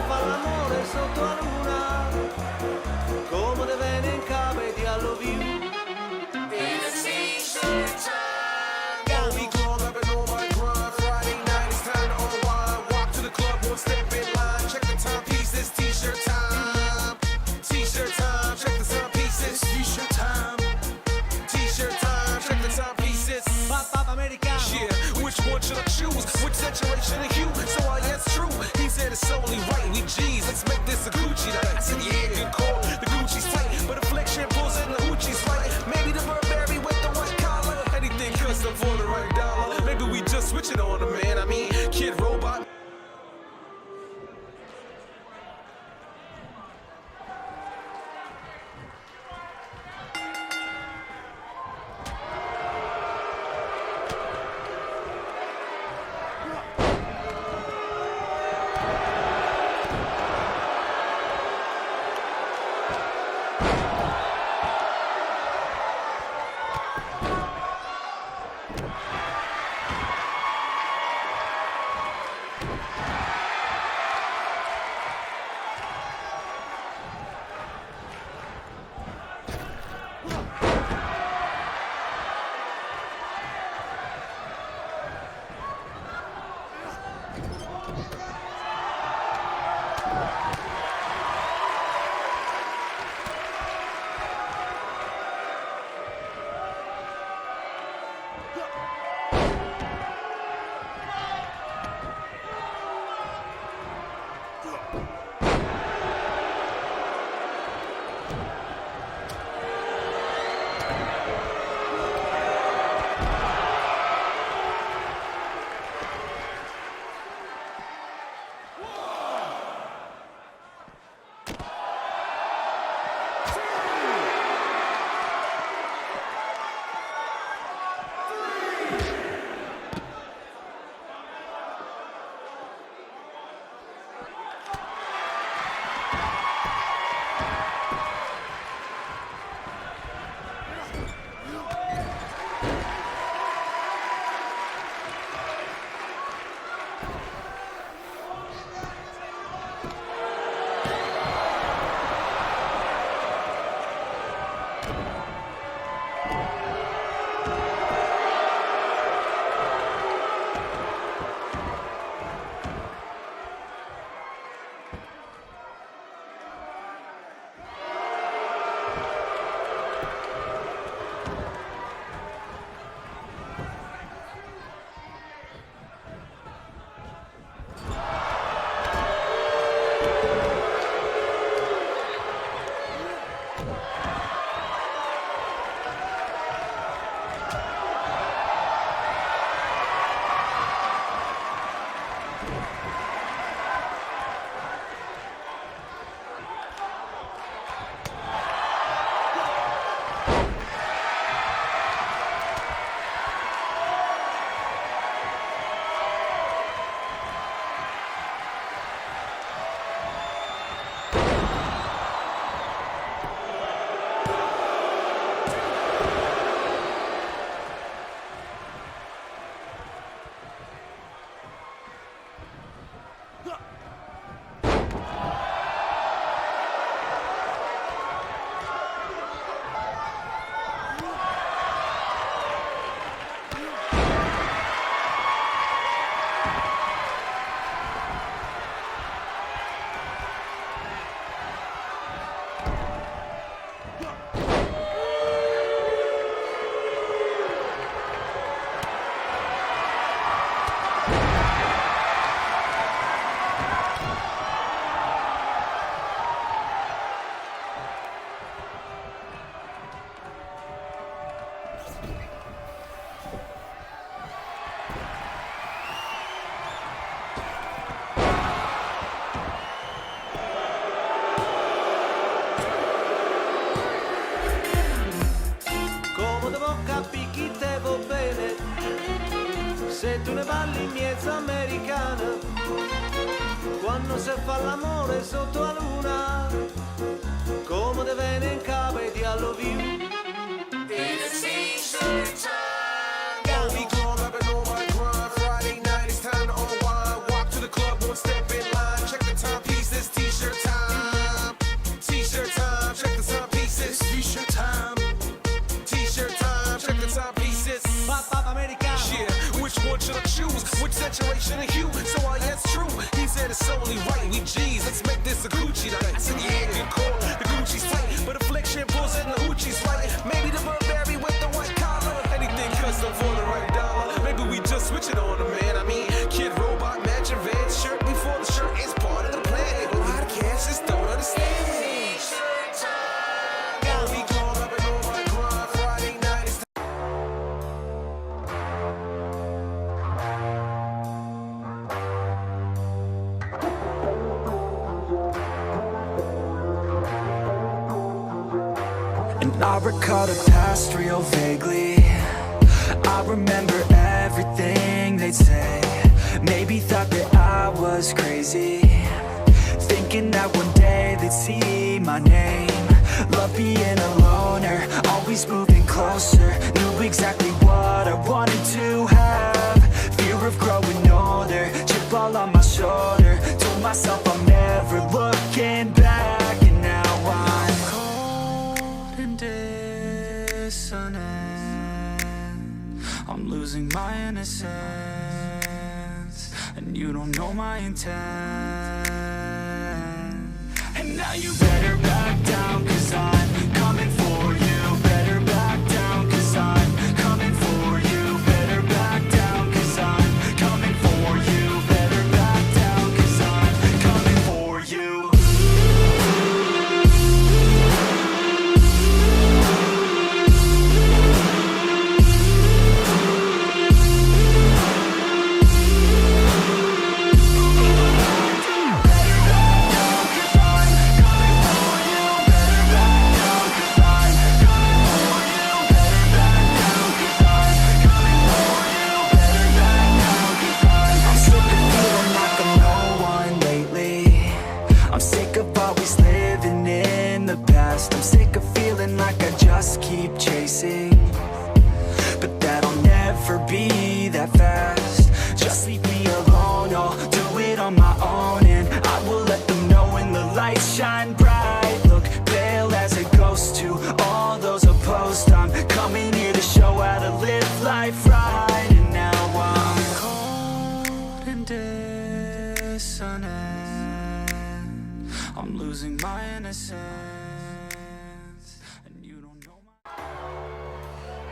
fa l'amore sotto la luna, come te viene in capo e ti allo view. It's t-shirt time. Oh, we glowed up and on my grind. Friday night, it's time to unwind. Walk to the club, one step in line. Check the timepiece, it's t-shirt time. T-shirt time, check the timepieces. T-shirt time. T-shirt time, check the timepieces. Pop americano. Yeah, which one should I choose? Which saturation and hue? So I yes, true. He said it's only right, we G's. Let's make this a Gucci night. I said, yeah, good call. The Gucci's tight, but the flexion pulls in the Gucci's right. Maybe the Burberry with the white collar. Anything custom for the right dollar. Maybe we just switch it on a man. I mean, Kid Robot. se tu ne parli in miezza americana, quando si fa l'amore sotto la luna, come te viene in capo e ti allo view. It's t-shirt time. Oh, we glowed up and on my grind. Friday night, it's time to unwind. Walk to the club, one step in line. Check the timepieces. papa americano. Yeah, which one should I choose? Which saturation and hue? So I it's true. He said it's only right. We G's, let's make this a Gucci night. I said yeah, good call. The Gucci's tight, but the flexion pulls in the Gucci's right. Maybe the Burberry with the white collar. Anything custom for the right dollar. Maybe we just switch it on the man. I mean, Kid Robot matching Vans shirt before the shirt is part of the plan. But why the cats just don't understand? And I recall the past real vaguely. I remember everything they'd say. Maybe thought that I was crazy, thinking that one day they'd see my name. Love being a loner, always moving closer. Knew exactly what I wanted to have. Fear of growing older, chip all on my shoulder. Told myself I'm never looking back. And now I'm cold and dissonant. I'm losing my innocence, and you don't know my intent. And now you better back down, 'cause I'm coming for you. Better back down, 'cause I'm coming for you. Better back down, 'cause I'm coming for you. Better back down, 'cause I'm coming for you. I'm sick of feeling like I just keep chasing, but that'll never be that fast. Just leave me alone, I'll do it on my own. And I will let them know when the lights shine bright. Look pale as a ghost to all those opposed. I'm coming here to show how to live life right. And now I'm cold and dissonant. I'm losing my innocence.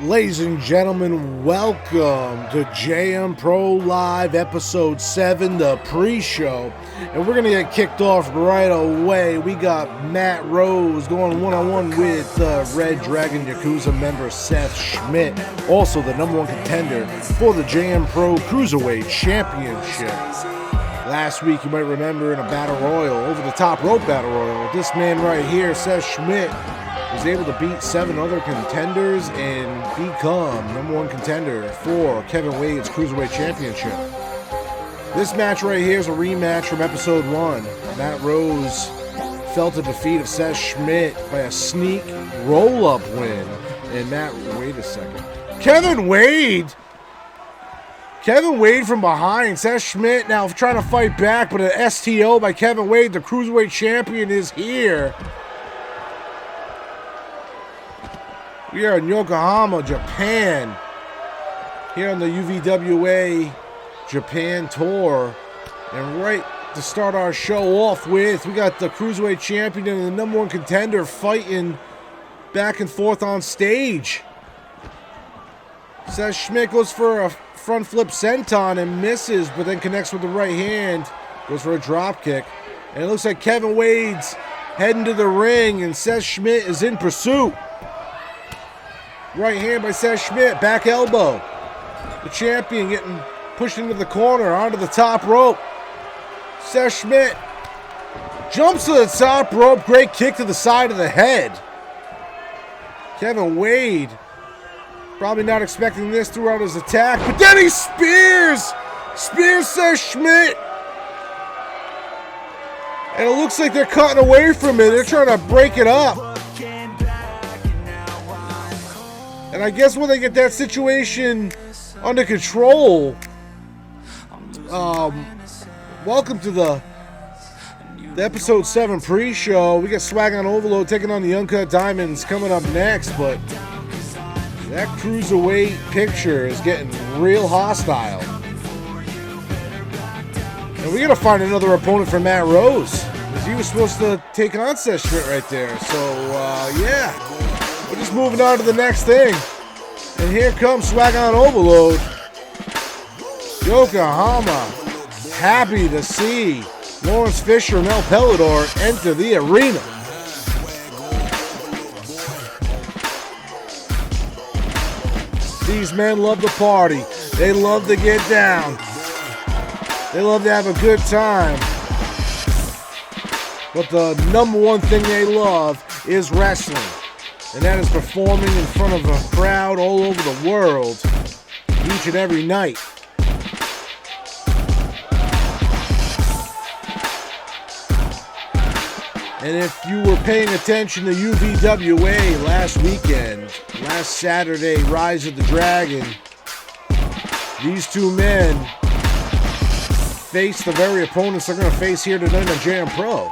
Ladies and gentlemen, welcome to JMPro Live Episode 7, the pre-show. And we're going to get kicked off right away. We got Matt Rose going one-on-one with Red Dragon Yakuza member Seth Schmidt, also the number one contender for the JMPro Cruiserweight Championship. Last week, you might remember in a battle royal, over-the-top rope battle royal, this man right here, Seth Schmidt, was able to beat 7 other contenders and become number one contender for Kevin Wade's Cruiserweight Championship. This match right here is a rematch from episode 1. Matt Rose felt a defeat of Seth Schmidt by a sneak roll-up win. And Matt, wait a second. Kevin Wade from behind. Seth Schmidt now trying to fight back, but an STO by Kevin Wade. The Cruiserweight Champion is here. We are in Yokohama, Japan, here on the UVWA Japan Tour. And right to start our show off with, we got the Cruiserweight Champion and the number one contender fighting back and forth on stage. Seth Schmidt goes for a front flip senton and misses, but then connects with the right hand, goes for a drop kick. And it looks like Kevin Wade's heading to the ring, and Seth Schmidt is in pursuit. Right hand by Seth Schmidt, back elbow. The champion getting pushed into the corner, onto the top rope. Seth Schmidt jumps to the top rope, great kick to the side of the head. Kevin Wade probably not expecting this throughout his attack, but then he spears Seth Schmidt. And it looks like they're cutting away from it. They're trying to break it up. And I guess when they get that situation under control, welcome to the episode 7 pre-show. We got Swag on Overload taking on the Uncut Diamonds coming up next, but That cruiserweight picture is getting real hostile. And we gotta find another opponent for Matt Rose, because he was supposed to take on Seth Schmidt right there. So, yeah. We're just moving on to the next thing. And here comes Swag on Overload. Yokohama. Happy to see Lawrence Fisher and El Pellador enter the arena. These men love to party. They love to get down. They love to have a good time. But the number one thing they love is wrestling. And that is performing in front of a crowd all over the world each and every night. And if you were paying attention to UVWA last weekend, last Saturday, Rise of the Dragon, these two men faced the very opponents they're going to face here tonight on JMPro.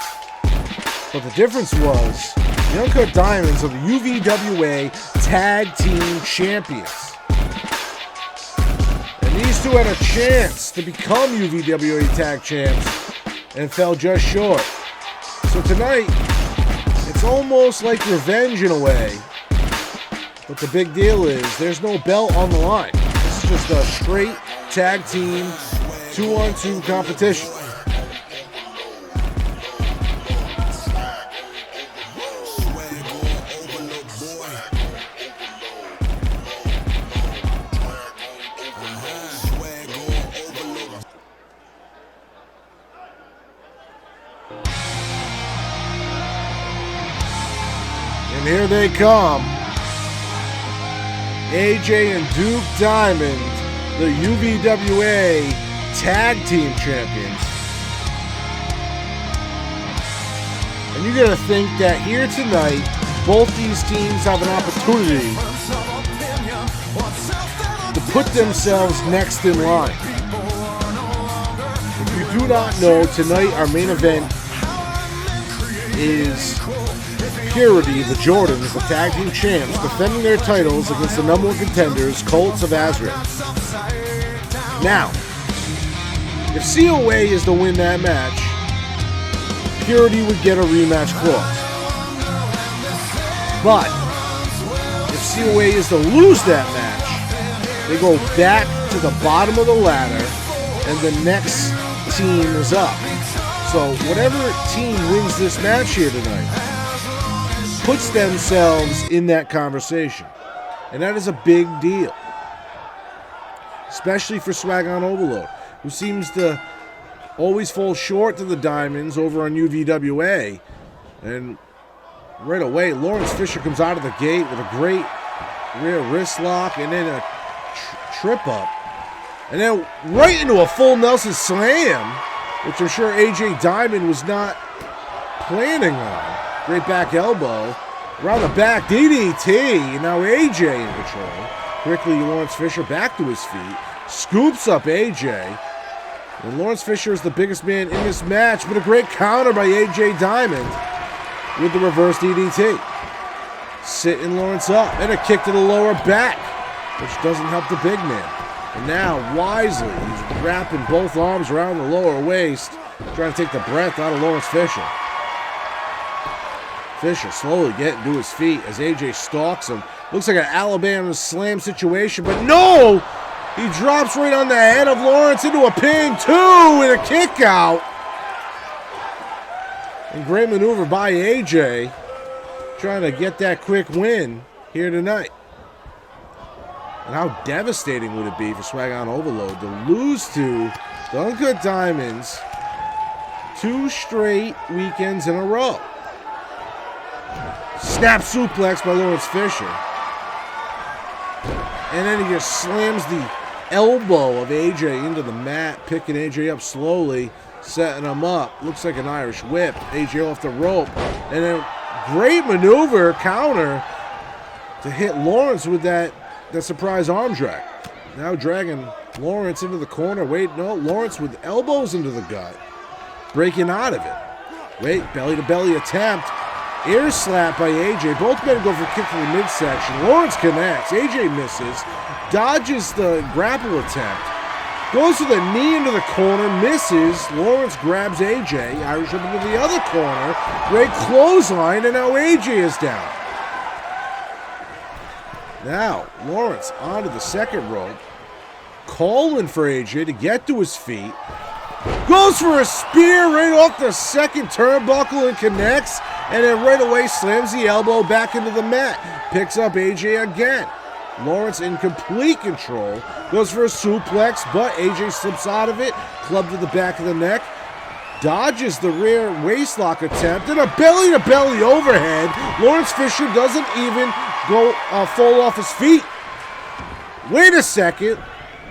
But the difference was the Uncut Diamonds are the UVWA Tag Team Champions. And these two had a chance to become UVWA Tag Champs and fell just short. So tonight, it's almost like revenge in a way. But the big deal is there's no belt on the line. This is just a straight tag team 2-on-2 competition. And here they come. AJ and Duke Diamond, the UVWA Tag Team Champions. And you gotta think that here tonight, both these teams have an opportunity to put themselves next in line. If you do not know, tonight our main event is Purity, the Jordans, the tag team champs, defending their titles against the number one contenders, Colts of Azrael. Now, if COA is to win that match, Purity would get a rematch clause. But if COA is to lose that match, they go back to the bottom of the ladder, and the next team is up. So whatever team wins this match here tonight puts themselves in that conversation. And that is a big deal. Especially for Swag on Overload, who seems to always fall short to the Diamonds over on UVWA. And right away, Lawrence Fisher comes out of the gate with a great rear wrist lock and then a trip up. And then right into a full Nelson slam, which I'm sure AJ Diamond was not planning on. Great back elbow. Around the back, DDT. And now AJ in control. Quickly, Lawrence Fisher back to his feet. Scoops up AJ. And Lawrence Fisher is the biggest man in this match, but a great counter by AJ Diamond with the reverse DDT. Sitting Lawrence up. And a kick to the lower back, which doesn't help the big man. And now, wisely, he's wrapping both arms around the lower waist, trying to take the breath out of Lawrence Fisher. Fisher slowly getting to his feet as AJ stalks him. Looks like an Alabama slam situation, but no! He drops right on the head of Lawrence into a pin, two, and a kick out. And great maneuver by AJ, trying to get that quick win here tonight. And how devastating would it be for Swag on Overload to lose to the Uncut Diamonds 2 straight weekends in a row? Snap suplex by Lawrence Fisher. And then he just slams the elbow of AJ into the mat, picking AJ up slowly, setting him up. Looks like an Irish whip. AJ off the rope. And then great maneuver, counter, to hit Lawrence with that surprise arm drag. Now dragging Lawrence into the corner. Wait, no, Lawrence with elbows into the gut. Breaking out of it. Wait, belly-to-belly attempt. Air slap by AJ. Both men go for a kick to the midsection. Lawrence connects. AJ misses. Dodges the grapple attempt. Goes to the knee into the corner. Misses. Lawrence grabs AJ. Irish up into the other corner. Great clothesline, and now AJ is down. Now, Lawrence onto the second rope. Calling for AJ to get to his feet. Goes for a spear right off the second turnbuckle and connects. And then right away slams the elbow back into the mat. Picks up AJ again. Lawrence in complete control. Goes for a suplex, but AJ slips out of it. Club to the back of the neck. Dodges the rear waistlock attempt. And a belly-to-belly overhead. Lawrence Fisher doesn't even go fall off his feet. Wait a second.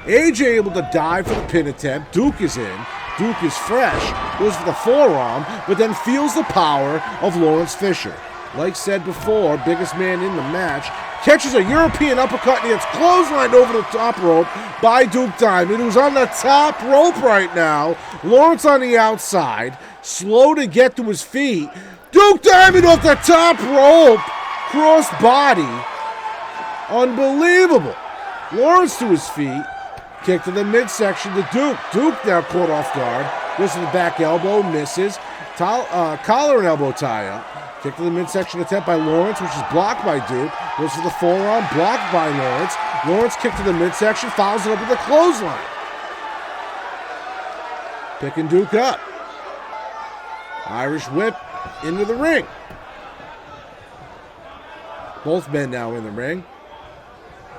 AJ able to dive for the pin attempt. Duke is in. Duke is fresh. Goes for the forearm, but then feels the power of Lawrence Fisher. Like said before, biggest man in the match. Catches a European uppercut and gets clotheslined over the top rope by Duke Diamond, who's on the top rope right now. Lawrence on the outside. Slow to get to his feet. Duke Diamond off the top rope. Cross body. Unbelievable. Lawrence to his feet. Kick to the midsection to Duke. Duke now caught off guard. Goes to the back elbow, misses. Collar and elbow tie-up. Kick to the midsection attempt by Lawrence, which is blocked by Duke. Goes for the forearm, blocked by Lawrence. Lawrence kick to the midsection, follows it up with a clothesline. Picking Duke up. Irish whip into the ring. Both men now in the ring.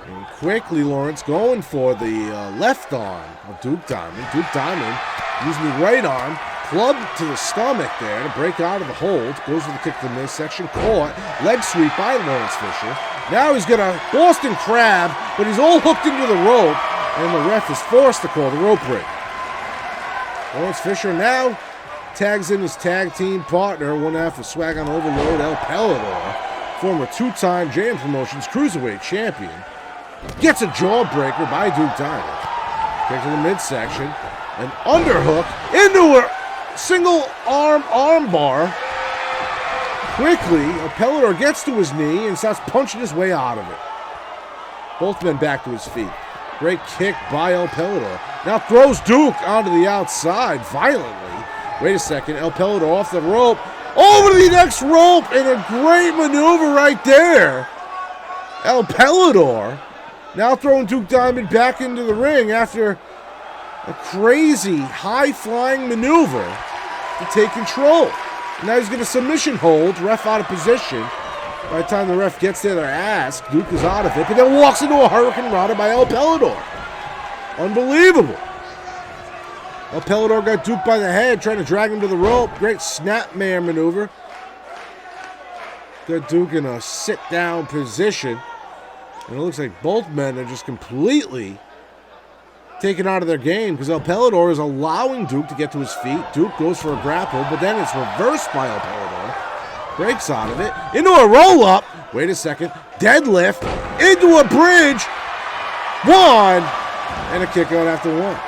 And quickly, Lawrence going for the left arm of Duke Diamond. Duke Diamond using the right arm. Club to the stomach there to break out of the hold. Goes for the kick to the midsection. Caught. Leg sweep by Lawrence Fisher. Now he's got a Boston Crab, but he's all hooked into the rope. And the ref is forced to call the rope break. Lawrence Fisher now tags in his tag team partner, one half of Swag on Overload, El Pellador, former two-time JM Promotions Cruiserweight champion. Gets a jawbreaker by Duke Diamond. Kick to the midsection. An underhook into a single arm bar. Quickly, El Pellador gets to his knee and starts punching his way out of it. Both men back to his feet. Great kick by El Pellador. Now throws Duke onto the outside violently. Wait a second. El Pellador off the rope. Over to the next rope. And a great maneuver right there. El Pellador now throwing Duke Diamond back into the ring after a crazy high-flying maneuver to take control. Now he's going to submission hold. Ref out of position. By the time the ref gets there to ask, Duke is out of it, but then walks into a Hurricane Rana by El Pellador. Unbelievable. El Pellador got Duke by the head, trying to drag him to the rope. Great snapmare maneuver. Got Duke in a sit-down position. And it looks like both men are just completely taken out of their game because El Pellador is allowing Duke to get to his feet. Duke goes for a grapple, but then it's reversed by El Pellador. Breaks out of it. Into a roll-up. Wait a second. Deadlift. Into a bridge. One. And a kick out after one.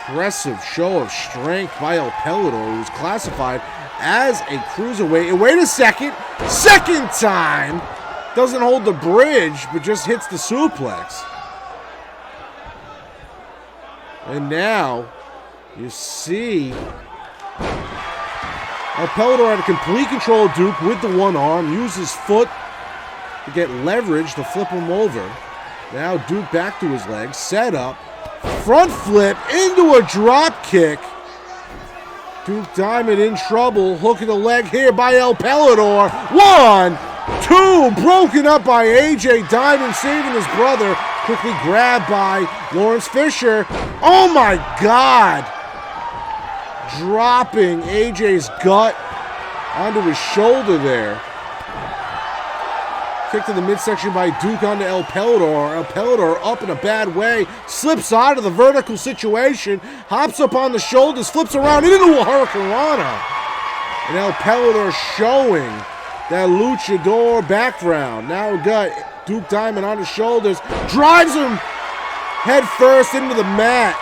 Impressive show of strength by El Pellador, who's classified as a cruiserweight. And wait a second. Second time. Doesn't hold the bridge, but just hits the suplex. And now, you see El Pellador had complete control of Duke with the one arm. Used his foot to get leverage to flip him over. Now Duke back to his legs. Set up. Front flip into a drop kick. Duke Diamond in trouble. Hooking the leg here by El Pellador. 1, 2. Broken up by AJ Diamond, saving his brother. Quickly grabbed by Lawrence Fisher. Oh my God. Dropping AJ's gut onto his shoulder there. Kick to the midsection by Duke onto El Pellador. El Pellador up in a bad way. Slips out of the vertical situation. Hops up on the shoulders. Flips around into a Hurricane Rana. And El Pellador showing that luchador background. Now we got Duke Diamond on his shoulders. Drives him head first into the mat.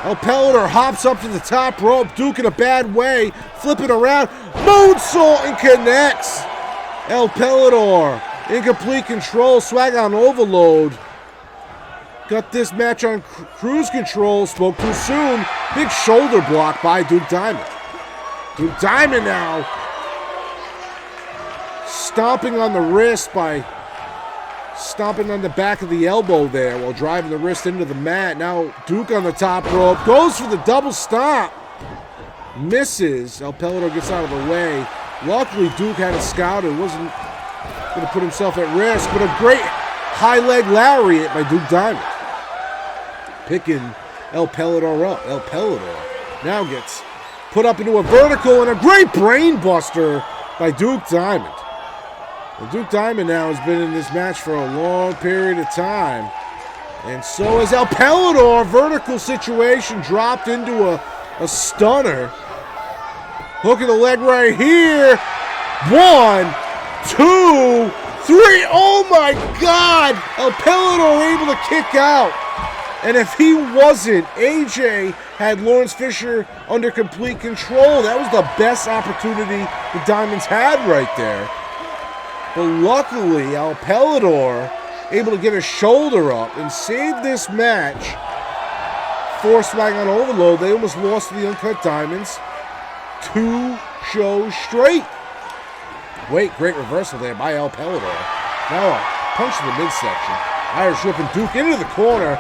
El Pellitor hops up to the top rope. Duke in a bad way. Flipping around. Moonsault and connects. El Pellitor in complete control. Swag on overload. Got this match on cruise control. Spoke too soon. Big shoulder block by Duke Diamond. Duke Diamond now stomping on the wrist by stomping on the back of the elbow there while driving the wrist into the mat. Now Duke on the top rope. Goes for the double stomp. Misses. El Pellitor gets out of the way. Luckily, Duke had it scouted. Wasn't going to put himself at risk. But a great high leg lariat by Duke Diamond. Picking El Pellitor up. El Pellitor now gets put up into a vertical and a great brain buster by Duke Diamond. Well, Duke Diamond now has been in this match for a long period of time. And so has El Pellitor. Vertical situation dropped into a stunner. Hook of the leg right here. 1, 2, 3. Oh my God! El Pellitor able to kick out. And if he wasn't, AJ had Lawrence Fisher under complete control. That was the best opportunity the Diamonds had right there. But luckily, El Pellitor able to get his shoulder up and save this match. Force Swag on overload. They almost lost to the Uncut Diamonds 2 shows straight. Wait, great reversal there by El Pellitor. Now a punch to the midsection. Irish whipping Duke into the corner.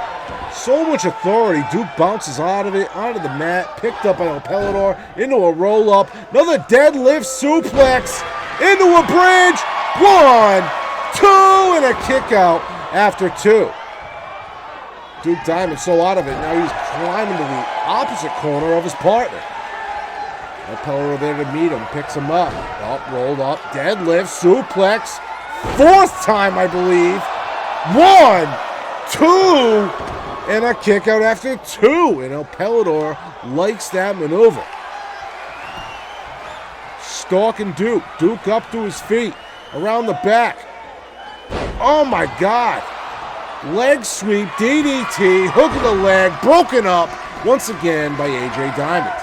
So much authority. Duke bounces out of it, onto the mat. Picked up by El Pellitor into a roll-up. Another deadlift suplex into a bridge. 1, 2, and a kick out after 2. Duke Diamond so out of it. Now he's climbing to the opposite corner of his partner. El Pellitor there to meet him. Picks him up. Up, rolled up. Deadlift, suplex. 4th time, I believe. 1, 2, and a kick out after 2. And El Pellitor likes that maneuver. Stalking Duke. Duke up to his feet. Around the back. Oh my God. Leg sweep, DDT, hook of the leg, broken up once again by AJ Diamond.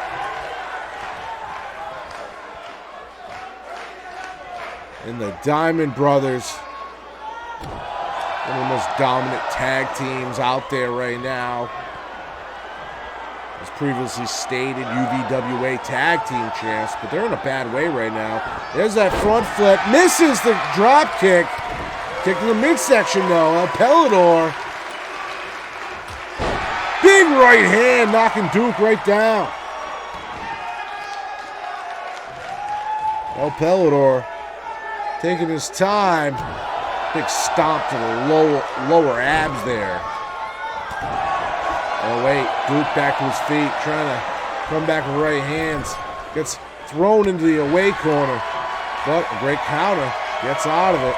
And the Diamond Brothers, one of the most dominant tag teams out there right now. As previously stated, UVWA tag team champs, but they're in a bad way right now. There's that front flip, misses the drop kick. Kick to the midsection though, El Pellitor. Big right hand knocking Duke right down. El Pellitor taking his time. Big stomp to the lower abs there. Oh wait, Duke back to his feet, trying to come back with right hands. Gets thrown into the away corner, but a great counter, gets out of it.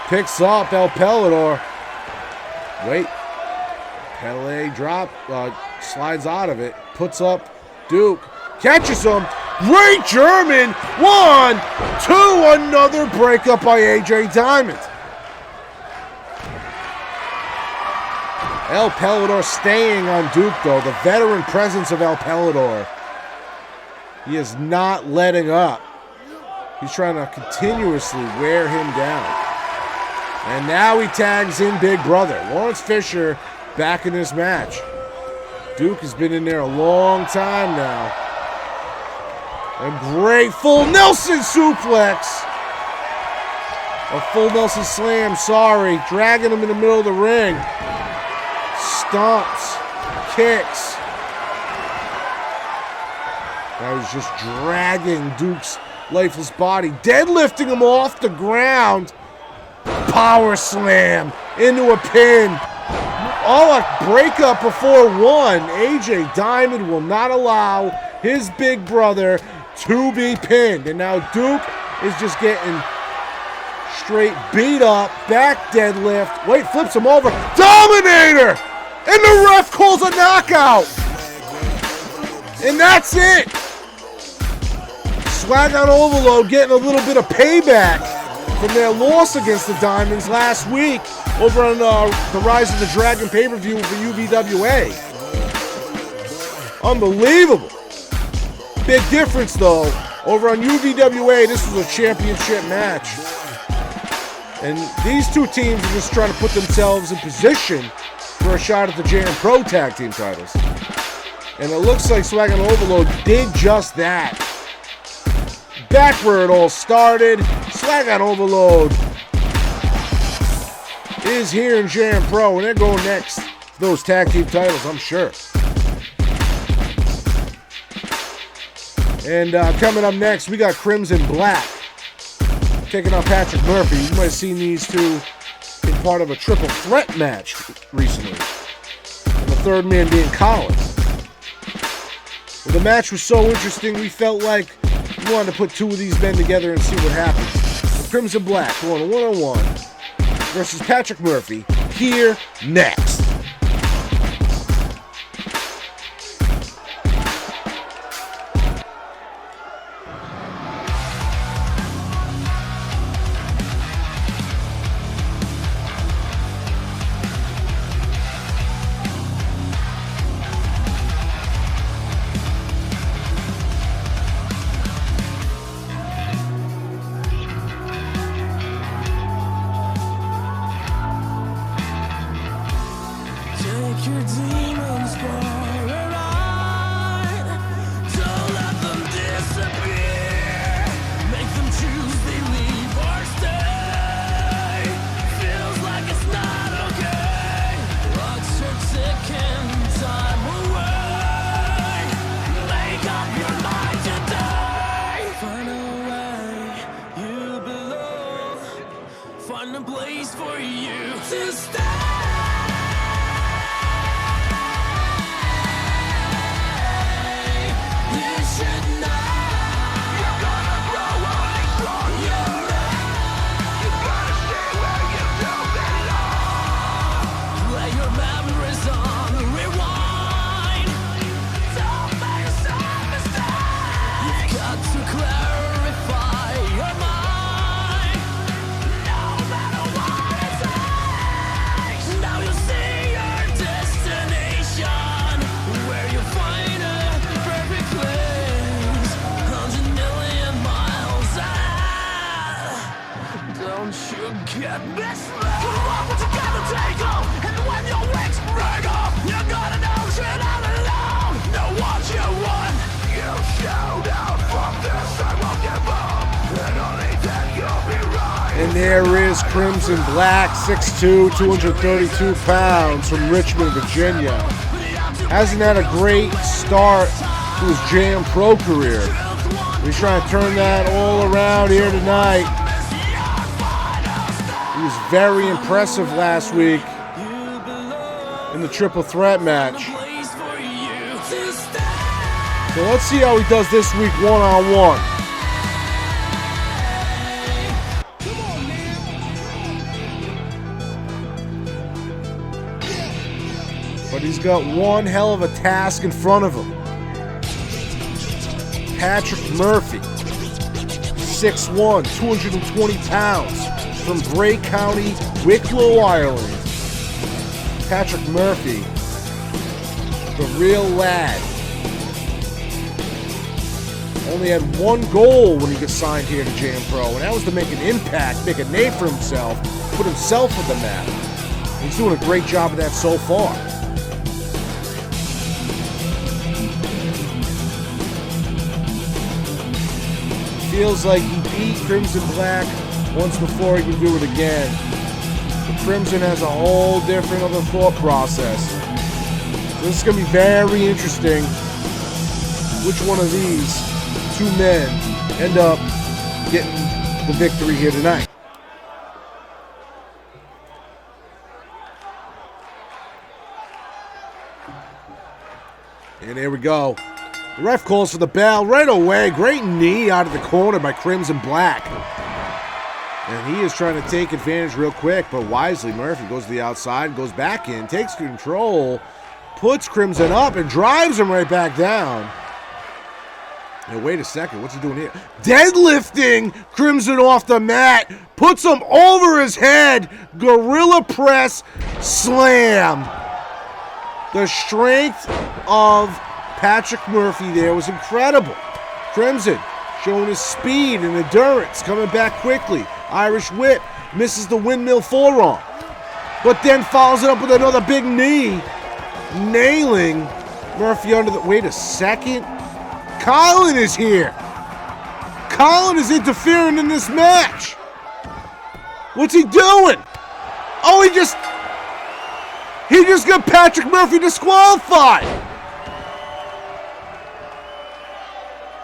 Picks up El Pellitor. Wait, Pele slides out of it, puts up Duke, catches him. Great German, 1, 2, another breakup by AJ Diamond. El Pellitor staying on Duke, though. The veteran presence of El Pellitor. He is not letting up. He's trying to continuously wear him down. And now he tags in Big Brother. Lawrence Fisher back in this match. Duke has been in there a long time now. A great full Nelson suplex. A full Nelson slam, sorry. Dragging him in the middle of the ring. Stomps, kicks. Now he's just dragging Duke's lifeless body, deadlifting him off the ground. Power slam into a pin. Oh, a breakup before 1. AJ Diamond will not allow his Big Brother to be pinned. And now Duke is just getting straight beat up. Back deadlift. Wait, flips him over. Dominator! And the ref calls a knockout. And that's it. Swag on overload getting a little bit of payback from their loss against the Diamonds last week over on the Rise of the Dragon pay-per-view for UVWA. Unbelievable. Big difference, though. Over on UVWA, this was a championship match. And these two teams are just trying to put themselves in position for a shot at the JMPro tag team titles. And it looks like Swag and Overload did just that. Back where it all started, Swag and Overload is here in JMPro, and they're going next for those tag team titles, I'm sure. And coming up next, we got Crimson Black taking on Patrick Murphy. You might have seen these two in part of a triple threat match recently. And the third man being Collins. Well, the match was so interesting, we felt like we wanted to put two of these men together and see what happens. The Crimson Black going one-on-one versus Patrick Murphy here next. Your demons for a ride. Don't let them disappear. Make them choose, they leave or stay. Feels like it's not okay. Clocks are ticking, time away. Make up your mind today. Find a way you belong. Find a place for you to stay. Get this love. Come on, put together, take off. And when your wings break off, you're gonna know you're not alone. Know what you want. You shout out from this, I won't give up. And only then you'll be right. And there is Crimson Black, 6'2", 232 pounds from Richmond, Virginia. Hasn't had a great start to his JMPro career. He's trying to turn that all around here tonight. He was very impressive last week in the triple threat match. So let's see how he does this week one-on-one. But he's got one hell of a task in front of him. Patrick Murphy, 6'1", 220 pounds. From Bray County, Wicklow, Ireland. Patrick Murphy, the real lad. Only had one goal when he got signed here to JMPro, and that was to make an impact, make a name for himself, put himself on the map. He's doing a great job of that so far. Feels like he beat Crimson Black once before, he can do it again. The Crimson has a whole different other thought process. So this is going to be very interesting which one of these two men end up getting the victory here tonight. And there we go. The ref calls for the bell right away. Great knee out of the corner by Crimson Black. And he is trying to take advantage real quick, but wisely Murphy goes to the outside, goes back in, takes control, puts Crimson up, and drives him right back down. Now, wait a second, what's he doing here? Deadlifting Crimson off the mat, puts him over his head, gorilla press, slam. The strength of Patrick Murphy there was incredible. Crimson showing his speed and endurance, coming back quickly. Irish whip, misses the windmill forearm, but then follows it up with another big knee, nailing Murphy under the... Wait a second. Colin is here. Colin is interfering in this match. What's he doing? Oh, he just got Patrick Murphy disqualified.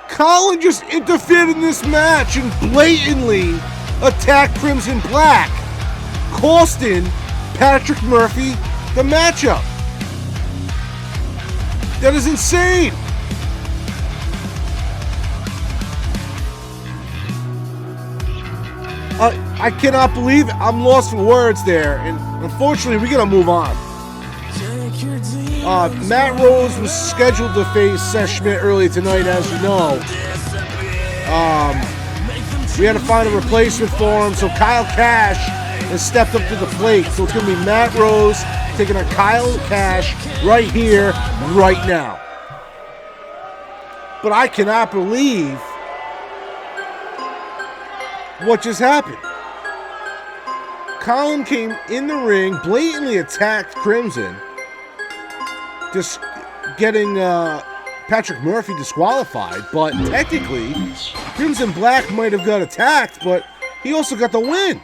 Colin just interfered in this match and blatantly attacked Crimson Black, costing Patrick Murphy the matchup. That is insane. I cannot believe it. I'm lost for words there, and unfortunately, we gotta move on. Matt Rose was scheduled to face Seth Schmidt earlier tonight, as you know. We had to find a replacement for him, so Kyle Cash has stepped up to the plate. So it's gonna be Matt Rose taking on Kyle Cash right here, right now. But I cannot believe what just happened. Colin came in the ring, blatantly attacked Crimson, just getting Patrick Murphy disqualified, but technically Crimson Black might have got attacked, but he also got the win.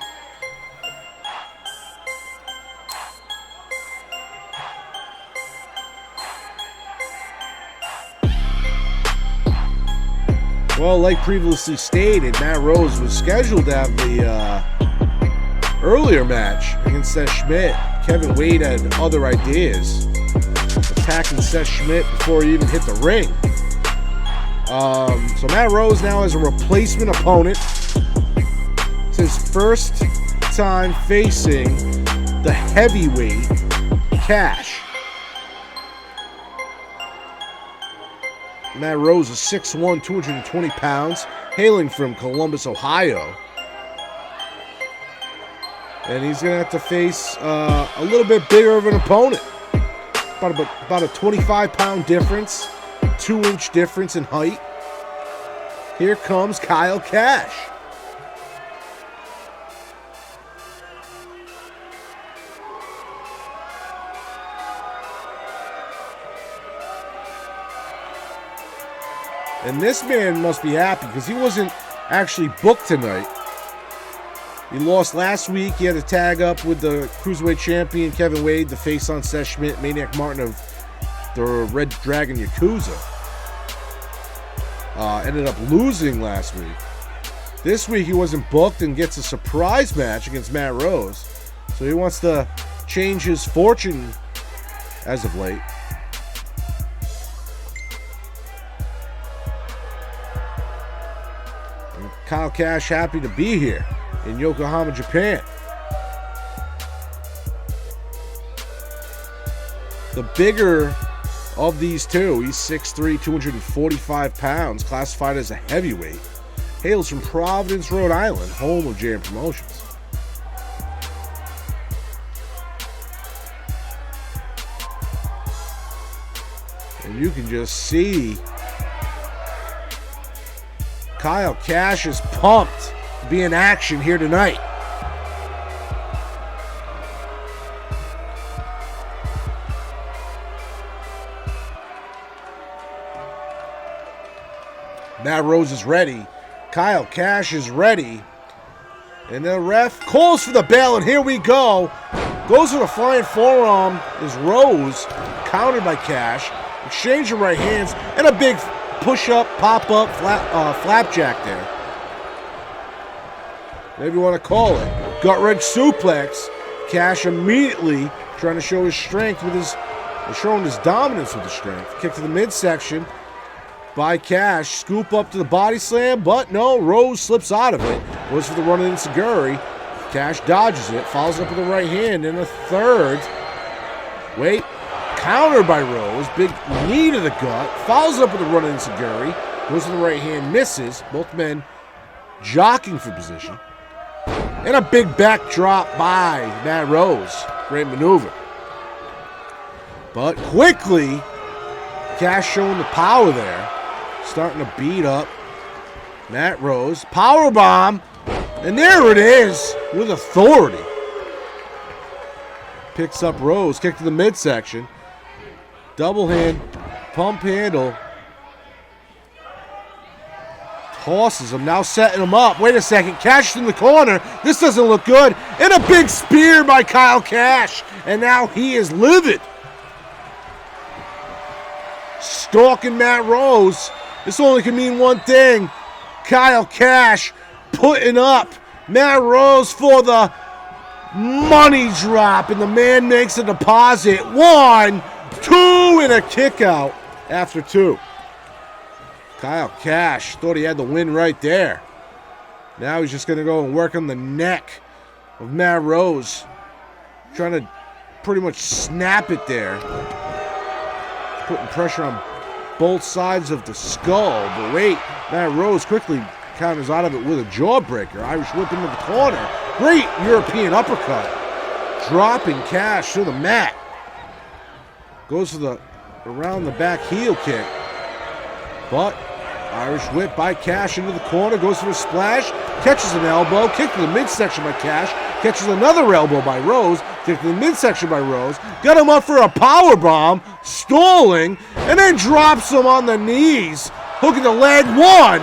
Well, like previously stated, Matt Rose was scheduled to have the earlier match against Seth Schmidt. Kevin Wade had other ideas, attacking Seth Schmidt before he even hit the ring. So Matt Rose now has a replacement opponent. It's his first time facing the heavyweight Cash. Matt Rose is 6'1", 220 pounds, hailing from Columbus, Ohio. And he's going to have to face a little bit bigger of an opponent. About a 25-pound difference, 2-inch difference in height. Here comes Kyle Cash. And this man must be happy because he wasn't actually booked tonight. He lost last week. He had to tag up with the Cruiserweight champion Kevin Wade to face on Seth Schmidt, Maniac Martin of the Red Dragon Yakuza. Ended up losing last week. This week he wasn't booked and gets a surprise match against Matt Rose. So he wants to change his fortune as of late. And Kyle Cash happy to be here in Yokohama, Japan. The bigger of these two, he's 6'3", 245 pounds, classified as a heavyweight, hails from Providence, Rhode Island, home of JM Promotions. And you can just see Kyle Cash is pumped to be in action here tonight. Matt Rose is ready. Kyle Cash is ready. And the ref calls for the bell, and here we go. Goes for the flying forearm is Rose, countered by Cash. Exchange of right hands, and a big push-up, pop-up, flapjack there. Whatever you want to call it. Gut-wrench suplex. Cash immediately trying to show his strength with his, showing his dominance with the strength. Kick to the midsection by Cash. Scoop up to the body slam, but no, Rose slips out of it. Goes for the run-in Seguri. Cash dodges it, follows up with a right hand, and a third. Wait. Countered by Rose, big knee to the gut, follows up with a run-in Seguri, goes to the right hand, misses, both men jockeying for position, and a big backdrop by Matt Rose. Great maneuver. But quickly, Cash showing the power there. Starting to beat up Matt Rose. Power bomb. And there it is with authority. Picks up Rose. Kick to the midsection. Double hand. Pump handle. Tosses him. Now setting him up. Wait a second. Cash in the corner. This doesn't look good. And a big spear by Kyle Cash. And now he is livid. Stalking Matt Rose. This only can mean one thing. Kyle Cash putting up Matt Rose for the money drop. And the man makes a deposit. 1, 2, and a kick out after 2. Kyle Cash thought he had the win right there. Now he's just going to go and work on the neck of Matt Rose. Trying to pretty much snap it there. Putting pressure on both sides of the skull. But wait, Matt Rose quickly counters out of it with a jawbreaker. Irish whip into the corner. Great European uppercut. Dropping Cash to the mat. Goes for the around the back heel kick. But Irish whip by Cash into the corner. Goes for a splash. Catches an elbow. Kick to the midsection by Cash. Catches another elbow by Rose. Kick to the midsection by Rose. Got him up for a power bomb. Stalling. And then drops him on the knees. Hooking the leg. 1,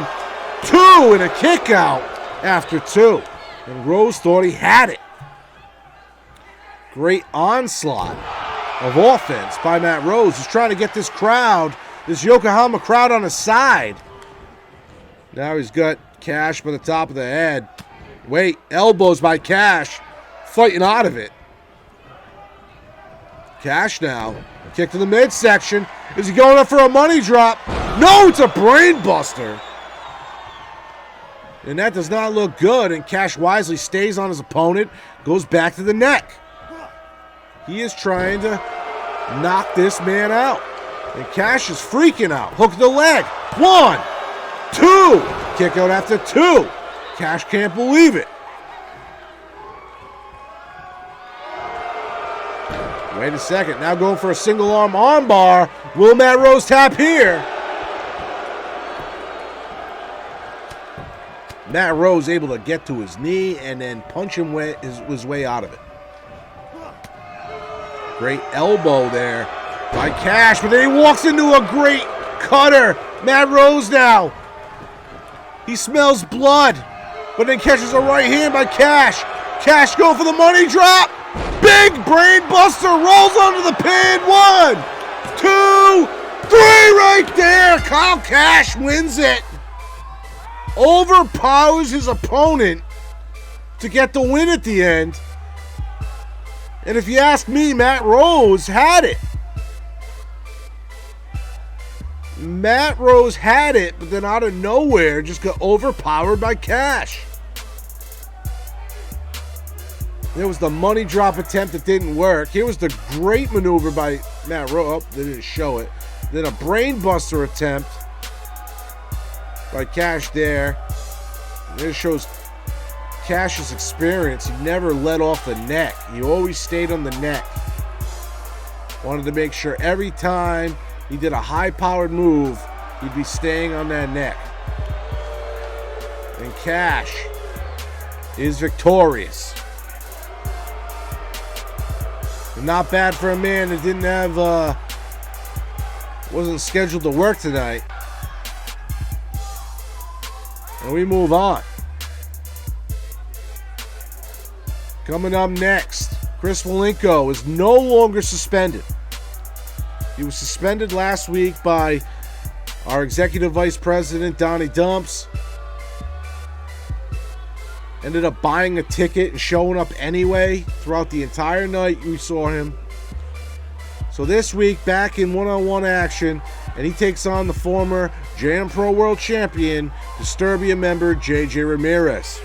2, and a kick out after 2. And Rose thought he had it. Great onslaught of offense by Matt Rose. He's trying to get this crowd, this Yokohama crowd, on his side. Now he's got Cash by the top of the head. Wait, elbows by Cash. Fighting out of it. Cash now. Kick to the midsection. Is he going up for a money drop? No, it's a brain buster. And that does not look good. And Cash wisely stays on his opponent. Goes back to the neck. He is trying to knock this man out. And Cash is freaking out. Hook the leg. 1, 2. Kick out after 2. Cash can't believe it. Wait a second. Now going for a single arm armbar. Will Matt Rose tap here? Matt Rose able to get to his knee and then punch him his way out of it. Great elbow there by Cash, but then he walks into a great cutter. Matt Rose now. He smells blood, but then catches a right hand by Cash. Cash going for the money drop. Big brain buster, rolls onto the pin. 1, 2, 3 right there. Kyle Cash wins it. Overpowers his opponent to get the win at the end. And if you ask me, Matt Rose had it. Matt Rose had it, but then out of nowhere just got overpowered by Cash. There was the money drop attempt that didn't work. Here was the great maneuver by Matt Rose. Oh, they didn't show it. Then a brain buster attempt by Cash there. And this shows Cash's experience. He never let off the neck. He always stayed on the neck. Wanted to make sure every time he did a high-powered move, he'd be staying on that neck. And Cash is victorious. And not bad for a man that didn't have, wasn't scheduled to work tonight. And we move on. Coming up next, Chris Malenko is no longer suspended. He was suspended last week by our Executive Vice President, Donnie Dumps. Ended up buying a ticket and showing up anyway throughout the entire night we saw him. So this week, back in one-on-one action, and he takes on the former JMPro World Champion, Disturbia member JJ Ramirez.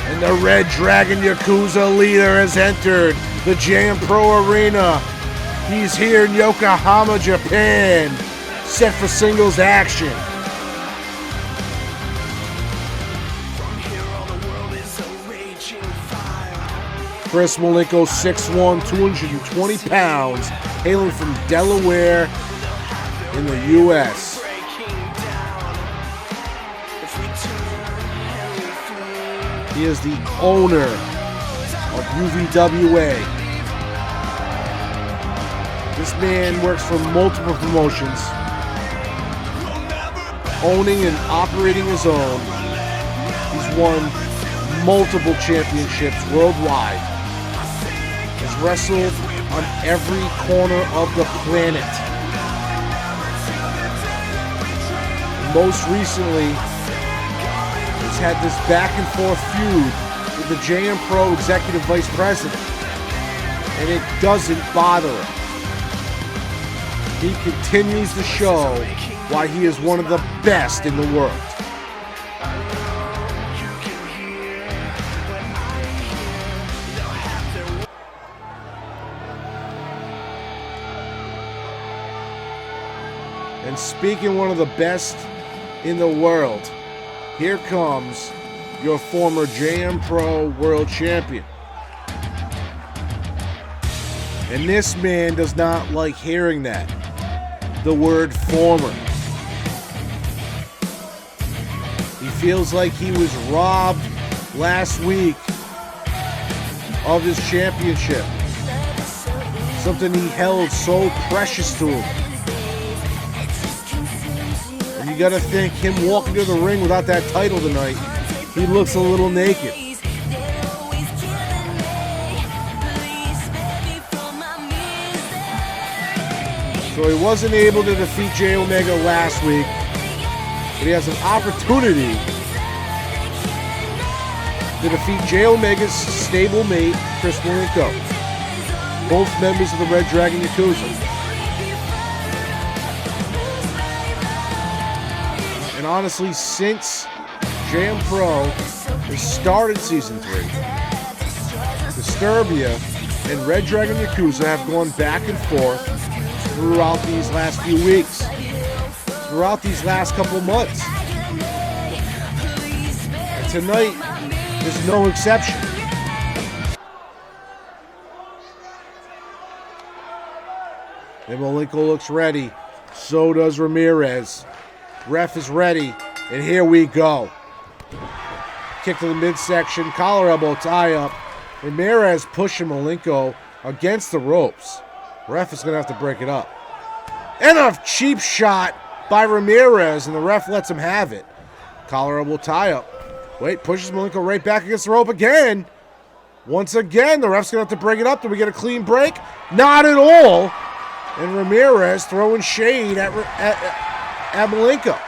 And the Red Dragon Yakuza leader has entered the JMPro Arena. He's here in Yokohama, Japan, set for singles action. Chris Malenko, 6'1", 220 pounds, hailing from Delaware in the U.S. He is the owner of UVWA. This man works for multiple promotions, owning and operating his own. He's won multiple championships worldwide. Has wrestled on every corner of the planet. Most recently, he's had this back and forth feud with the JMPro Executive Vice President, and it doesn't bother him. He continues to show why he is one of the best in the world. And speaking one of the best in the world, here comes your former JMPro World Champion. And this man does not like hearing that. The word former. He feels like he was robbed last week of his championship. Something he held so precious to him. And you gotta think, him walking to the ring without that title tonight, he looks a little naked. So he wasn't able to defeat Jay Omega last week, but he has an opportunity to defeat Jay Omega's stablemate, Chris Malenko, both members of the Red Dragon Yakuza. And honestly, since JMPro has started Season 3, Disturbia and Red Dragon Yakuza have gone back and forth throughout these last few weeks, throughout these last couple months. And tonight is no exception. And Malenko looks ready. So does Ramirez. Ref is ready. And here we go. Kick to the midsection. Collar elbow tie up. Ramirez pushing Malenko against the ropes. Ref is going to have to break it up. And a cheap shot by Ramirez, and the ref lets him have it. Collar elbow tie up. Wait, pushes Malenko right back against the rope again. Once again, the ref's going to have to break it up. Do we get a clean break? Not at all. And Ramirez throwing shade at Malenko.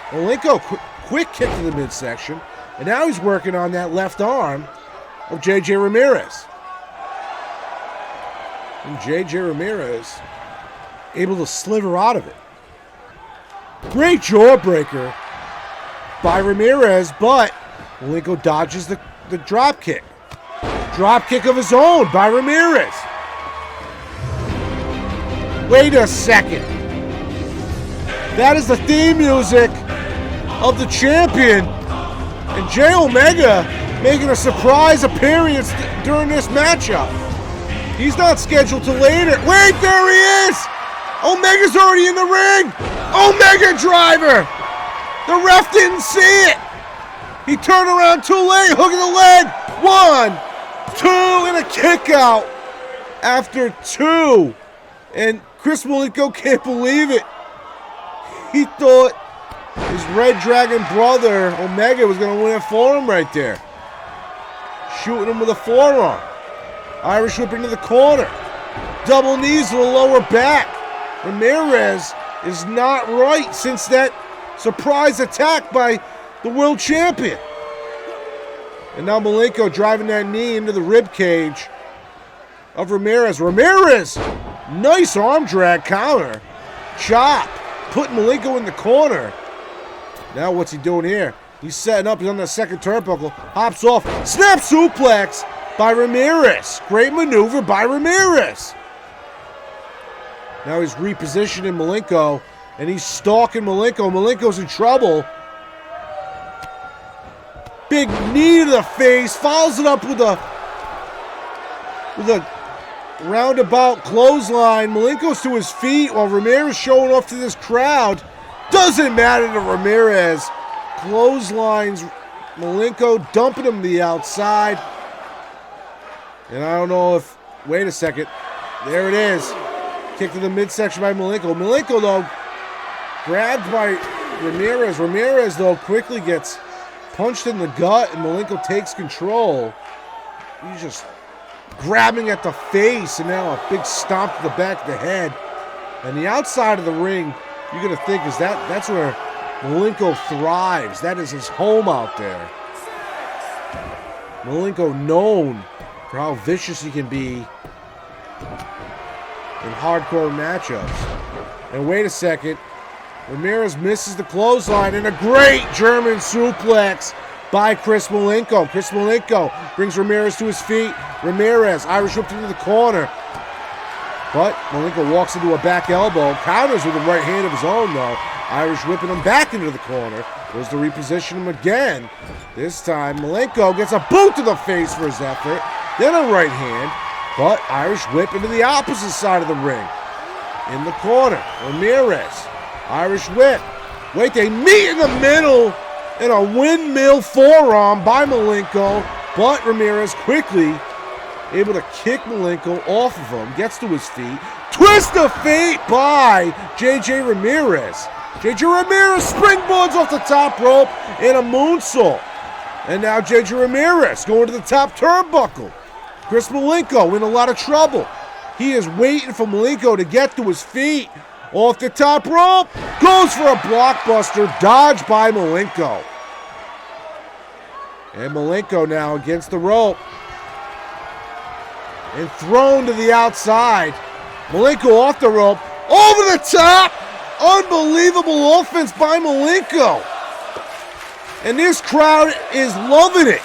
Malenko, quick kick to the midsection. And now he's working on that left arm of JJ Ramirez. And JJ Ramirez able to sliver out of it. Great jawbreaker by Ramirez, but Malenko dodges the drop kick. Drop kick of his own by Ramirez. Wait a second. That is the theme music of the champion. And Jay Omega making a surprise appearance during this matchup. He's not scheduled till later. Wait, there he is! Omega's already in the ring! Omega driver! The ref didn't see it! He turned around too late, hooking the leg! 1, 2, and a kick out after 2. And Chris Malenko can't believe it. He thought his Red Dragon brother, Omega, was going to win it for him right there. Shooting him with a forearm. Irish whip into the corner. Double knees to the lower back. Ramirez is not right since that surprise attack by the world champion. And now Malenko driving that knee into the rib cage of Ramirez. Ramirez! Nice arm drag counter. Chop. Putting Malenko in the corner. Now what's he doing here? He's setting up. He's on the second turnbuckle. Hops off. Snap suplex by Ramirez. Great maneuver by Ramirez. Now he's repositioning Malenko, and he's stalking Malenko. Malenko's in trouble. Big knee to the face. Follows it up with a roundabout clothesline. Malenko's to his feet while Ramirez showing off to this crowd. Doesn't matter to Ramirez. Clotheslines Malenko, dumping him to the outside. And I don't know if... Wait a second. There it is. Kick to the midsection by Malenko. Malenko, though, grabbed by Ramirez. Ramirez, though, quickly gets punched in the gut, and Malenko takes control. He's just grabbing at the face, and now a big stomp to the back of the head. And the outside of the ring, you're going to think is that's where Malenko thrives. That is his home out there. Malenko known for how vicious he can be in hardcore matchups. And wait a second. Ramirez misses the clothesline, and a great German suplex by Chris Malenko. Chris Malenko brings Ramirez to his feet. Ramirez, Irish whip into the corner. But Malenko walks into a back elbow. Counters with a right hand of his own, though. Irish whipping him back into the corner. Goes to reposition him again. This time, Malenko gets a boot to the face for his effort. Then a right hand. But Irish whip into the opposite side of the ring. In the corner, Ramirez. Irish whip. Wait, they meet in the middle. And a windmill forearm by Malenko. But Ramirez quickly able to kick Malenko off of him. Gets to his feet. Twist of fate by JJ Ramirez. JJ Ramirez springboards off the top rope in a moonsault. And now JJ Ramirez going to the top turnbuckle. Chris Malenko in a lot of trouble. He is waiting for Malenko to get to his feet. Off the top rope. Goes for a blockbuster. Dodged by Malenko. And Malenko now against the rope. And thrown to the outside. Malenko off the rope. Over the top. Unbelievable offense by Malenko. And this crowd is loving it.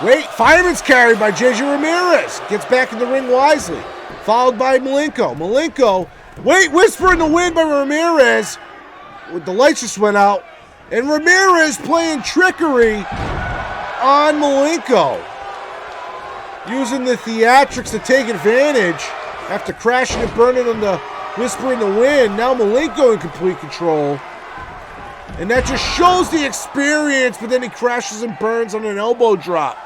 Wait, fireman's carry by JJ Ramirez. Gets back in the ring wisely. Followed by Malenko. Malenko, wait, whisper in the wind by Ramirez. The lights just went out. And Ramirez playing trickery on Malenko. Using the theatrics to take advantage after crashing and burning on the whisper in the wind. Now Malenko in complete control. And that just shows the experience, but then he crashes and burns on an elbow drop.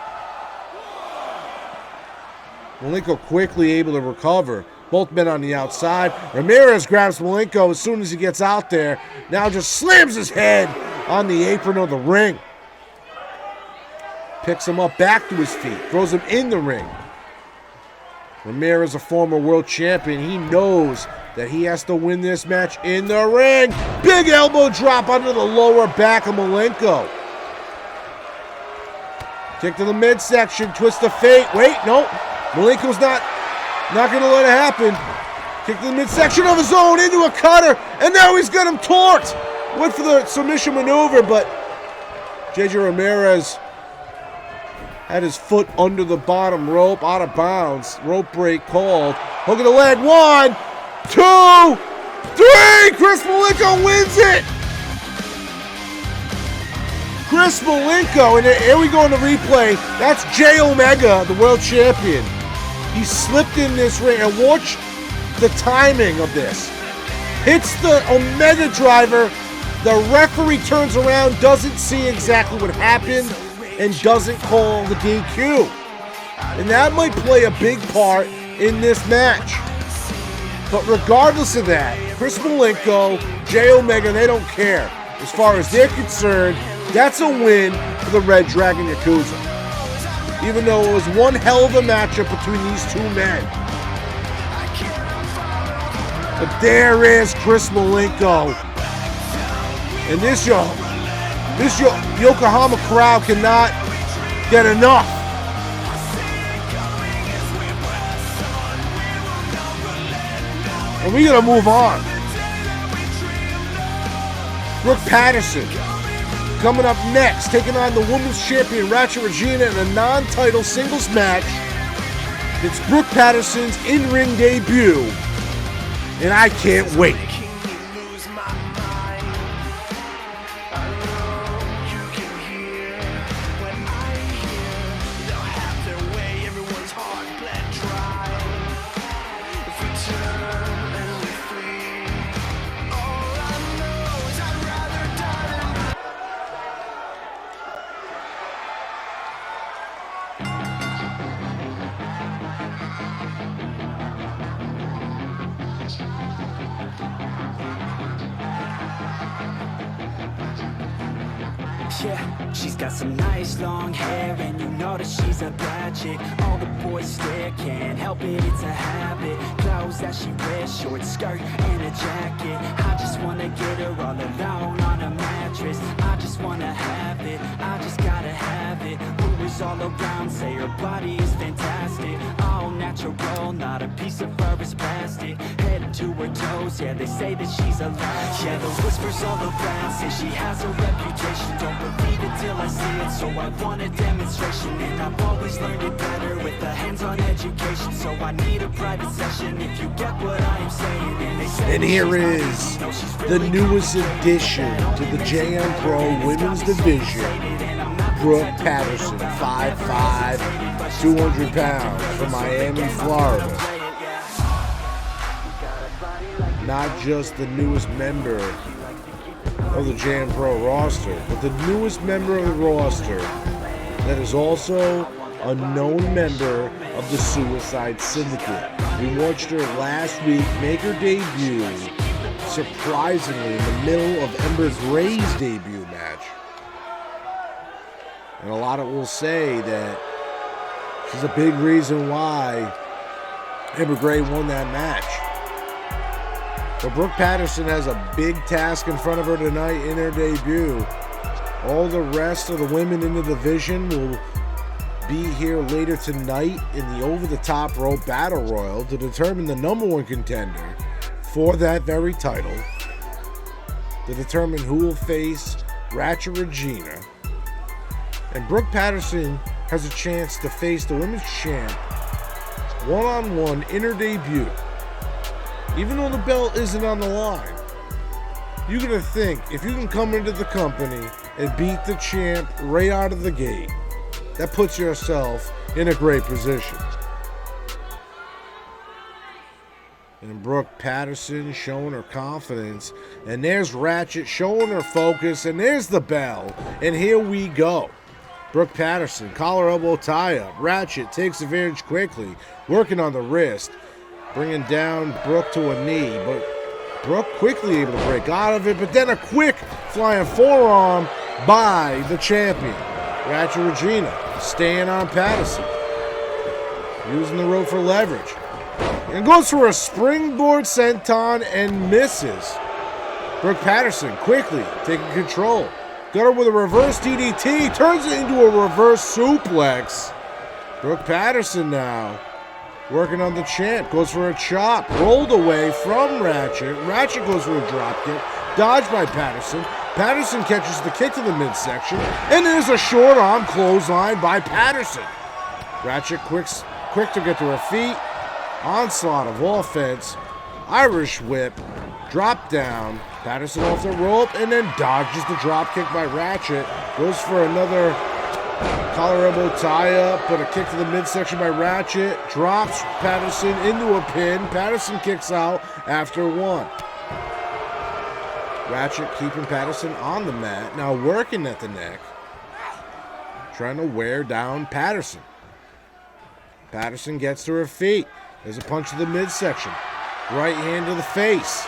Malenko quickly able to recover. Both men on the outside. Ramirez grabs Malenko as soon as he gets out there. Now just slams his head on the apron of the ring. Picks him up back to his feet. Throws him in the ring. Ramirez, a former world champion. He knows that he has to win this match in the ring. Big elbow drop under the lower back of Malenko. Kick to the midsection. Twist of fate. Wait, no. Malenko's not going to let it happen. Kick to the midsection of his own into a cutter. And now he's got him torqued. Went for the submission maneuver, but JJ Ramirez had his foot under the bottom rope, out of bounds. Rope break called. Hook of the leg. 1, 2, 3. Chris Malenko wins it. Chris Malenko, and here we go in the replay. That's J Omega, the world champion. He slipped in this ring, and watch the timing of this. Hits the Omega driver. The referee turns around, doesn't see exactly what happened, and doesn't call the DQ. And that might play a big part in this match. But regardless of that, Chris Malenko, J Omega, they don't care. As far as they're concerned, that's a win for the Red Dragon Yakuza. Even though it was one hell of a matchup between these two men. But there is Chris Malenko. And this Yokohama crowd cannot get enough. And we gotta move on. Brooke Patterson coming up next, taking on the women's champion Ratchet Regina in a non-title singles match. It's Brooke Patterson's in-ring debut, and I can't wait. Yeah, she's got some nice long hair, and you know that she's a bad chick. All the boys stare, can't help it, it's a habit. Clothes that she wears, short skirt and a jacket. I just wanna get her all alone on a mattress. I just wanna have it, I just gotta have it. Rumors all around say her body is fantastic. All natural, not a piece of fur is plastic. Head to her toes, yeah, they say that she's a latch. Yeah, the whispers all around say she has a reputation. Don't believe it till I see it, so I want a demonstration. And I've always learned it better with a hands-on education. So I need a private session if you get what I am saying. And here is the newest addition to the JMPro Women's Division, Brooke Patterson, 5'5", 200 pounds, from Miami, Florida. Not just the newest member of the JMPro roster, but the newest member of the roster that is also a known member of the Suicide Syndicate. We watched her last week make her debut, surprisingly, in the middle of Ember Gray's debut match. And a lot of will say that she's a big reason why Ember Gray won that match. But Brooke Patterson has a big task in front of her tonight in her debut. All the rest of the women in the division will be here later tonight in the over-the-top rope battle royal to determine the number one contender for that very title, to determine who will face Ratchet Regina. And Brooke Patterson has a chance to face the women's champ one-on-one in her debut. Even though the belt isn't on the line, you're going to think if you can come into the company and beat the champ right out of the gate, that puts yourself in a great position. And Brooke Patterson showing her confidence, and there's Ratchet showing her focus, and there's the bell, and here we go. Brooke Patterson, collar elbow tie up. Ratchet takes advantage quickly, working on the wrist, bringing down Brooke to a knee, but Brooke quickly able to break out of it, but then a quick flying forearm by the champion. Ratchet Regina staying on Patterson, using the rope for leverage, and goes for a springboard senton and misses. Brooke Patterson quickly taking control. Got her with a reverse DDT, turns it into a reverse suplex. Brooke Patterson now working on the champ, goes for a chop, rolled away from Ratchet. Ratchet goes for a dropkick, dodged by Patterson. Patterson catches the kick to the midsection, and there's a short arm clothesline by Patterson. Ratchet quick to get to her feet, onslaught of offense, Irish whip, drop down, Patterson off the rope, and then dodges the dropkick by Ratchet, goes for another collar elbow tie-up, but a kick to the midsection by Ratchet, drops Patterson into a pin. Patterson kicks out after one. Ratchet keeping Patterson on the mat, now working at the neck, trying to wear down Patterson. Patterson gets to her feet. There's a punch to the midsection. Right hand to the face.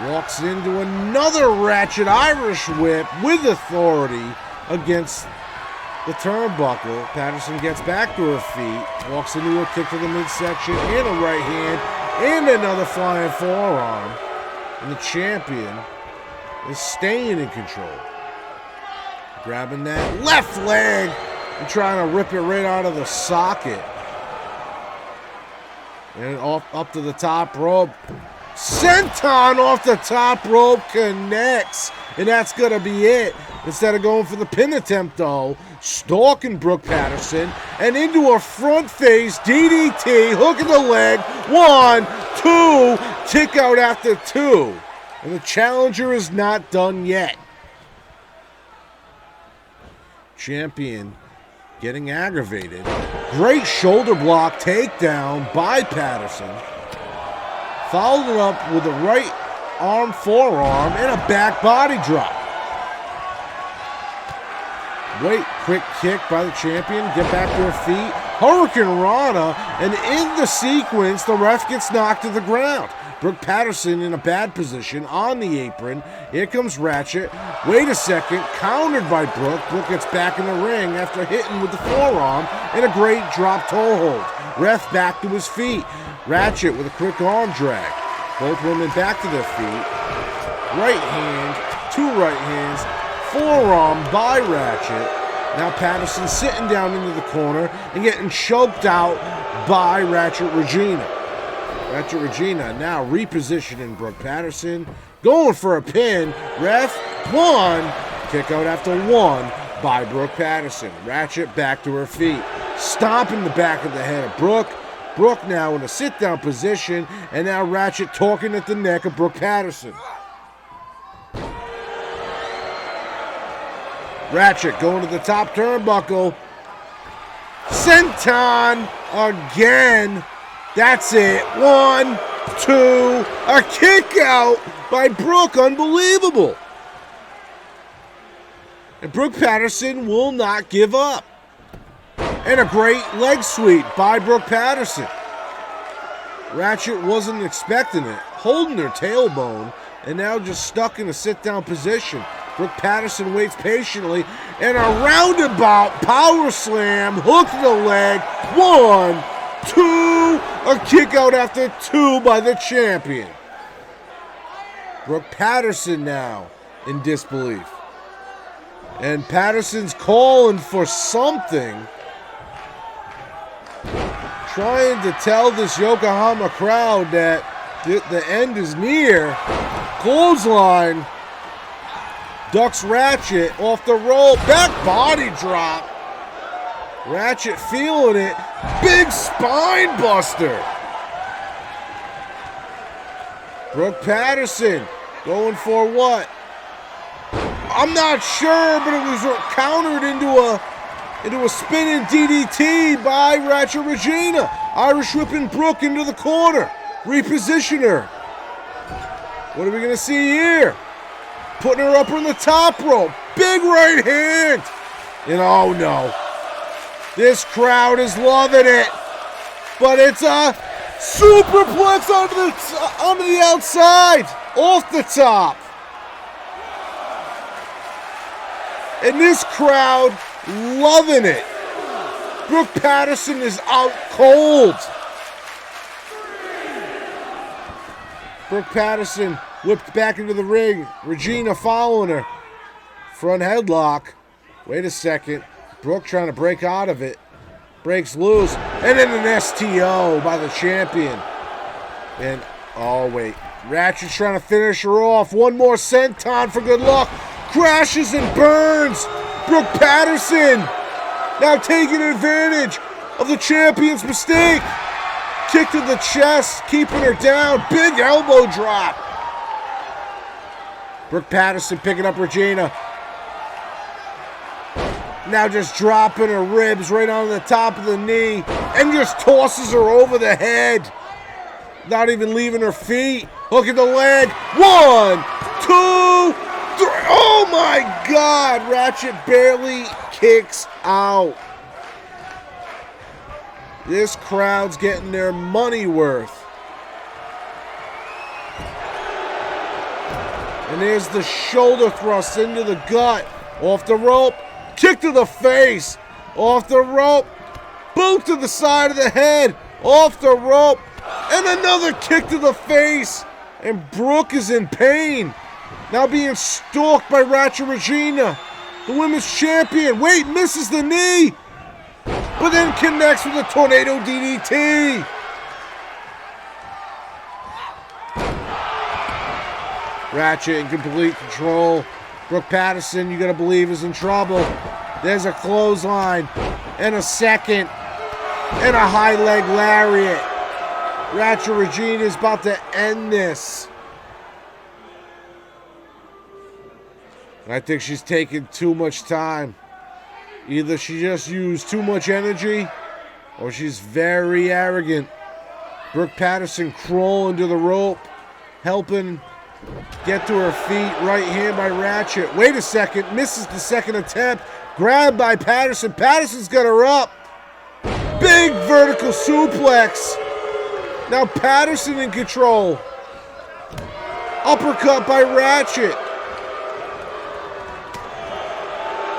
Walks into another Ratchet Irish whip with authority against the turnbuckle. Patterson gets back to her feet, walks into a kick to the midsection and a right hand and another flying forearm. And the champion is staying in control. Grabbing that left leg and trying to rip it right out of the socket. And up to the top rope. Senton off the top rope connects. And that's going to be it. Instead of going for the pin attempt, though, stalking Brooke Patterson and into a front face DDT, hook in the leg. 1, 2, kick out after 2. And the challenger is not done yet. Champion getting aggravated. Great shoulder block takedown by Patterson. Followed it up with a right arm forearm and a back body drop. Great quick kick by the champion. Get back to her feet. Hurricane Rana, and in the sequence, the ref gets knocked to the ground. Brooke Patterson in a bad position on the apron. Here comes Ratchet. Wait a second. Countered by Brooke. Brooke gets back in the ring after hitting with the forearm and a great drop toe hold. Ref back to his feet. Ratchet with a quick arm drag. Both women back to their feet. Right hand, 2 right hands, forearm by Ratchet. Now Patterson sitting down into the corner and getting choked out by Ratchet Regina. Ratchet Regina now repositioning Brooke Patterson. Going for a pin. Ref, 1. Kick out after 1 by Brooke Patterson. Ratchet back to her feet. Stomping the back of the head of Brooke. Brooke now in a sit-down position. And now Ratchet talking at the neck of Brooke Patterson. Ratchet going to the top turnbuckle. Senton again. That's it. 1, 2. A kick out by Brooke. Unbelievable. And Brooke Patterson will not give up. And a great leg sweep by Brooke Patterson. Ratchet wasn't expecting it. Holding her tailbone. And now just stuck in a sit-down position. Brooke Patterson waits patiently. And a roundabout power slam. Hook to the leg. 1, 2. A kick out after 2 by the champion. Brooke Patterson now in disbelief. And Patterson's calling for something. Trying to tell this Yokohama crowd that the end is near. Clothesline. Ducks Ratchet off the rope. Back body drop. Ratchet feeling it. Big spine buster. Brooke Patterson going for what? I'm not sure, but it was countered into a spinning DDT by Ratchet Regina. Irish whipping Brooke into the corner. Reposition her. What are we going to see here? Putting her up on the top rope. Big right hand. And oh no. This crowd is loving it. But it's a superplex onto the outside. Off the top. And this crowd loving it. Brooke Patterson is out cold. Brooke Patterson whipped back into the ring. Regina following her. Front headlock. Wait a second. Brooke trying to break out of it. Breaks loose. And then an STO by the champion. And, oh wait. Ratchet's trying to finish her off. One more senton for good luck. Crashes and burns. Brooke Patterson now taking advantage of the champion's mistake. Kick to the chest, keeping her down. Big elbow drop. Brooke Patterson picking up Regina. Now just dropping her ribs right on the top of the knee and just tosses her over the head. Not even leaving her feet. Hook at the leg. 1, 2, 3. Oh my God. Ratchet barely kicks out. This crowd's getting their money worth. And there's the shoulder thrust into the gut. Off the rope. Kick to the face. Off the rope. Boot to the side of the head. Off the rope. And another kick to the face. And Brooke is in pain. Now being stalked by Ratchet Regina. The women's champion. Wait, misses the knee. But then connects with a tornado DDT. Ratchet in complete control. Brooke Patterson, you gotta believe, is in trouble. There's a clothesline and a second and a high leg lariat. Ratchet Regina is about to end this. I think she's taking too much time. Either she just used too much energy or she's very arrogant. Brooke Patterson crawling to the rope, helping get to her feet. Right hand by Ratchet. Wait a second, misses the second attempt. Grabbed by Patterson. Patterson's got her up. Big vertical suplex. Now Patterson in control. Uppercut by Ratchet.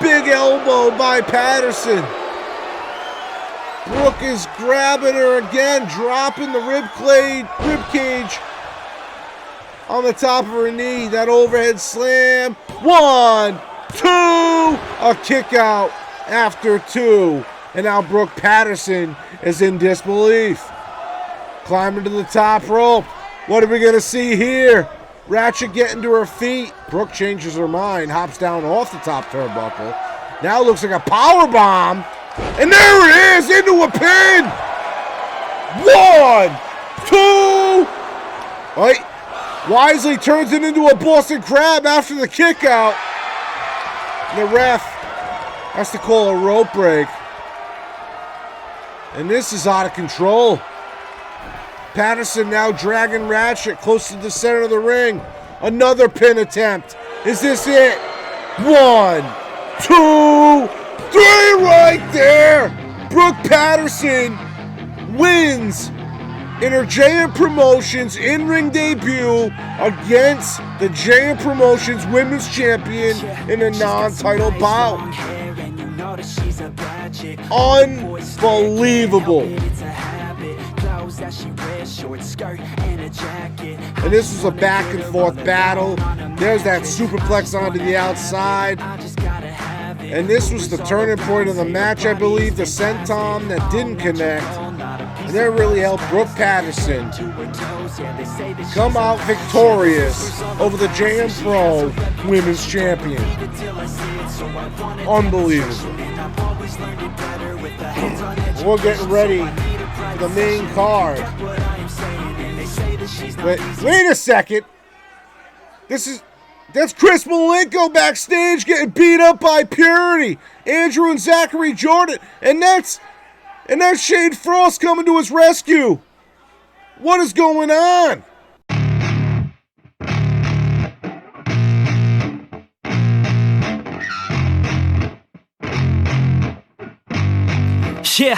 Big elbow by Patterson. Brooke is grabbing her again, dropping the rib cage on the top of her knee. That overhead slam. 1, 2. A kick out after 2. And now Brooke Patterson is in disbelief. Climbing to the top rope. What are we going to see here? Ratchet getting to her feet. Brooke changes her mind, hops down off the top turnbuckle. Now looks like a power bomb. And there it is, into a pin. 1, 2. Right. Wisely turns it into a Boston Crab after the kick out. The ref has to call a rope break. And this is out of control. Patterson now dragging Ratchet close to the center of the ring. Another pin attempt. Is this it? 1, 2, 3 right there. Brooke Patterson wins in her JM Promotions in-ring debut against the JM Promotions Women's Champion in a non-title bout. Unbelievable. And this was a back and forth battle. There's that superplex onto the outside. And this was the turning point of the match, I believe. The senton that didn't connect. And that really helped Brooke Patterson come out victorious over the JMPro Women's Champion. Unbelievable. We're getting ready for the main card. But wait a second. That's Chris Malenko backstage getting beat up by Purity, Andrew and Zachary Jordan, and that's Shane Frost coming to his rescue. What is going on? Yeah,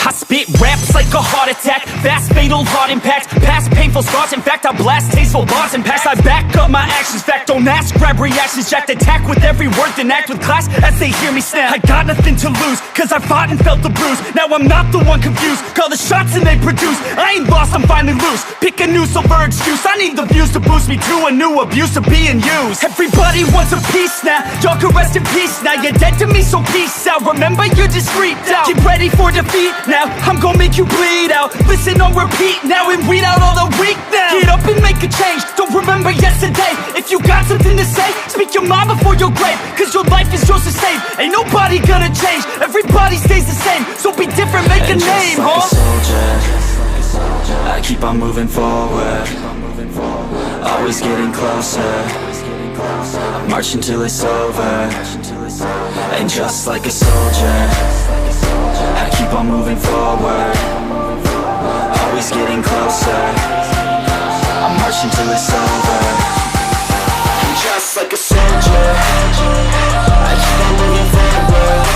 I spit raps like a heart attack, fast fatal heart impact, past painful scars. In fact, I blast tasteful bars and packs. I back up my actions, fact don't ask, grab reactions, jacked attack with every word, then act with class as they hear me snap. I got nothing to lose, cause I fought and felt the bruise. Now I'm not the one confused, call the shots and they produce. I ain't lost, I'm finally loose, pick a new silver excuse. I need the views to boost me to a new abuse of being used. Everybody wants a piece now, y'all can rest in peace now. You're dead to me, so peace out, remember you're discreet out. Get ready for defeat now, I'm gonna make you bleed out. Listen on repeat now and weed out all the weak now. Get up and make a change, don't remember yesterday. If you got something to say, speak your mind before your grave, cause your life is yours to save. Ain't nobody gonna change, everybody stays the same. So be different, make a name, like huh? A soldier, I keep on moving forward, always getting closer. I march until it's over, and just like a soldier, I keep on moving forward, always getting closer. I march until it's over. And just like a soldier, I keep on moving forward,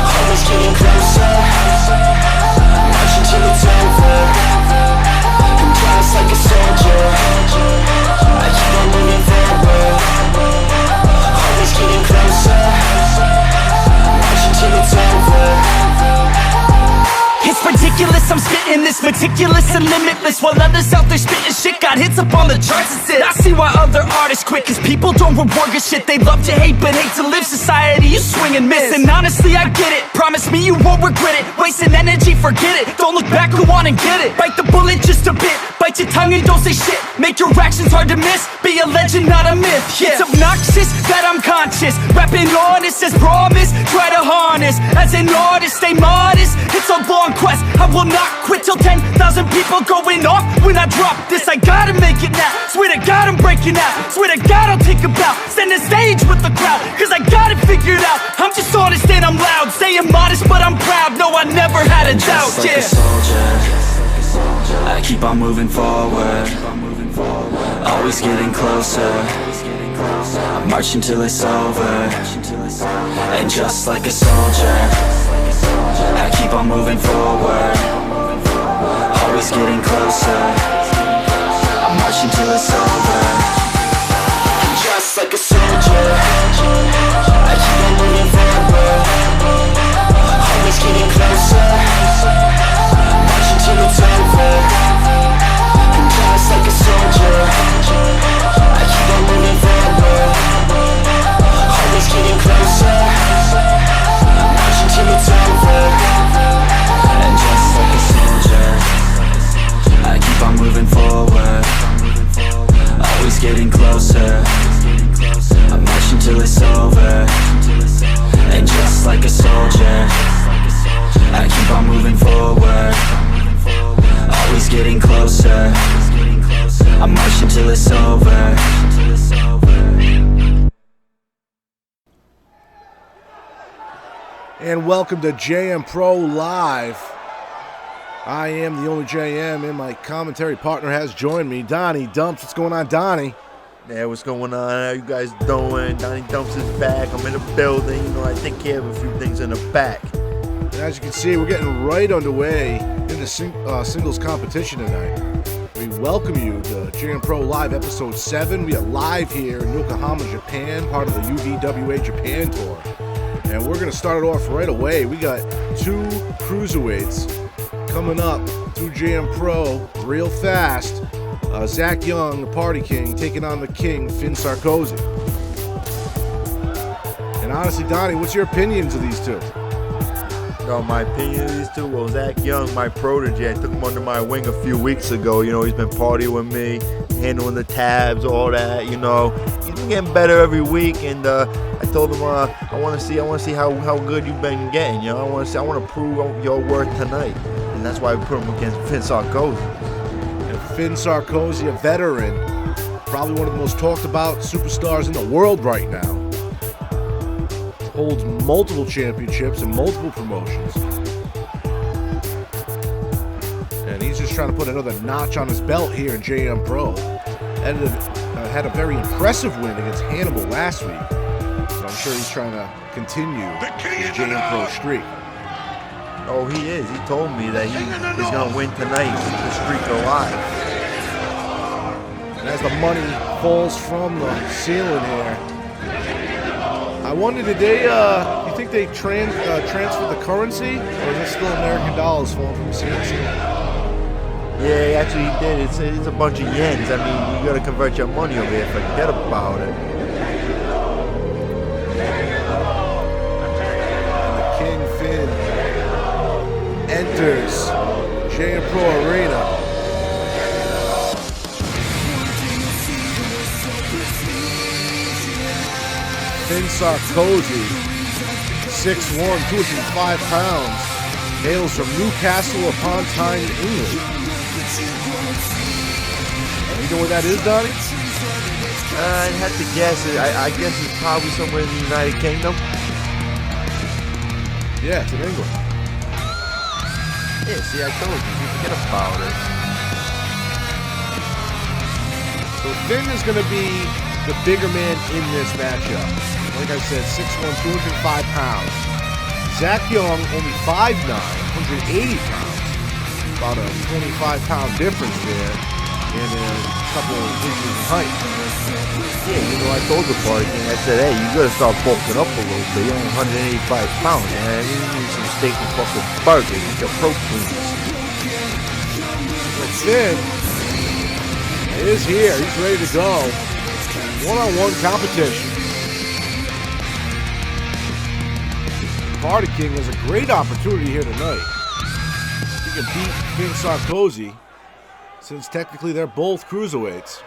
always getting closer. I march until it's over. And just like a soldier, I keep on moving forward, always getting closer. I march until it's over. It's ridiculous, I'm spitting this meticulous and limitless, while others out there spitting shit got hits up on the charts and shit. I see why other artists quit, cause people don't reward good shit. They love to hate but hate to live, society you swing and miss. And honestly I get it, promise me you won't regret it. Wasting energy, forget it. Don't look back, go on and get it. Bite the bullet just a bit. Bite your tongue and don't say shit. Make your actions hard to miss. Be a legend, not a myth. Yeah. It's obnoxious that I'm conscious. Rapping honest as promise. Try to harness. As an artist, stay modest. It's a long quest. I will not quit till 10,000 people going off when I drop this. I gotta make it now. Swear to God I'm breaking out. Swear to God I'll take a bow. Stand the stage with the crowd. Cause I got it figured out. I'm just honest and I'm loud. Saying modest but I'm proud. No, I never had a doubt. Just like a soldier, I keep on moving forward. Always getting closer. I march until it's over. And just like a soldier, I keep on moving forward. Always getting closer. I march until it's over. And just like a soldier, I keep on moving forward. Always getting closer. I march until it's over. And just like a soldier, I keep on moving forward. Always getting closer. I march until it's over. And just like a soldier, I keep on moving forward. Always getting closer. I march until it's over. And just like a soldier, I keep on moving forward. Always getting closer. I march until it's over. And welcome to JMPro Live. I am the only JM, and my commentary partner has joined me, Donnie Dumps. What's going on, Donnie? Yeah, what's going on? How you guys doing? Donnie Dumps is back. I'm in the building. You know, I take care of a few things in the back. And as you can see, we're getting right underway in the singles competition tonight. We welcome you to JMPro Live Episode 7. We are live here in Yokohama, Japan, part of the UVWA Japan Tour. And we're going to start it off right away. We got two cruiserweights coming up through JMPro real fast. Zach Young, the Party King, taking on the King, Finn Sarkozy. And honestly, Donnie, what's your opinions of these two? My opinion of these two, well, Zach Young, my protege, I took him under my wing a few weeks ago. You know, he's been partying with me, handling the tabs, all that, you know. He's been getting better every week, and I told him I want to see how good you've been getting, you know. I want to prove your worth tonight, and that's why we put him against Finn Sarkozy. And Finn Sarkozy, a veteran, probably one of the most talked about superstars in the world right now. Holds multiple championships and multiple promotions. And he's just trying to put another notch on his belt here in JMPro. Had a very impressive win against Hannibal last week. So I'm sure he's trying to continue his JMPro streak. Oh, he is. He told me that he's going to win tonight, keep the streak alive. And as the money falls from the ceiling here, I wonder, did they, you think they transferred the currency, or is it still American dollars falling from the ceiling? Yeah, actually he did. It's a bunch of yens. I mean, you got to convert your money over here. Forget about it. And the King Finn enters JMPro Arena. Finn Sarkozy, 6'1", 205 pounds, hails from Newcastle upon Tyne, England. You know where that is, Donnie? I'd have to guess it. I guess it's probably somewhere in the United Kingdom. Yeah, it's in England. Yeah, see, I told you. Forget about it. So Finn is going to be the bigger man in this matchup. Like I said, 6'1", 205 pounds. Zach Young, only 5'9", 180 pounds. About a 25-pound difference there in a couple of inches in height. Yeah, you know, I told the party king, I said, hey, you got to start bulking up a little bit. You're only 185 pounds, man. You need some steak and fucking burgers. Get your proteins. But Finn is here. He's ready to go. One-on-one competition. Party King has a great opportunity here tonight. He can beat Finn Sarkozy, since technically they're both cruiserweights.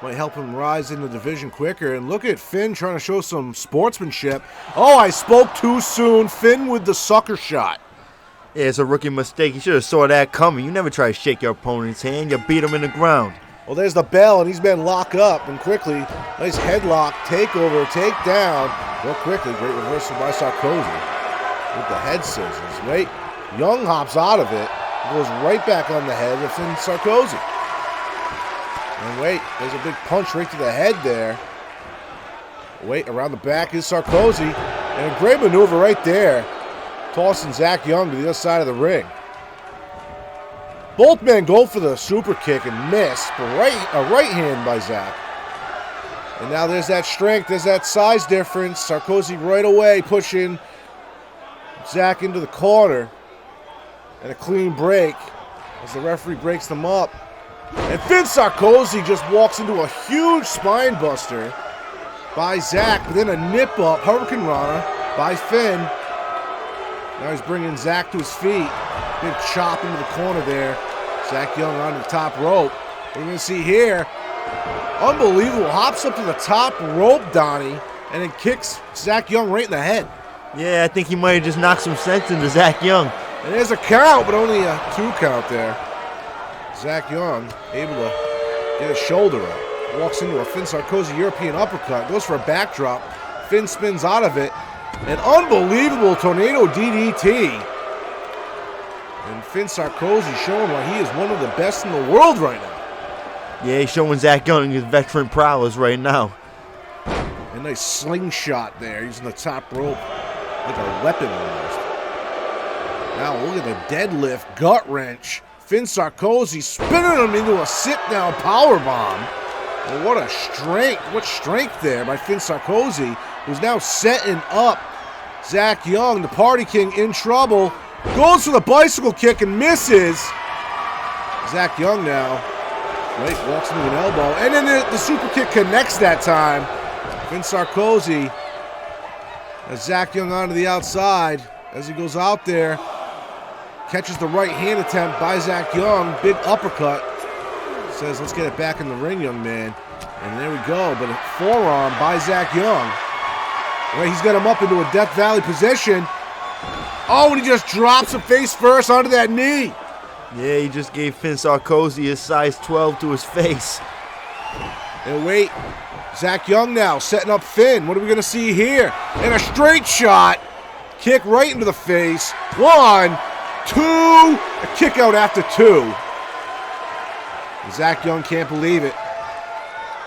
Might help him rise in the division quicker. And look at Finn trying to show some sportsmanship. Oh, I spoke too soon. Finn with the sucker shot. Yeah, it's a rookie mistake. You should have saw that coming. You never try to shake your opponent's hand. You beat him in the ground. Well, there's the bell, and he's been locked up. And quickly, nice headlock, takeover, takedown. Real quickly, great reversal by Sarkozy with the head scissors. Wait, Young hops out of it. Goes right back on the head of Finn Sarkozy. And wait, there's a big punch right to the head there. Wait, around the back is Sarkozy. And a great maneuver right there. Tossing Zach Young to the other side of the ring. Both men go for the super kick and miss. But a right hand by Zach. And now there's that strength, there's that size difference. Sarkozy right away pushing Zach into the corner. And a clean break as the referee breaks them up. And Finn Sarkozy just walks into a huge spine buster by Zach, but then a nip up, Hurricane Rana by Finn. Now he's bringing Zach to his feet. Big chop into the corner there. Zach Young on the top rope. What are we going to see here? Unbelievable. Hops up to the top rope, Donnie, and then kicks Zach Young right in the head. Yeah, I think he might have just knocked some sense into Zach Young. And there's a count, but only a 2 count there. Zach Young able to get his shoulder up. Walks into a Finn Sarkozy European uppercut. Goes for a backdrop. Finn spins out of it. An unbelievable tornado DDT. And Finn Sarkozy showing why he is one of the best in the world right now. Yeah, he's showing Zach Young his veteran prowess right now. A nice slingshot there, using the top rope like a weapon almost. Now look at the deadlift, gut wrench. Finn Sarkozy spinning him into a sit-down powerbomb. Well, what strength there by Finn Sarkozy, who's now setting up Zach Young, the Party King, in trouble. Goes for the bicycle kick and misses. Zach Young now, walks into an elbow. And then the super kick connects that time. Finn Sarkozy has Zach Young onto the outside as he goes out there. Catches the right hand attempt by Zach Young. Big uppercut. Says, let's get it back in the ring, young man. And there we go. But a forearm by Zach Young. Right, he's got him up into a Death Valley position. Oh, and he just drops him face first onto that knee. Yeah, he just gave Finn Sarkozy a size 12 to his face. And wait, Zach Young now setting up Finn. What are we going to see here? And a straight shot. Kick right into the face. 1, 2, a kick out after 2. And Zach Young can't believe it.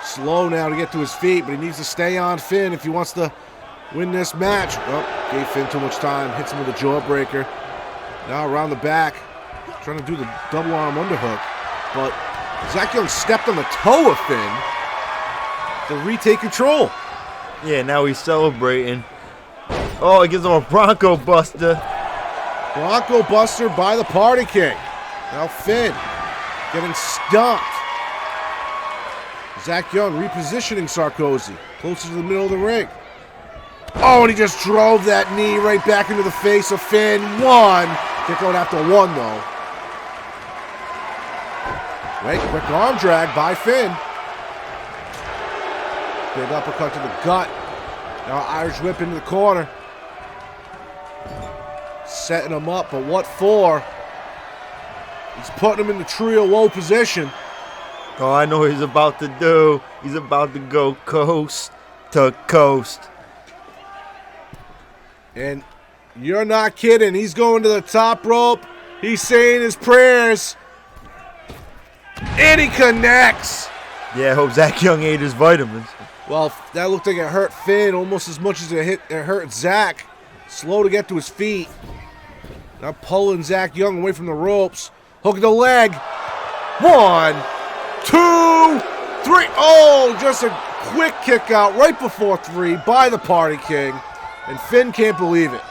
Slow now to get to his feet, but he needs to stay on Finn if he wants to win this match. Oh, gave Finn too much time. Hits him with a jawbreaker. Now around the back, trying to do the double arm underhook. But Zach Young stepped on the toe of Finn to retake control. Yeah, now he's celebrating. Oh, he gives him a Bronco Buster. Bronco Buster by the Party King. Now Finn getting stomped. Zach Young repositioning Sarkozy closer to the middle of the ring. Oh, and he just drove that knee right back into the face of Finn. 1. Kick out after 1, though. Wait, quick arm drag by Finn. Big uppercut to the gut. Now Irish whip into the corner. Setting him up, but what for? He's putting him in the trio woe position. Oh, I know what he's about to do. He's about to go coast to coast. And you're not kidding. He's going to the top rope. He's saying his prayers. And he connects. Yeah, I hope Zach Young ate his vitamins. Well, that looked like it hurt Finn almost as much as it hurt Zach. Slow to get to his feet. Now pulling Zach Young away from the ropes. Hook the leg. 1, 2, 3. Oh, just a quick kick out right before 3 by the Party King. And Finn can't believe it.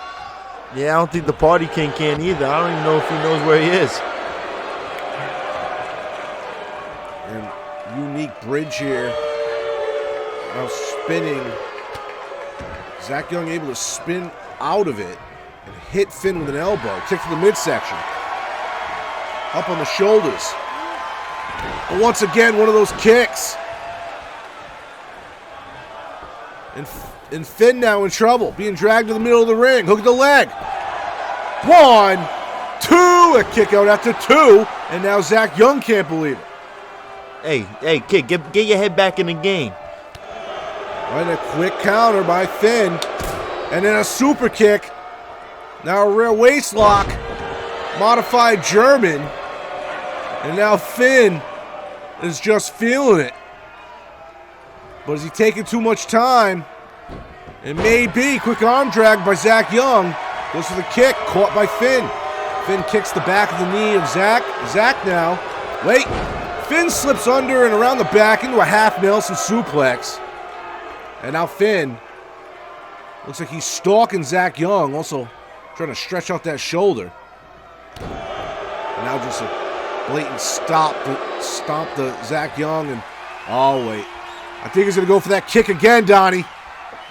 Yeah, I don't think the Party King can either. I don't even know if he knows where he is. And unique bridge here. Now spinning. Zach Young able to spin out of it and hit Finn with an elbow. Kick to the midsection. Up on the shoulders. And once again, one of those kicks. And Finn now in trouble, being dragged to the middle of the ring. Hook the leg. 1, 2, a kick out after 2, and now Zach Young can't believe it. Hey, kid, get your head back in the game. Right, a quick counter by Finn, and then a super kick. Now a rear waist lock, modified German, and now Finn is just feeling it. But is he taking too much time? It may be. Quick arm drag by Zach Young. Goes for the kick, caught by Finn. Finn kicks the back of the knee of Zach. Zach now. Wait. Finn slips under and around the back into a half Nelson suplex. And now Finn looks like he's stalking Zach Young. Also trying to stretch out that shoulder. And now just a blatant stomp to Zach Young. And oh, wait. I think he's going to go for that kick again, Donnie.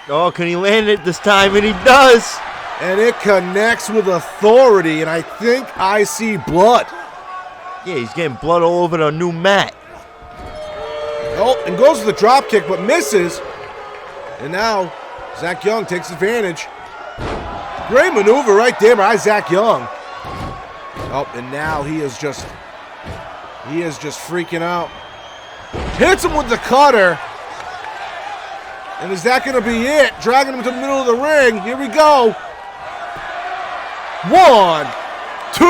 Oh, can he land it this time? And he does. And it connects with authority, and I think I see blood. Yeah, he's getting blood all over the new mat. Oh, and goes for the drop kick, but misses. And now Zach Young takes advantage. Great maneuver right there by Zach Young. Oh, and now he is just freaking out. Hits him with the cutter. And is that going to be it? Dragging him to the middle of the ring. Here we go. 1, 2,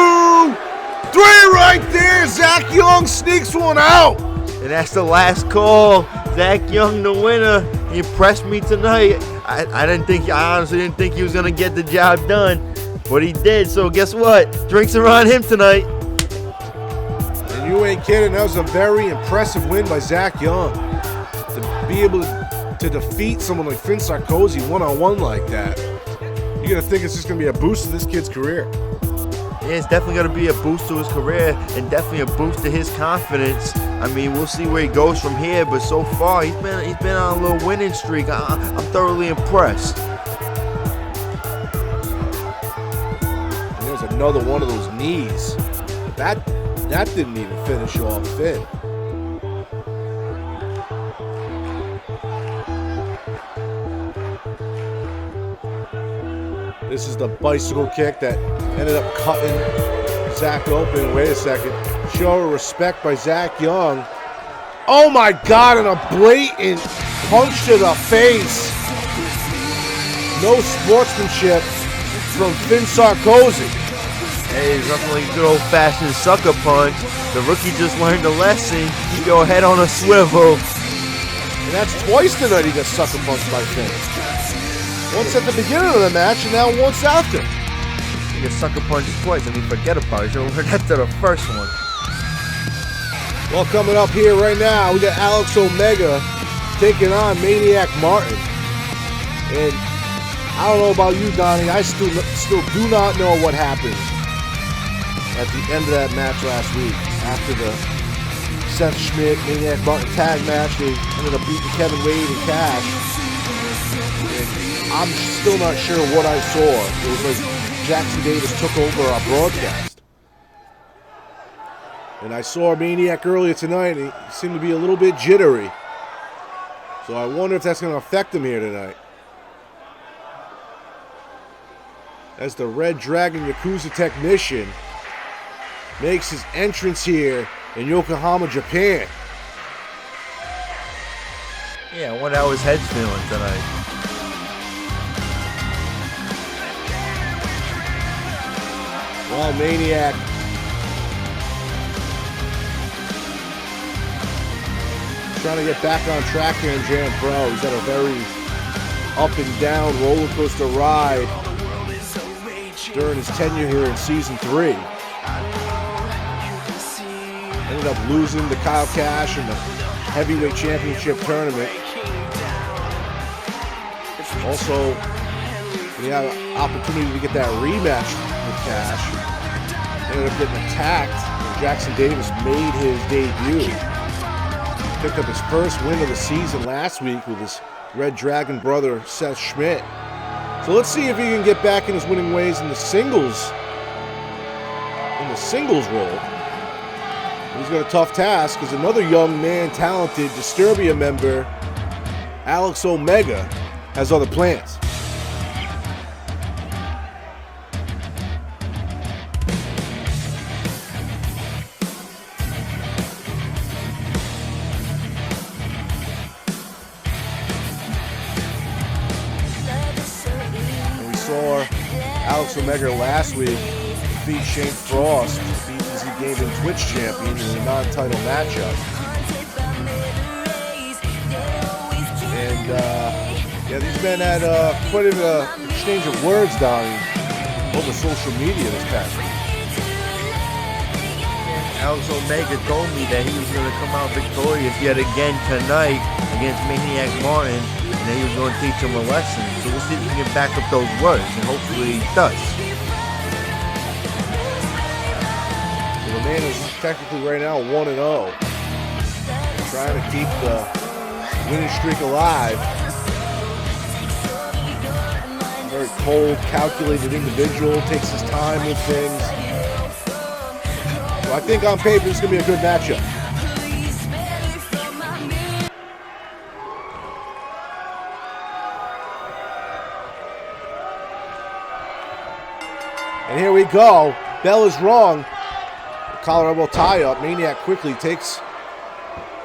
3 right there. Zach Young sneaks one out. And that's the last call. Zach Young, the winner. He impressed me tonight. I honestly didn't think he was going to get the job done. But he did. So guess what? Drinks are on him tonight. And you ain't kidding. That was a very impressive win by Zach Young. To be able to defeat someone like Finn Sarkozy one-on-one like that, you're going to think it's just going to be a boost to this kid's career. Yeah, it's definitely going to be a boost to his career and definitely a boost to his confidence. I mean, we'll see where he goes from here, but so far he's been on a little winning streak. I'm thoroughly impressed. And there's another one of those knees. That didn't even finish off Finn. This is the bicycle kick that ended up cutting Zach open. Wait a second. Show of respect by Zach Young. Oh my God, and a blatant punch to the face. No sportsmanship from Finn Sarkozy. Hey, it's nothing like a good old-fashioned sucker punch. The rookie just learned a lesson. You go head on a swivel. And that's twice tonight he got sucker punched by Finn. Once at the beginning of the match and now once after. You get sucker punched twice and you forget about it. You'll learn after the first one. Well, coming up here right now, we got Alex Omega taking on Maniac Martin. And I don't know about you, Donnie. I still do not know what happened at the end of that match last week. After the Seth Schmidt, Maniac Martin tag match, they ended up beating Kevin Wade and Cash. And I'm still not sure what I saw. It was like Jackson Davis took over our broadcast. And I saw Maniac earlier tonight, and he seemed to be a little bit jittery. So I wonder if that's going to affect him here tonight. As the Red Dragon Yakuza technician makes his entrance here in Yokohama, Japan. Yeah, I wonder how his head's feeling tonight. Well, Maniac trying to get back on track here in JMPro. He's had a very up and down roller coaster ride during his tenure here in Season 3. Ended up losing to Kyle Cash in the Heavyweight Championship tournament. Also, he had an opportunity to get that rematch with Cash. Ended up getting attacked when Jackson Davis made his debut. Picked up his first win of the season last week with his Red Dragon brother, Seth Schmidt. So let's see if he can get back in his winning ways in the singles role. He's got a tough task because another young man, talented Disturbia member, Alex Omega, has other plans. And we saw Alex Omega last week defeat Shane Frost, BTZ Gaming Twitch champion, in a non-title matchup. And yeah, these men had quite an exchange of words down over social media this past week. Alex Omega told me that he was going to come out victorious yet again tonight against Maniac Martin, and that he was going to teach him a lesson. So we'll see if he can back up those words, and hopefully he does. So the man is technically right now 1-0, trying to keep the winning streak alive. Very cold, calculated individual, takes his time with things. So I think on paper this is going to be a good matchup. And here we go. Bell is wrong. Collar elbow tie up. Maniac quickly takes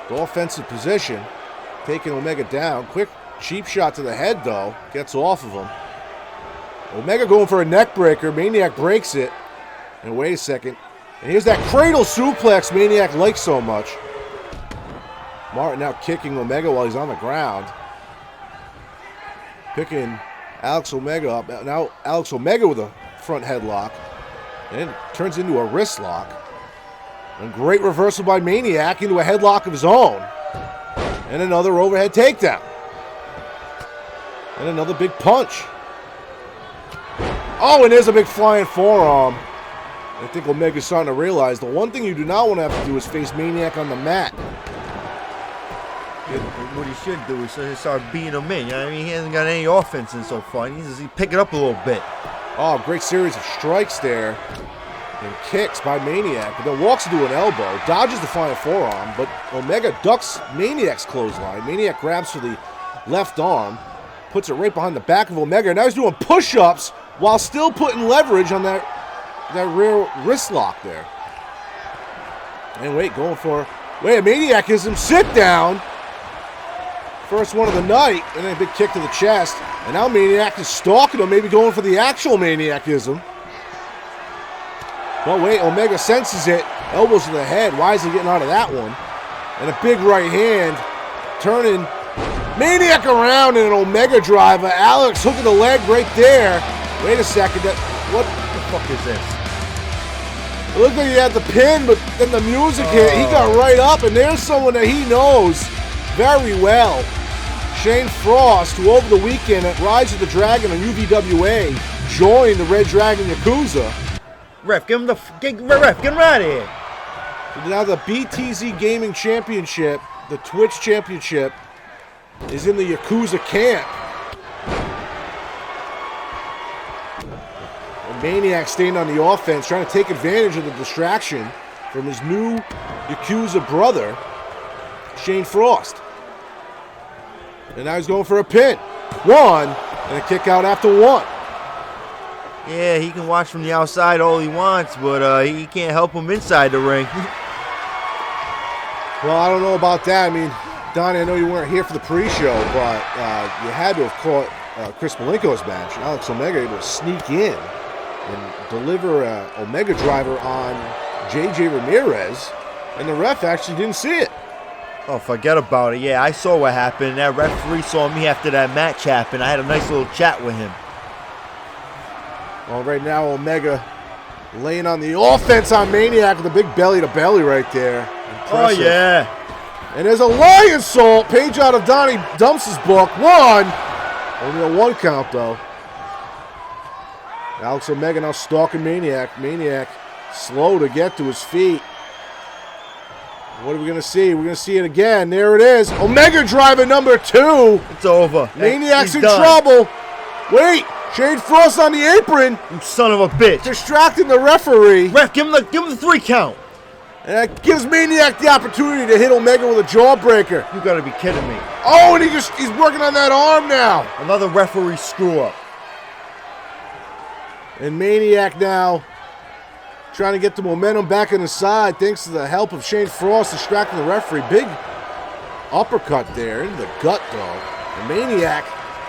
the offensive position, taking Omega down. Quick cheap shot to the head though. Gets off of him. Omega going for a neck breaker. Maniac breaks it. And wait a second. And here's that cradle suplex Maniac likes so much. Martin now kicking Omega while he's on the ground. Picking Alex Omega up. Now Alex Omega with a front headlock. And it turns into a wrist lock. And great reversal by Maniac into a headlock of his own. And another overhead takedown. And another big punch. Oh, and there's a big flying forearm. I think Omega's starting to realize the one thing you do not want to have to do is face Maniac on the mat. What he should do is start beating him in. You know what I mean? He hasn't got any offense in so far. He needs to pick it up a little bit. Oh, great series of strikes there. And kicks by Maniac. But then walks into an elbow. Dodges the flying forearm. But Omega ducks Maniac's clothesline. Maniac grabs for the left arm. Puts it right behind the back of Omega. Now he's doing push-ups while still putting leverage on that rear wrist lock there. And wait, Maniac gives him sit down. First one of the night, and then a big kick to the chest. And now Maniac is stalking him, maybe going for the actual Maniacism. But wait, Omega senses it. Elbows to the head. Why is he getting out of that one? And a big right hand. Turning Maniac around in an Omega driver. Alex hooking the leg right there. Wait a second. What the fuck is this? It looked like he had the pin, but then the music hit. He got right up, and there's someone that he knows very well. Shane Frost, who over the weekend at Rise of the Dragon on UVWA joined the Red Dragon Yakuza. Ref, get him out of here. Now the BTZ Gaming Championship, the Twitch Championship, is in the Yakuza camp. And Maniac staying on the offense, trying to take advantage of the distraction from his new Yakuza brother, Shane Frost. And now he's going for a pin. One, and a kick out after one. Yeah, he can watch from the outside all he wants, but he can't help him inside the ring. Well, I don't know about that. I mean, Donnie, I know you weren't here for the pre-show, but you had to have caught Chris Malenko's match. Alex Omega able to sneak in and deliver an Omega driver on JJ Ramirez, and the ref actually didn't see it. Oh, forget about it. Yeah, I saw what happened. That referee saw me after that match happened. I had a nice little chat with him. Well, right now, Omega laying on the offense on Maniac with a big belly-to-belly right there. Impressive. Oh, yeah. And there's a lion salt, page out of Donnie Dumps' book. One. Only a one count, though. Alex Omega now stalking Maniac. Maniac slow to get to his feet. What are we going to see? We're going to see it again. There it is. Omega driver number 2. It's over. Maniac's He's in done. trouble. Wait. Shane Frost on the apron. You son of a bitch. Distracting the referee. Ref, give him the 3 count. And that gives Maniac the opportunity to hit Omega with a jawbreaker. You gotta be kidding me. Oh, and he's working on that arm now. Another referee screw up. And Maniac now trying to get the momentum back on his side thanks to the help of Shane Frost distracting the referee. Big uppercut there into the gut, though. And Maniac,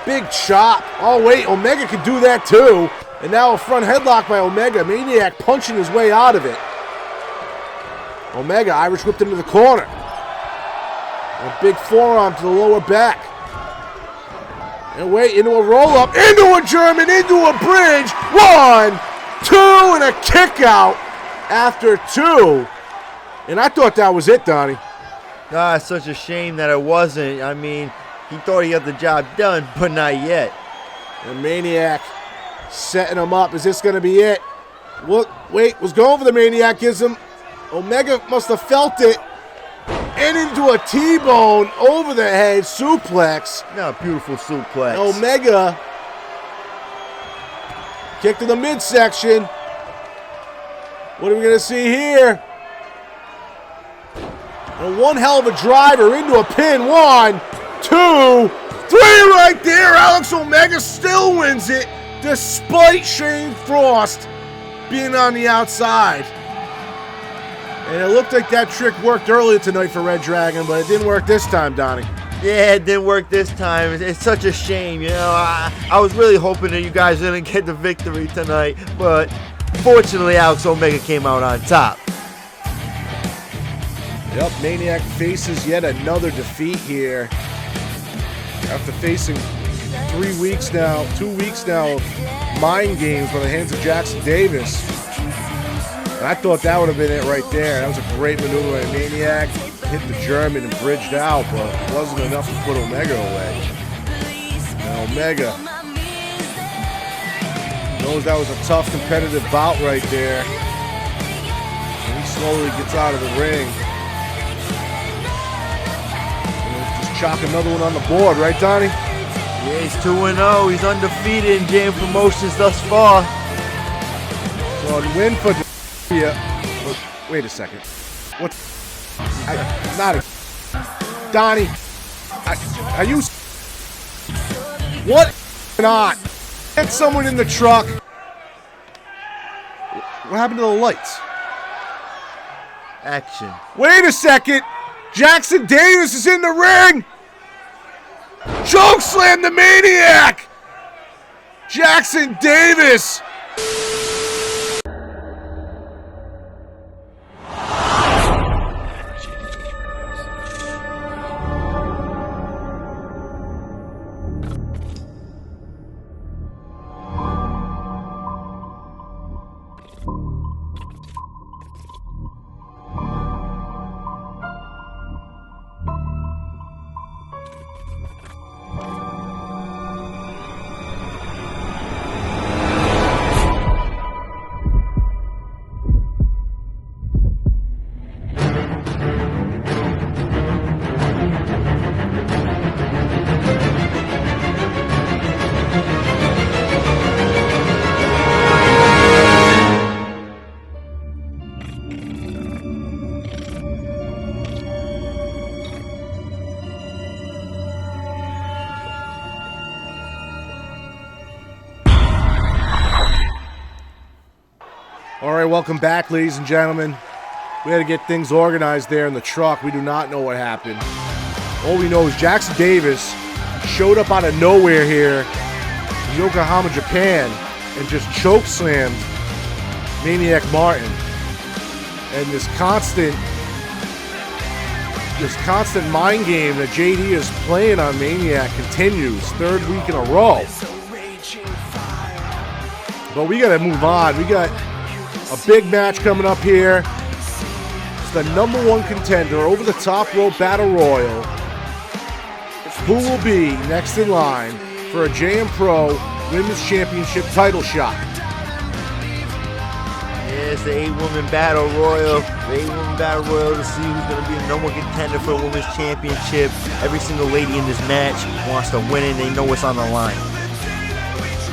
big chop. Oh, wait, Omega could do that, too. And now a front headlock by Omega. Maniac punching his way out of it. Omega, Irish whipped into the corner. A big forearm to the lower back. And wait, into a roll-up, into a German, into a bridge. 1, 2, and a kick out after 2. And I thought that was it, Donnie. Ah, it's such a shame that it wasn't. I mean, he thought he got the job done, but not yet. And Maniac setting him up. Is this going to be it? What? Wait, was going for the Maniac. Gives him. Omega must have felt it. And into a T-bone over the head suplex. Now, beautiful suplex. Omega kick to the midsection. What are we going to see here? And one hell of a driver into a pin. 1, 2, 3 right there. Alex Omega still wins it despite Shane Frost being on the outside. And it looked like that trick worked earlier tonight for Red Dragon, but it didn't work this time, Donnie. Yeah, it didn't work this time. It's such a shame, you know. I was really hoping that you guys didn't get the victory tonight, but fortunately, Alex Omega came out on top. Yep, Maniac faces yet another defeat here. After facing 2 weeks now of mind games by the hands of Jackson Davis. And I thought that would have been it right there. That was a great maneuver by Maniac. Hit the German and bridged out, but it wasn't enough to put Omega away. And Omega knows that was a tough competitive bout right there. And he slowly gets out of the ring. And just chalk another one on the board, right, Donnie? Yeah, he's 2-0. He's undefeated in JM Promotions thus far. So a win for wait a second. What? Not a Donnie. Are you? What? Not. Get someone in the truck. What happened to the lights? Action. Wait a second. Jackson Davis is in the ring. Chokeslam the Maniac. Jackson Davis. All right, welcome back, ladies and gentlemen. We had to get things organized there in the truck. We do not know what happened. All we know is Jackson Davis showed up out of nowhere here in Yokohama, Japan, and just chokeslammed Maniac Martin. And this constant mind game that JD is playing on Maniac continues, 3rd week in a row. But we got to move on. We got a big match coming up here. It's the #1 contender over the top rope battle royal. Who will be next in line for a JMPro Women's Championship title shot? Yeah, it's the 8-woman battle royal. The 8-woman battle royal to see who's going to be the #1 contender for a women's championship. Every single lady in this match wants to win it. They know what's on the line.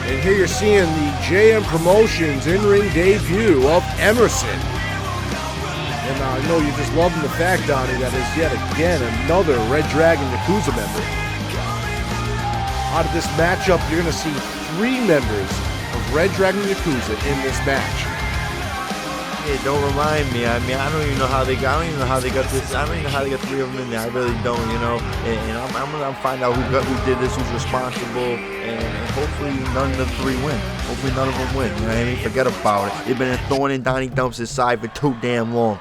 And here you're seeing the JM Promotions in-ring debut of Emerson. And I know you're just loving the fact, Donnie, that is yet again another Red Dragon Yakuza member. Out of this matchup, you're going to see 3 members of Red Dragon Yakuza in this match. Yeah, don't remind me. I mean, I don't even know how they got this. I don't even know how they got 3 of them in there. I really don't, you know. And I'm gonna find out who did this, who's responsible, and hopefully none of the 3 win. Hopefully none of them win. You know what I mean? Forget about it. They've been a thorn in Donnie Dumps' side for too damn long.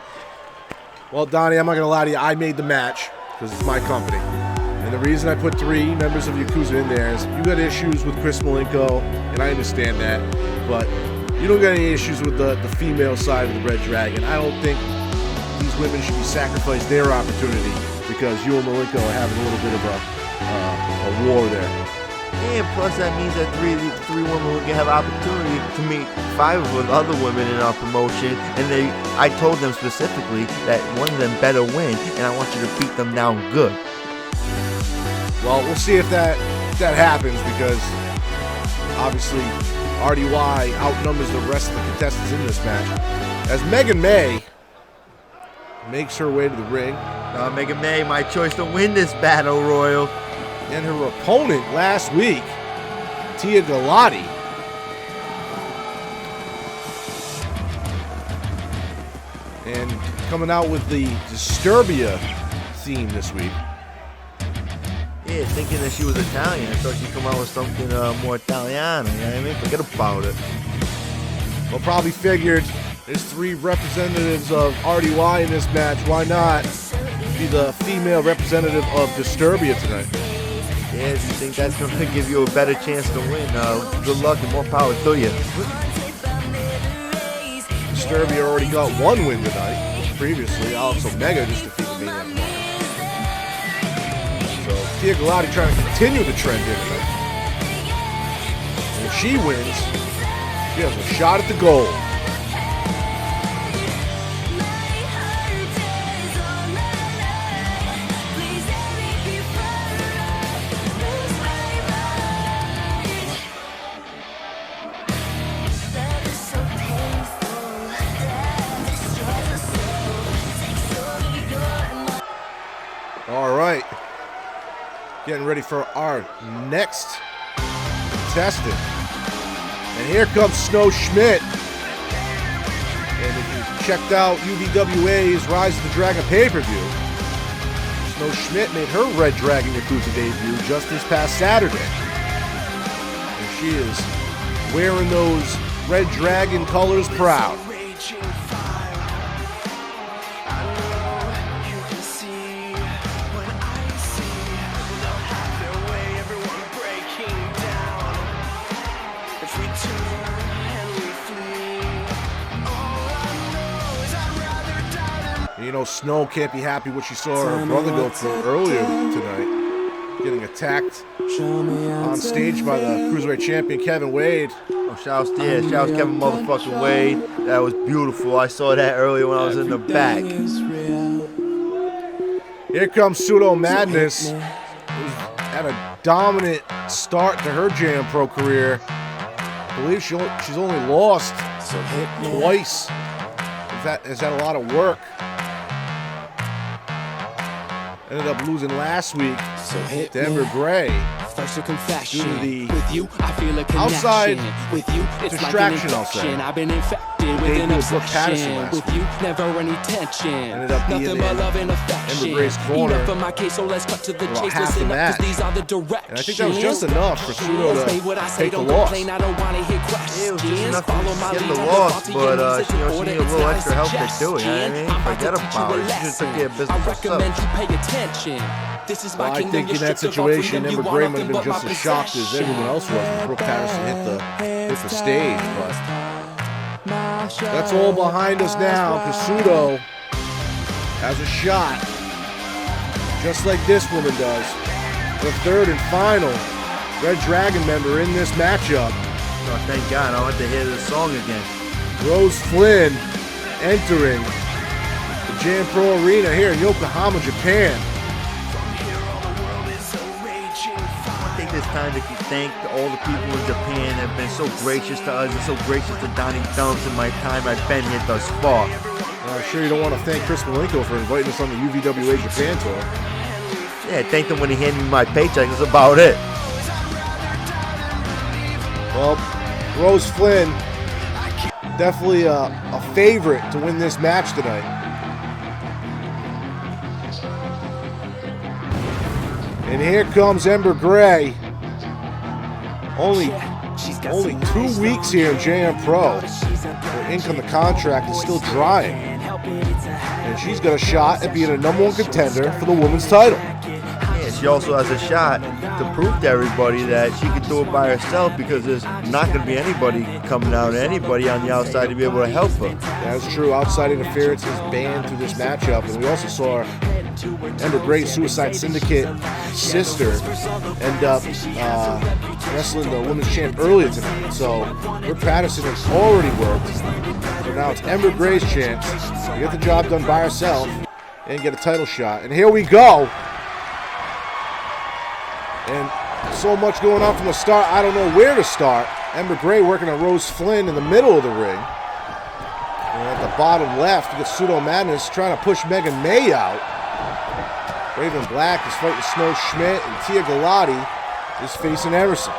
Well, Donnie, I'm not gonna lie to you. I made the match because it's my company. And the reason I put 3 members of Yakuza in there is you got issues with Chris Malenko, and I understand that, but you don't got any issues with the female side of the Red Dragon. I don't think these women should be sacrificed their opportunity because you and Malenko are having a little bit of a war there. And plus that means that three women will have opportunity to meet 5 of the other women in our promotion. And I told them specifically that one of them better win, and I want you to beat them down good. Well, we'll see if that happens because obviously RDY outnumbers the rest of the contestants in this match. As Megan May makes her way to the ring. Megan May, my choice to win this battle royal. And her opponent last week, Tia Galati. And coming out with the Disturbia theme this week. Yeah, thinking that she was Italian. I thought she'd come out with something more Italiano, you know what I mean? Forget about it. Well, probably figured there's 3 representatives of RDY in this match. Why not be the female representative of Disturbia tonight? Yeah, if you think that's going to give you a better chance to win, good luck and more power to you. Disturbia already got 1 win tonight. Previously, Alex Omega just defeated Maniac Monday. Tia Galati trying to continue the trend here tonight. And if she wins, she has a shot at the gold. All right. Getting ready for our next contestant. And here comes Snow Schmidt. And if you checked out UVWA's Rise of the Dragon pay-per-view, Snow Schmidt made her Red Dragon Yakuza debut just this past Saturday. And she is wearing those Red Dragon colors proud. You know, Snow can't be happy what she saw her brother go through earlier tonight. Getting attacked on stage by the Cruiserweight champion, Kevin Wade. Oh, shouts Kevin motherfucking Wade. That was beautiful. I saw that earlier when I was in the back. Here comes Pseudo Madness, who's had a dominant start to her JMPro career. I believe she's only lost twice. Has had a lot of work. Ended up losing last week to Ember Gray. First a confession. Due to the with you, I feel a outside with you, it's distraction, like an I'll say. I've been infected with an obsession. With you, never any tension. Ended up being nothing but love and affection. Ember Gray's corner Enough for my case, so let's cut to the about chase. half the Listen up, match. 'cause these are the directions. And I think that was just enough for Pseudo to take the don't loss. complain, I don't wanna hear questions. It was just enough to Follow my get the lead, loss, faulty but and she needed a little extra help to do it, you know what I mean? I'm about Forget to teach you about a it. She just lesson. took care of business I herself. recommend you pay attention. This is my Well, I kingdom, think in that restricted from situation, freedom. Ember You Gray want might have been nothing just but as shocked as possession. everyone else was when Brooke Patterson hit the stage. But that's all behind us now, because Pseudo has a shot, just like this woman does. The 3rd and final Red Dragon member in this matchup. Oh, thank God. I want to hear this song again. Rose Flynn entering the JMPro Arena here in Yokohama, Japan. Take this time to thank all the people in Japan that have been so gracious to us and so gracious to Donnie Thumbs in my time I've been here thus far. I'm sure you don't want to thank Chris Malenko for inviting us on the UVWA Japan tour. Yeah, I thanked him when he handed me my paycheck. That's about it. Well, Rose Flynn, definitely a favorite to win this match tonight. And here comes Ember Gray. Only 2 weeks here in JMPro. Her ink on the contract is still drying. And she's got a shot at being a #1 contender for the women's title. Yeah, she also has a shot to prove to everybody that she can do it by herself, because there's not going to be anybody coming out, anybody on the outside to be able to help her. That's true. Outside interference is banned through this matchup. And we also saw Ember Gray's Suicide Syndicate sister end up wrestling the women's champ earlier tonight. So Brooke Patterson has already worked. So now it's Ember Gray's chance to get the job done by herself and get a title shot. And here we go. And so much going on from the start, I don't know where to start. Ember Gray working on Rose Flynn in the middle of the ring. And at the bottom left, you get Pseudo Madness trying to push Megan May out. Raven Black is fighting Snow Schmidt, and Tia Galati is facing Emerson.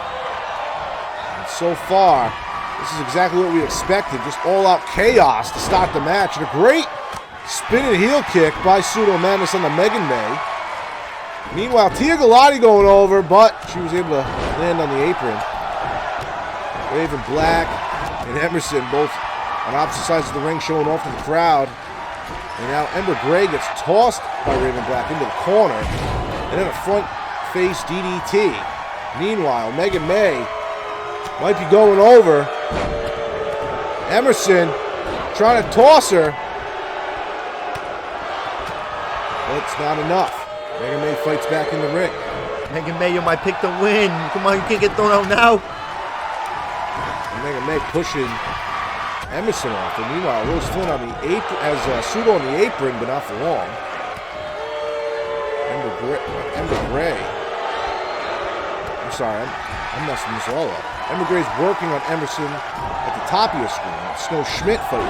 And so far, this is exactly what we expected. Just all-out chaos to start the match. And a great spinning heel kick by Pseudo Madness on the Megan May. Meanwhile, Tia Galati going over, but she was able to land on the apron. Raven Black and Emerson both on opposite sides of the ring, showing off to the crowd. And now Ember Gray gets tossed by Raven Black into the corner, and then a front face DDT. Meanwhile, Megan May might be going over. Emerson trying to toss her, but it's not enough. Megan May fights back in the ring. Megan May, you're my pick to win. Come on, you can't get thrown out now. And Megan May pushing Emerson off. And meanwhile, Rose Flynn on the apron, as Pseudo on the apron, but not for long. Ember Gray. I'm sorry, I'm messing this all up. Ember Gray's working on Emerson at the top of your screen. Snow Schmidt fighting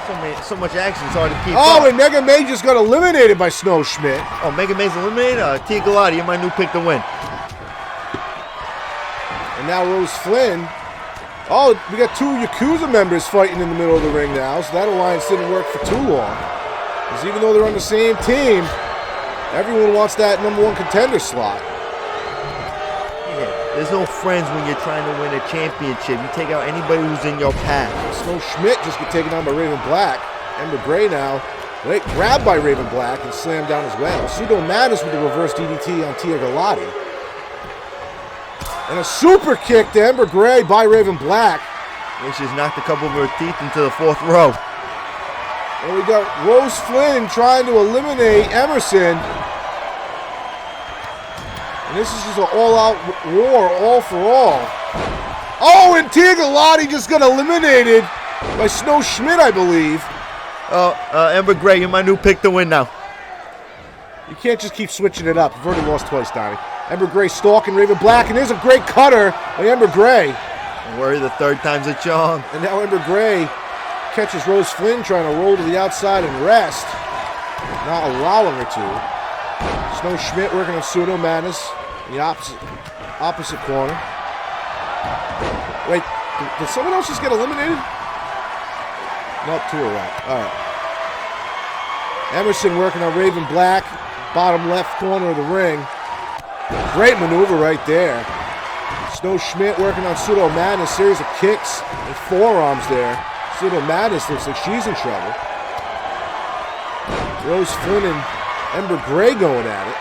Megan May. So much action, it's hard to keep up. And Megan May just got eliminated by Snow Schmidt. Oh, Megan May's eliminated? Tia Galati, you're my new pick to win. And now Rose Flynn. Oh, we got two Yakuza members fighting in the middle of the ring now, so that alliance didn't work for too long. Because even though they're on the same team, everyone wants that #1 contender slot. Yeah, there's no friends when you're trying to win a championship. You take out anybody who's in your path. Snow Schmidt just get taken on by Raven Black. Ember Gray now, grabbed by Raven Black and slammed down as well. Pseudo Madness with the reverse DDT on Tia Galati. And a super kick to Ember Gray by Raven Black. And she's knocked a couple of her teeth into the 4th row. And we got Rose Flynn trying to eliminate Emerson. And this is just an all-out war, all for all. Oh, and Tia Galati just got eliminated by Snow Schmidt, I believe. Ember Gray, you're my new pick to win now. You can't just keep switching it up. You've already lost twice, Donnie. Ember Gray stalking Raven Black, and there's a great cutter by Ember Gray. Don't worry, the 3rd time's a charm. And now Ember Gray catches Rose Flynn trying to roll to the outside and rest, not allowing her to. Snow Schmidt working on Pseudo Madness in the opposite corner. Wait, did someone else just get eliminated? Nope, 2 are out. All right. Emerson working on Raven Black, bottom left corner of the ring. Great maneuver right there. Snow Schmidt working on Pseudo Madness, series of kicks and forearms there. Pseudo Madness looks like she's in trouble. Rose Flynn and Ember Gray going at it.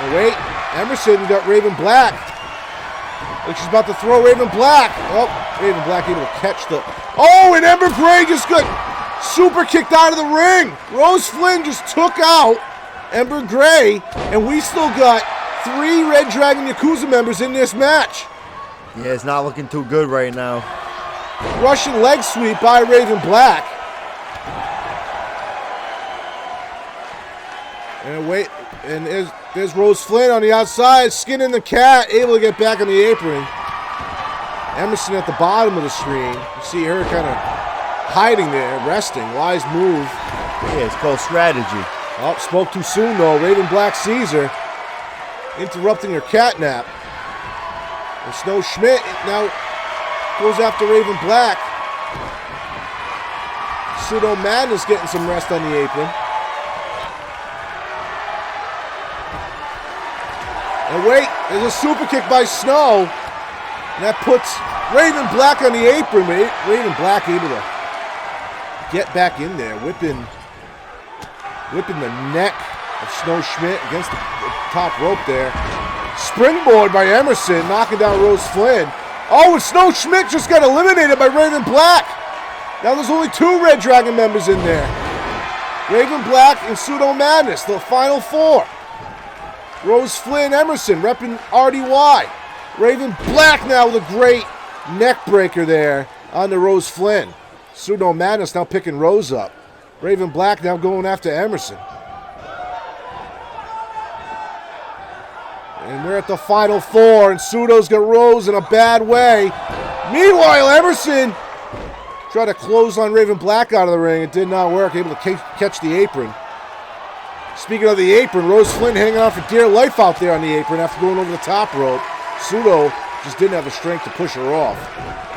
And wait, Emerson got Raven Black. Like she's about to throw Raven Black. Oh, Raven Black able to catch the... Oh, and Ember Gray just got super kicked out of the ring. Rose Flynn just took out Ember Gray, and we still got 3 Red Dragon Yakuza members in this match. Yeah, it's not looking too good right now. Russian leg sweep by Raven Black. And wait, And there's Rose Flynn on the outside, skinning the cat, able to get back on the apron. Emerson at the bottom of the screen. You see her kind of hiding there, resting. Wise move. Yeah, it's called strategy. Oh, spoke too soon though. Raven Black sees her, interrupting her cat nap. And Snow Schmidt now goes after Raven Black. Pseudo Madness getting some rest on the apron. And wait, there's a super kick by Snow. And that puts Raven Black on the apron. Raven Black able to get back in there, whipping the neck of Snow Schmidt against the top rope there. Springboard by Emerson, knocking down Rose Flynn. Oh, and Snow Schmidt just got eliminated by Raven Black. Now there's only 2 Red Dragon members in there. Raven Black and Pseudo Madness, the final 4. Rose Flynn, Emerson, repping RDY. Raven Black now with a great neck breaker there on the Rose Flynn. Pseudo Madness now picking Rose up. Raven Black now going after Emerson. And we're at the final 4, and Pseudo's got Rose in a bad way. Meanwhile, Emerson tried to close on Raven Black out of the ring. It did not work, able to catch the apron. Speaking of the apron, Rose Flynn hanging on for dear life out there on the apron after going over the top rope. Pseudo just didn't have the strength to push her off.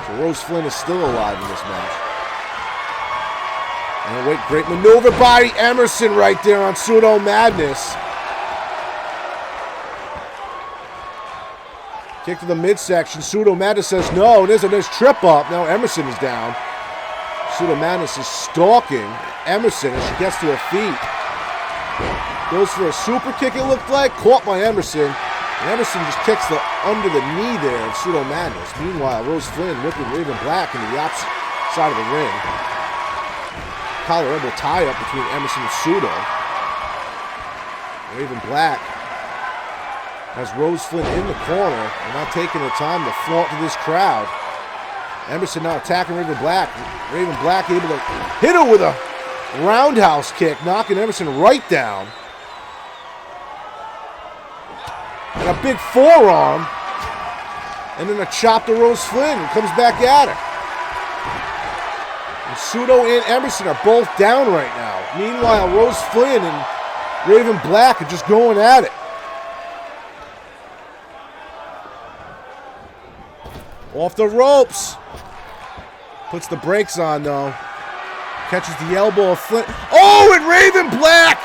So Rose Flynn is still alive in this match. And wait, great maneuver by Emerson right there on Pseudo Madness. Kick to the midsection. Pseudo Madness says no. There's a nice trip up. Now Emerson is down. Pseudo Madness is stalking Emerson as she gets to her feet. Goes for a super kick, it looked like. Caught by Emerson. And Emerson just kicks under the knee there of Pseudo Madness. Meanwhile, Rose Flynn whipping Raven Black into the opposite side of the ring. Collar elbow tie up between Emerson and Pseudo. Raven Black has Rose Flynn in the corner and not taking her time to flaunt to this crowd. Emerson now attacking Raven Black. Raven Black able to hit her with a roundhouse kick, knocking Emerson right down. And a big forearm. And then a chop to Rose Flynn, who comes back at her. And Pseudo and Emerson are both down right now. Meanwhile, Rose Flynn and Raven Black are just going at it. Off the ropes. Puts the brakes on, though. Catches the elbow of Flynn. Oh, and Raven Black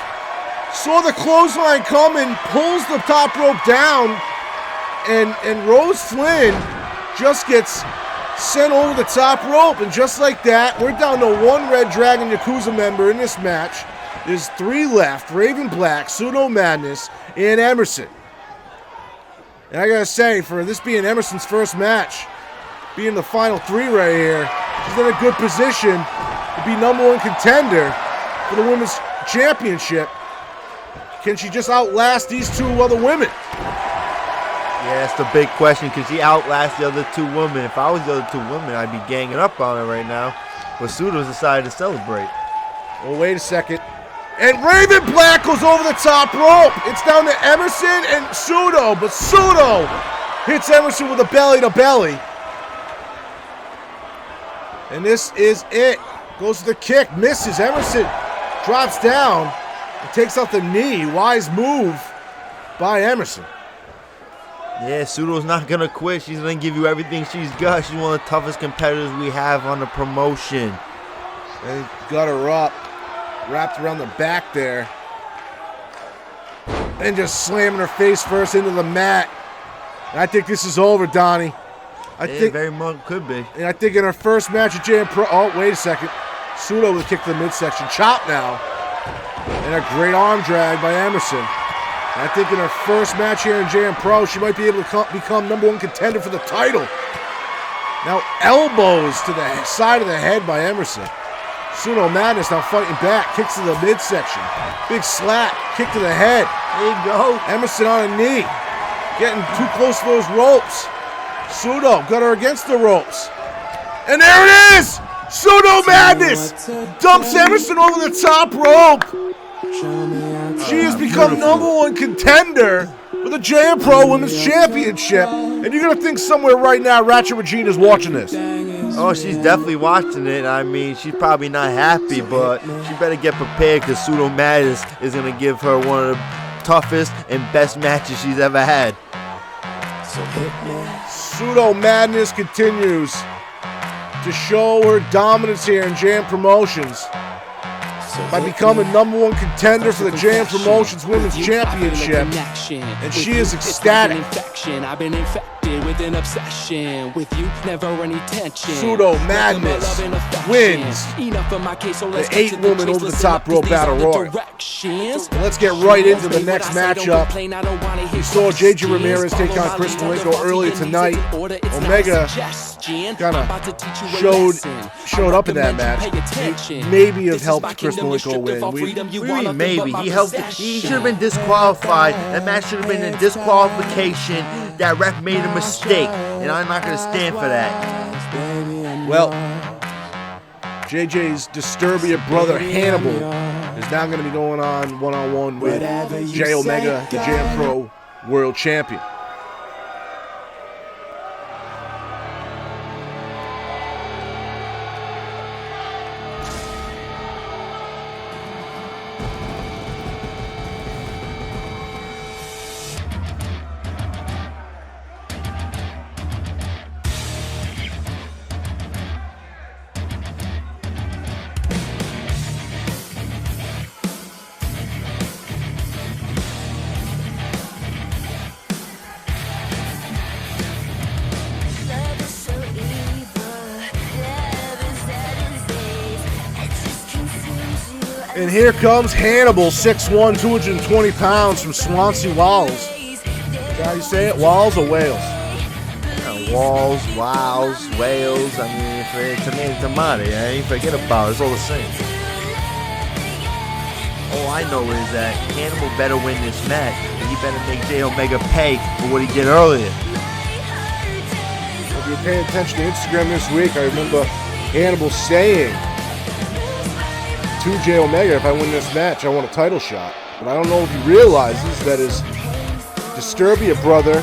saw the clothesline coming, pulls the top rope down, and Rose Flynn just gets sent over the top rope. And just like that, we're down to 1 Red Dragon Yakuza member in this match. There's 3 left: Raven Black, Pseudo Madness, and Emerson. And I gotta say, for this being Emerson's first match, being the final 3 right here, she's in a good position to be #1 contender for the Women's Championship. Can she just outlast these 2 other women? Yeah, that's the big question. Can she outlast the other 2 women? If I was the other 2 women, I'd be ganging up on her right now. But Pseudo's decided to celebrate. Well, wait a second. And Raven Black goes over the top rope. It's down to Emerson and Pseudo, but Pseudo hits Emerson with a belly-to-belly. And this is it. Goes to the kick, misses. Emerson drops down and takes out the knee. Wise move by Emerson. Yeah, Pseudo's not going to quit. She's going to give you everything she's got. She's one of the toughest competitors we have on the promotion. They got her up, wrapped around the back there, and just slamming her face first into the mat. And I think this is over, Donnie. I think very much could be. And I think in her first match at JMPro, oh, wait a second. Pseudo with a kick to the midsection. Chop now. And a great arm drag by Emerson. And I think in her first match here in JMPro, she might be able to become #1 contender for the title. Now elbows to the side of the head by Emerson. Pseudo Madness now fighting back. Kicks to the midsection. Big slap. Kick to the head. There you go. Emerson on a knee. Getting too close to those ropes. Pseudo got her against the ropes. And there it is! Pseudo Madness dumps Emerson over the top rope. She has become #1 contender for the JMPro Women's Championship. And you're going to think somewhere right now Ratchet Regina's watching this. Oh, she's definitely watching it. I mean, she's probably not happy, but she better get prepared because Pseudo Madness is going to give her one of the toughest and best matches she's ever had. Pseudo Madness continues to show her dominance here in JM Promotions by becoming #1 contender for the JM Promotions Women's Championship, and she is ecstatic. I've been infected with an obsession with you, never any tension. Pseudo Madness wins the 8-woman over the top rope battle royal. Let's get right into the next matchup. We saw JJ Ramirez take on Chris Malenko earlier tonight. Omega kind of showed up in that match. Maybe have helped Chris Malenko win. What do you mean maybe? He should have been disqualified. That match should have been a disqualification. That ref made a mistake, and I'm not going to stand for that. Well, JJ's Disturbia brother Hannibal is now going to be going on one-on-one with J Omega, the JMPro World Champion. And here comes Hannibal, 6'1", 220 pounds from Swansea, Wales. How you say it? Wales or Wales? Walls, Wales, Wales. I mean, for tomato, tomato. I ain't forget about it. It's all the same. All I know is that Hannibal better win this match, and he better make J Omega pay for what he did earlier. If you're paying attention to Instagram this week, I remember Hannibal saying to J Omega, if I win this match, I want a title shot. But I don't know if he realizes that his Disturbia brother,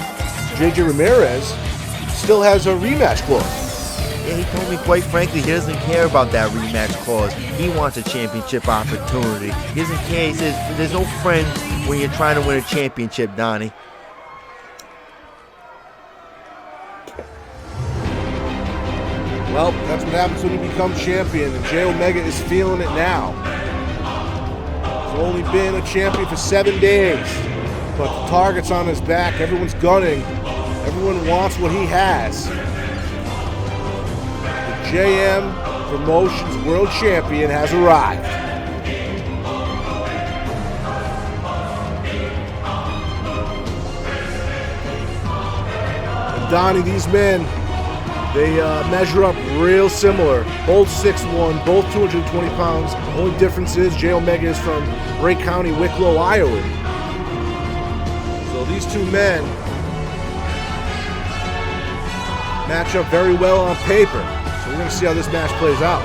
JJ Ramirez, still has a rematch clause. Yeah, he told me, quite frankly, he doesn't care about that rematch clause. He wants a championship opportunity. He doesn't care. He says, there's no friends when you're trying to win a championship, Donnie. Well, that's what happens when you become champion, and J Omega is feeling it now. He's only been a champion for 7 days, but the target's on his back. Everyone's gunning. Everyone wants what he has. The JM Promotions World Champion has arrived. And Donnie, these men, they measure up real similar. Both 6'1", both 220 pounds. The only difference is J Omega is from Ray County, Wicklow, Iowa. So these two men match up very well on paper. So we're going to see how this match plays out.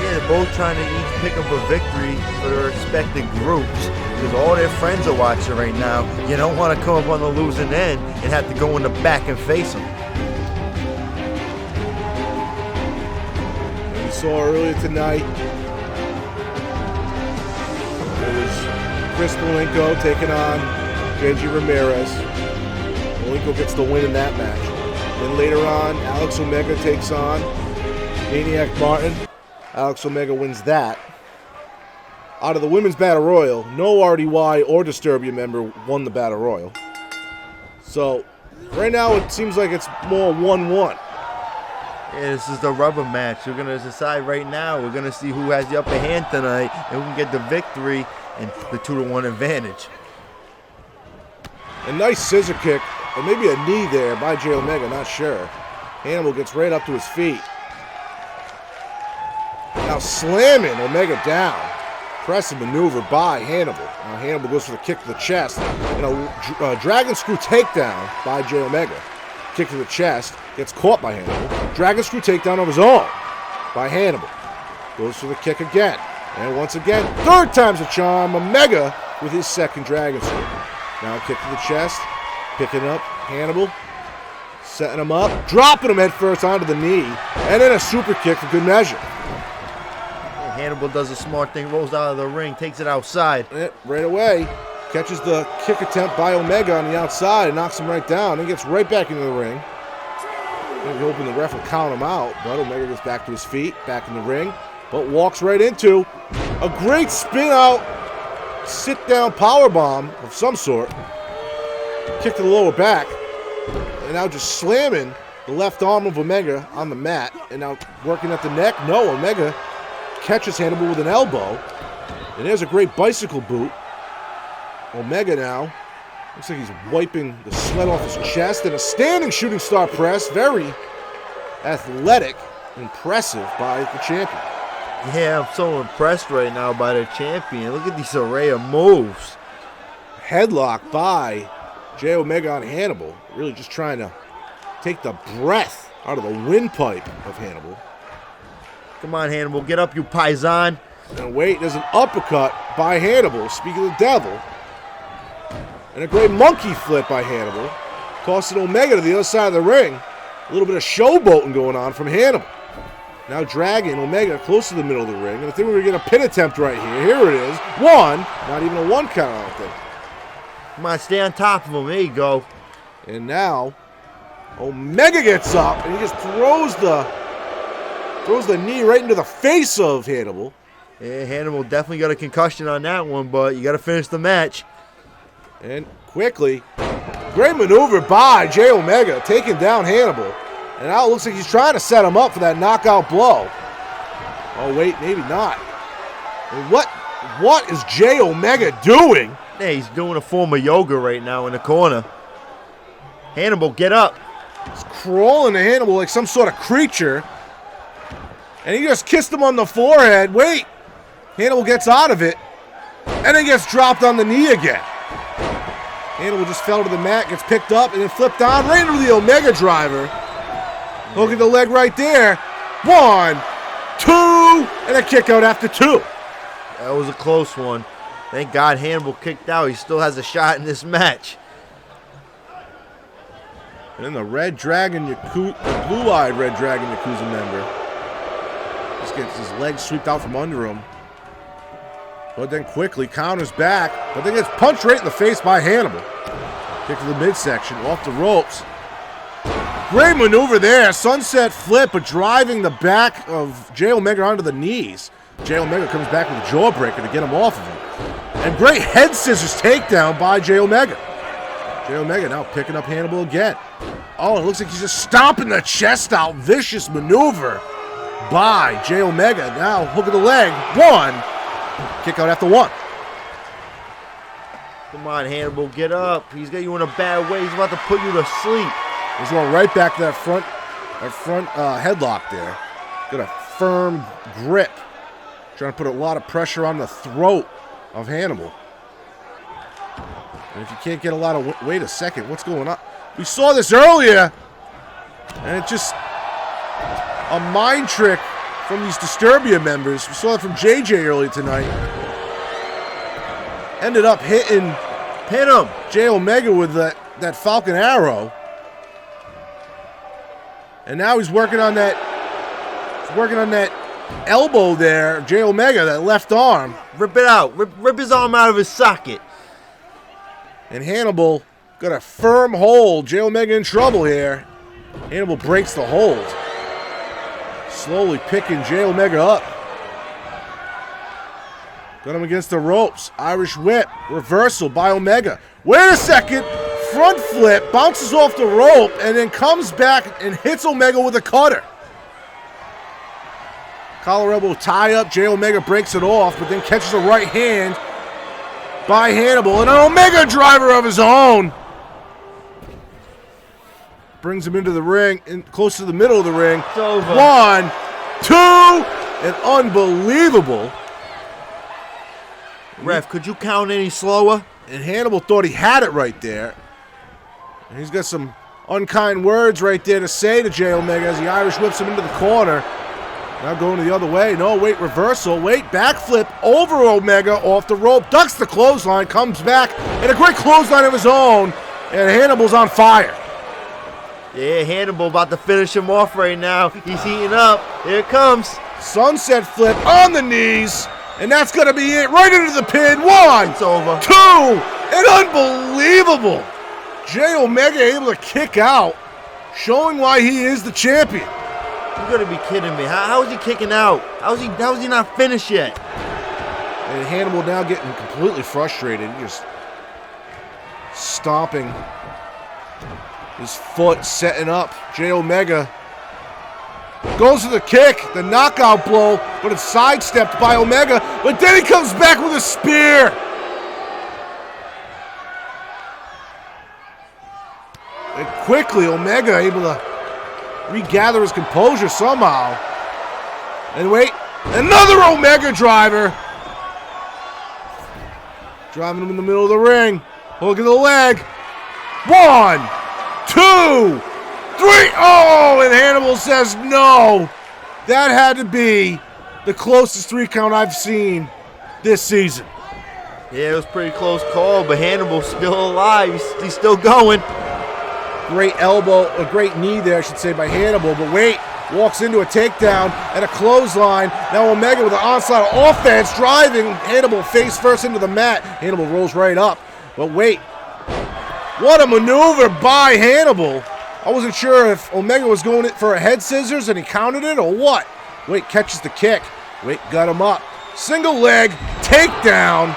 Yeah, they're both trying to each pick up a victory for their respective groups because all their friends are watching right now. You don't want to come up on the losing end and have to go in the back and face them. Saw earlier tonight, it was Chris Malenko taking on JJ Ramirez. Malenko gets the win in that match. Then later on, Alex Omega takes on Maniac Martin. Alex Omega wins that. Out of the Women's Battle Royal, no RDY or Disturbia member won the Battle Royal. So, right now it seems like it's more 1-1. Yeah, this is the rubber match. We're going to decide right now. We're going to see who has the upper hand tonight and who can get the victory and the 2-1 advantage. A nice scissor kick, or maybe a knee there by J Omega, not sure. Hannibal gets right up to his feet. Now slamming Omega down. Pressing maneuver by Hannibal. Now Hannibal goes for the kick to the chest. And a dragon screw takedown by J Omega. Kick to the chest. Gets caught by Hannibal. Dragon screw takedown of his own by Hannibal. Goes for the kick again. And once again, third time's a charm. Omega with his second Dragon Screw. Now a kick to the chest, picking up Hannibal, setting him up, dropping him head first onto the knee, and then a super kick for good measure. Hannibal does a smart thing, rolls out of the ring, takes it outside. Right away, catches the kick attempt by Omega on the outside and knocks him right down, and gets right back into the ring. Maybe hoping the ref will count him out, but Omega gets back to his feet, back in the ring, but walks right into a great spin-out, sit-down powerbomb of some sort. Kick to the lower back, and now just slamming the left arm of Omega on the mat, and now working at the neck. No, Omega catches Hannibal with an elbow, and there's a great bicycle boot. Omega now looks like he's wiping the sweat off his chest, and a standing shooting star press. Very athletic, impressive by the champion. Yeah, I'm so impressed right now by the champion. Look at this array of moves. Headlock by Jay Omega on Hannibal. Really just trying to take the breath out of the windpipe of Hannibal. Come on, Hannibal, get up, you paisan. And wait, there's an uppercut by Hannibal, speaking of the devil. And a great monkey flip by Hannibal, tossing Omega to the other side of the ring. A little bit of showboating going on from Hannibal. Now dragging Omega close to the middle of the ring. And I think we're going to get a pin attempt right here. Here it is. One. Not even a one count, I don't think. Come on, stay on top of him. There you go. And now Omega gets up and he just throws the knee right into the face of Hannibal. Yeah, Hannibal definitely got a concussion on that one, but you got to finish the match. And quickly, great maneuver by Jay Omega, taking down Hannibal. And now it looks like he's trying to set him up for that knockout blow. Oh wait, maybe not. And what is Jay Omega doing? Yeah, he's doing a form of yoga right now in the corner. Hannibal, get up. He's crawling to Hannibal like some sort of creature. And he just kissed him on the forehead. Wait. Hannibal gets out of it. And then gets dropped on the knee again. Hannibal just fell to the mat, gets picked up, and then flipped on right into the Omega driver. Look at the leg right there. 1, 2, and a kick out after 2. That was a close one. Thank God Hannibal kicked out. He still has a shot in this match. And then the Red Dragon, the blue-eyed Red Dragon Yakuza member, just gets his legs swept out from under him. But then quickly counters back, but then gets punched right in the face by Hannibal. Kick to the midsection, off the ropes. Great maneuver there, sunset flip, but driving the back of Jay Omega onto the knees. Jay Omega comes back with a jawbreaker to get him off of him. And great head scissors takedown by Jay Omega. Jay Omega now picking up Hannibal again. Oh, it looks like he's just stomping the chest out. Vicious maneuver by Jay Omega. Now hook of the leg. 1. Kick out after 1. Come on, Hannibal, get up. He's got you in a bad way. He's about to put you to sleep. He's going right back to that front headlock there. Got a firm grip. Trying to put a lot of pressure on the throat of Hannibal. And if you can't get a lot of wait a second, what's going on? We saw this earlier, and it's just a mind trick from these Disturbia members. We saw it from JJ earlier tonight. Ended up hit him, Jay Omega with that Falcon Arrow. And now he's working on that elbow there, Jay Omega, that left arm. Rip it out. Rip his arm out of his socket. And Hannibal got a firm hold. Jay Omega in trouble here. Hannibal breaks the hold. Slowly picking Jay Omega up. Got him against the ropes. Irish whip. Reversal by Omega. Wait a second. Front flip. Bounces off the rope and then comes back and hits Omega with a cutter. Collar elbow tie up. Jay Omega breaks it off, but then catches a right hand by Hannibal. And an Omega driver of his own. Brings him into the ring, close to the middle of the ring. It's over. 1, 2, and unbelievable. Ref, could you count any slower? And Hannibal thought he had it right there. And he's got some unkind words right there to say to Jay Omega as he Irish whips him into the corner. Now going the other way. No, wait, reversal. Wait, backflip over Omega off the rope. Ducks the clothesline, comes back, and a great clothesline of his own. And Hannibal's on fire. Yeah, Hannibal about to finish him off right now. He's heating up. Here it comes. Sunset flip on the knees. And that's going to be it. Right into the pin. 1, It's over. 2, and unbelievable. Jay Omega able to kick out, showing why he is the champion. You're gonna be kidding me. How is he kicking out? How is he not finished yet? And Hannibal now getting completely frustrated. Just stomping his foot, setting up. Jay Omega goes to the kick, the knockout blow, but it's sidestepped by Omega. But then he comes back with a spear. And quickly, Omega able to regather his composure somehow. And wait, another Omega driver. Driving him in the middle of the ring. Hook of the leg. 1, 2, 3. Oh, and Hannibal says no. That had to be the closest 3 count I've seen this season. Yeah, it was a pretty close call, but Hannibal's still alive. He's still going. Great elbow, a great knee there, I should say, by Hannibal. But wait, walks into a takedown and a clothesline. Now Omega with an onslaught of offense, driving Hannibal face first into the mat. Hannibal rolls right up. But wait, what a maneuver by Hannibal. I wasn't sure if Omega was going in for a head scissors and he counted it or what. Wait, catches the kick. Wait, got him up. Single leg, takedown.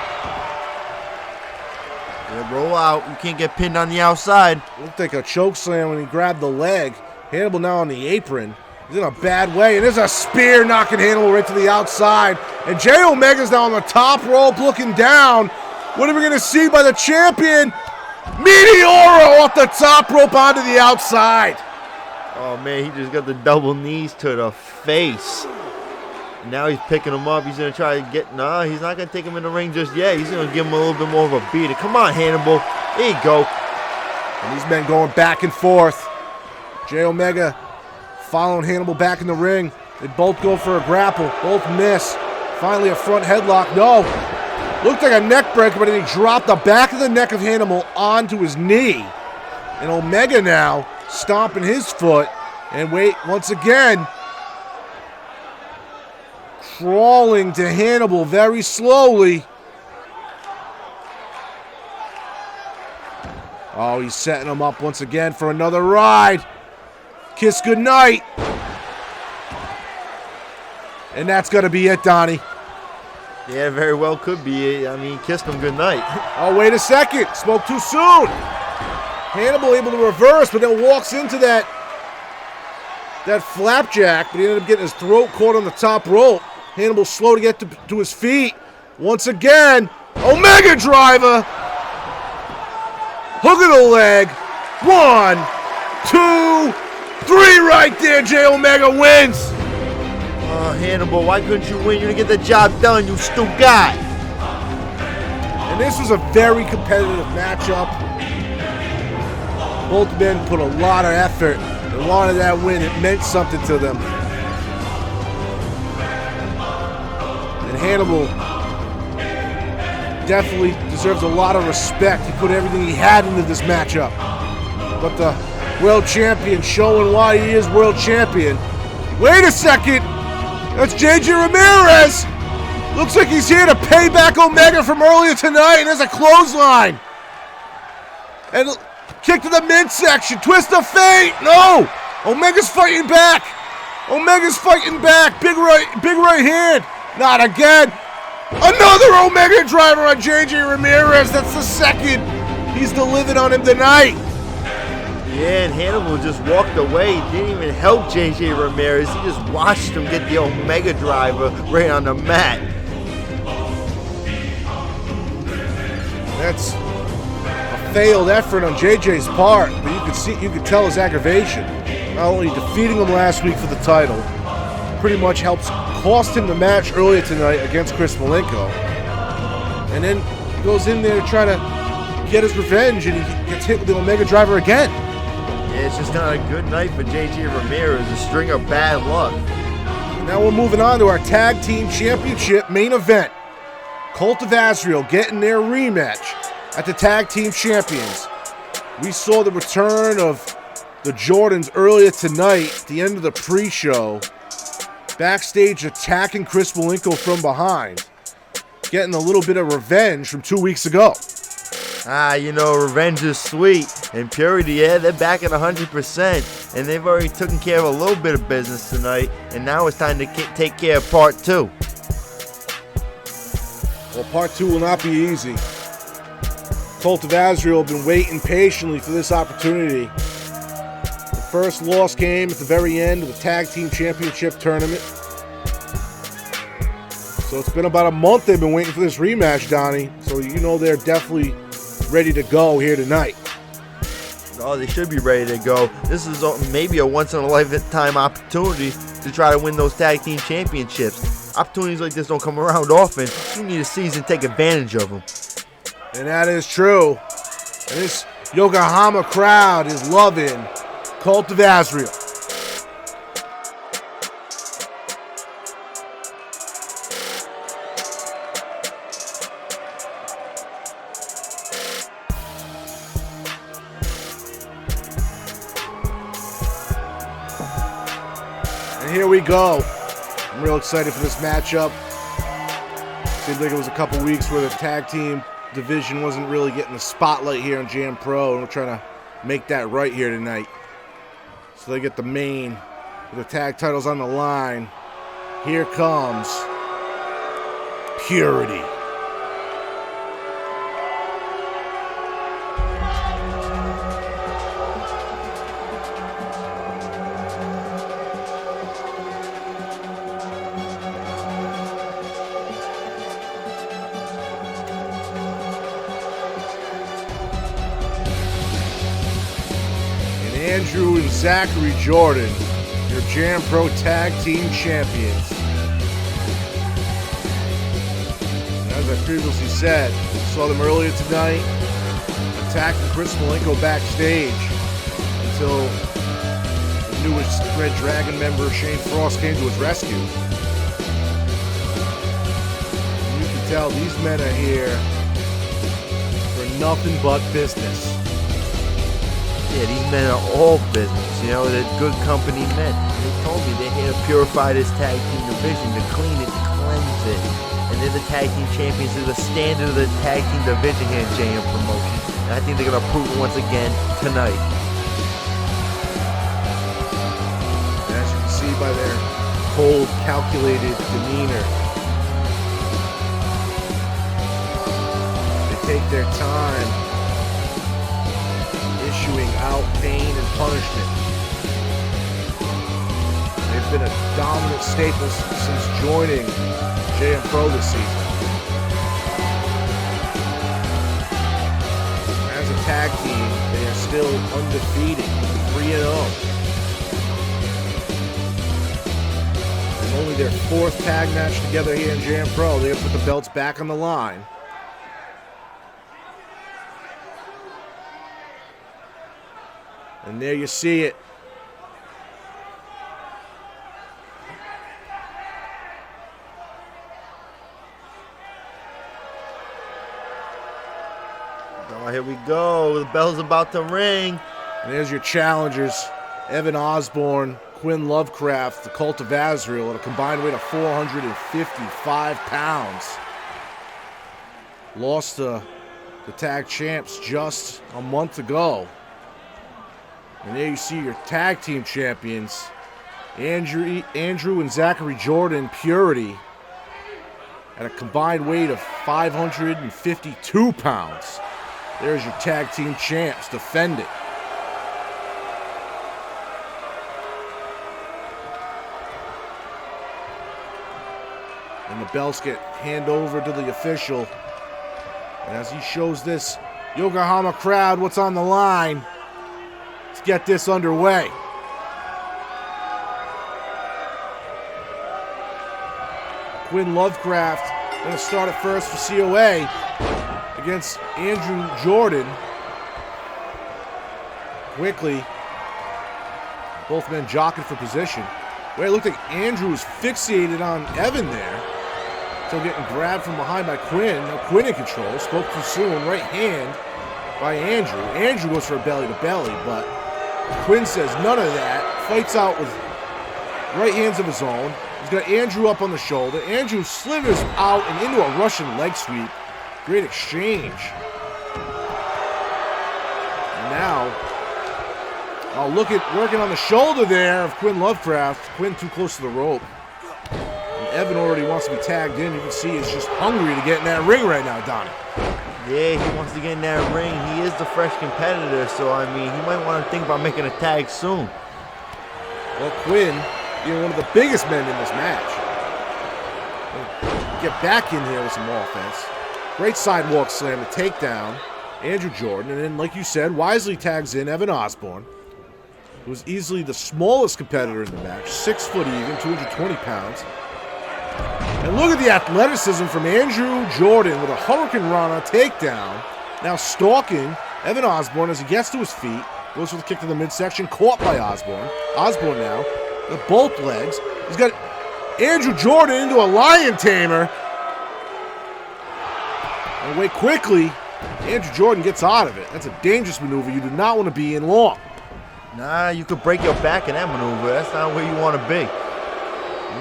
Yeah, roll out. You can't get pinned on the outside. Looked like a choke slam when he grabbed the leg. Hannibal now on the apron. He's in a bad way, and there's a spear knocking Hannibal right to the outside. And Jay Omega's now on the top rope looking down. What are we going to see by the champion? Meteoro off the top rope onto the outside. Oh, man, he just got the double knees to the face. Now he's picking him up. He's going to try to get... Nah, he's not going to take him in the ring just yet. He's going to give him a little bit more of a beating. Come on, Hannibal. There you go. And these men going back and forth. Jay Omega following Hannibal back in the ring. They both go for a grapple. Both miss. Finally a front headlock. No. Looked like a neck breaker, but then he dropped the back of the neck of Hannibal onto his knee. And Omega now stomping his foot. And wait, once again... crawling to Hannibal very slowly. Oh, he's setting him up once again for another ride. Kiss goodnight. And that's going to be it, Donnie. Yeah, very well could be. I mean, kissed him goodnight. Oh, wait a second. Spoke too soon. Hannibal able to reverse, but then walks into that flapjack, but he ended up getting his throat caught on the top rope. Hannibal slow to get to his feet. Once again, Omega driver. Hook of the leg. 1, 2, 3 right there. Jay Omega wins. Oh, Hannibal, why couldn't you win? You didn't get the job done, you stupid guy. And this was a very competitive matchup. Both men put a lot of effort and wanted that win. It meant something to them. And Hannibal definitely deserves a lot of respect. He put everything he had into this matchup. But the world champion showing why he is world champion. Wait a second. That's JJ Ramirez. Looks like he's here to pay back Omega from earlier tonight. And there's a clothesline. And kick to the midsection. Twist of fate. No. Omega's fighting back. Omega's fighting back. Big right hand. Not again. Another Omega driver on JJ Ramirez. That's the second he's delivered on him tonight. Yeah, and Hannibal just walked away. He didn't even help JJ Ramirez. He just watched him get the Omega driver right on the mat. That's a failed effort on JJ's part, but you could tell his aggravation. Not only defeating him last week for the title, pretty much helps cost him the match earlier tonight against Chris Malenko. And then goes in there to try to get his revenge, and he gets hit with the Omega driver again. Yeah, it's just not a good night for JJ Ramirez. A string of bad luck. Now we're moving on to our Tag Team Championship main event. Cult of Azrael getting their rematch at the Tag Team Champions. We saw the return of the Jordans earlier tonight at the end of the pre-show. Backstage attacking Chris Malenko from behind. Getting a little bit of revenge from 2 weeks ago. Revenge is sweet. And Purity, they're back at 100%. And they've already taken care of a little bit of business tonight. And now it's time to take care of part 2. Well, part 2 will not be easy. Cult of Azrael have been waiting patiently for this opportunity. The first loss came at the very end of the Tag Team Championship tournament. So it's been about a month they've been waiting for this rematch, Donnie. So they're definitely ready to go here tonight. Oh, they should be ready to go. This is maybe a once-in-a-lifetime opportunity to try to win those Tag Team Championships. Opportunities like this don't come around often. You need to seize and take advantage of them. And that is true. And this Yokohama crowd is loving Cult of Azrael. And here we go. I'm real excited for this matchup. Seemed like it was a couple weeks where the tag team division wasn't really getting the spotlight here on JMPro, and we're trying to make that right here tonight. So they get the main with the tag titles on the line. Here comes Purity. Andrew and Zachary Jordan, your JMPro Tag Team Champions. As I previously said, saw them earlier tonight attacking Chris Malenko backstage until the newest Red Dragon member, Shane Frost, came to his rescue. And you can tell these men are here for nothing but business. Yeah, these men are all business, they're good company men. They told me they're here to purify this tag team division, to clean it, to cleanse it. And they're the tag team champions, they're the standard of the tag team division here in JM Promotion. And I think they're going to prove it once again tonight. And as you can see by their cold, calculated demeanor, they take their time issuing out pain and punishment. They've been a dominant staple since joining JMPro this season. As a tag team, they are still undefeated, 3-0. And only their fourth tag match together here in JMPro, they have put the belts back on the line. And there you see it. Oh, here we go. The bell's about to ring. And there's your challengers. Evan Osborne, Quinn Lovecraft, the Cult of Azrael at a combined weight of 455 pounds. Lost to the tag champs just a month ago. And there you see your tag team champions, Andrew and Zachary Jordan, Purity, at a combined weight of 552 pounds. There's your tag team champs defending. And the belts get handed over to the official. And as he shows this Yokohama crowd what's on the line, let's get this underway. Quinn Lovecraft going to start it first for COA against Andrew Jordan. Quickly, both men jockeying for position. Wait, it looked like Andrew was fixated on Evan there. Still getting grabbed from behind by Quinn. Now Quinn in control. Spoke too soon. Right hand by Andrew. Andrew goes for a belly-to-belly, but Quinn says none of that. Fights out with right hands of his own. He's got Andrew up on the shoulder. Andrew slithers out and into a Russian leg sweep. Great exchange. And now, look at working on the shoulder there of Quinn Lovecraft. Quinn too close to the rope. And Evan already wants to be tagged in. You can see he's just hungry to get in that ring right now, Donnie. Yeah, he wants to get in that ring. He is the fresh competitor, so I mean, he might want to think about making a tag soon. Well, Quinn, one of the biggest men in this match. Get back in here with some offense. Great sidewalk slam to take down Andrew Jordan. And then, like you said, wisely tags in Evan Osborne, who was easily the smallest competitor in the match. 6 foot even, 220 pounds. And look at the athleticism from Andrew Jordan with a Hurricane Rana takedown. Now stalking Evan Osborne as he gets to his feet. Goes for the kick to the midsection, caught by Osborne. Osborne now with both legs. He's got Andrew Jordan into a lion tamer. And wait, quickly, Andrew Jordan gets out of it. That's a dangerous maneuver you do not want to be in long. Nah, you could break your back in that maneuver. That's not where you want to be.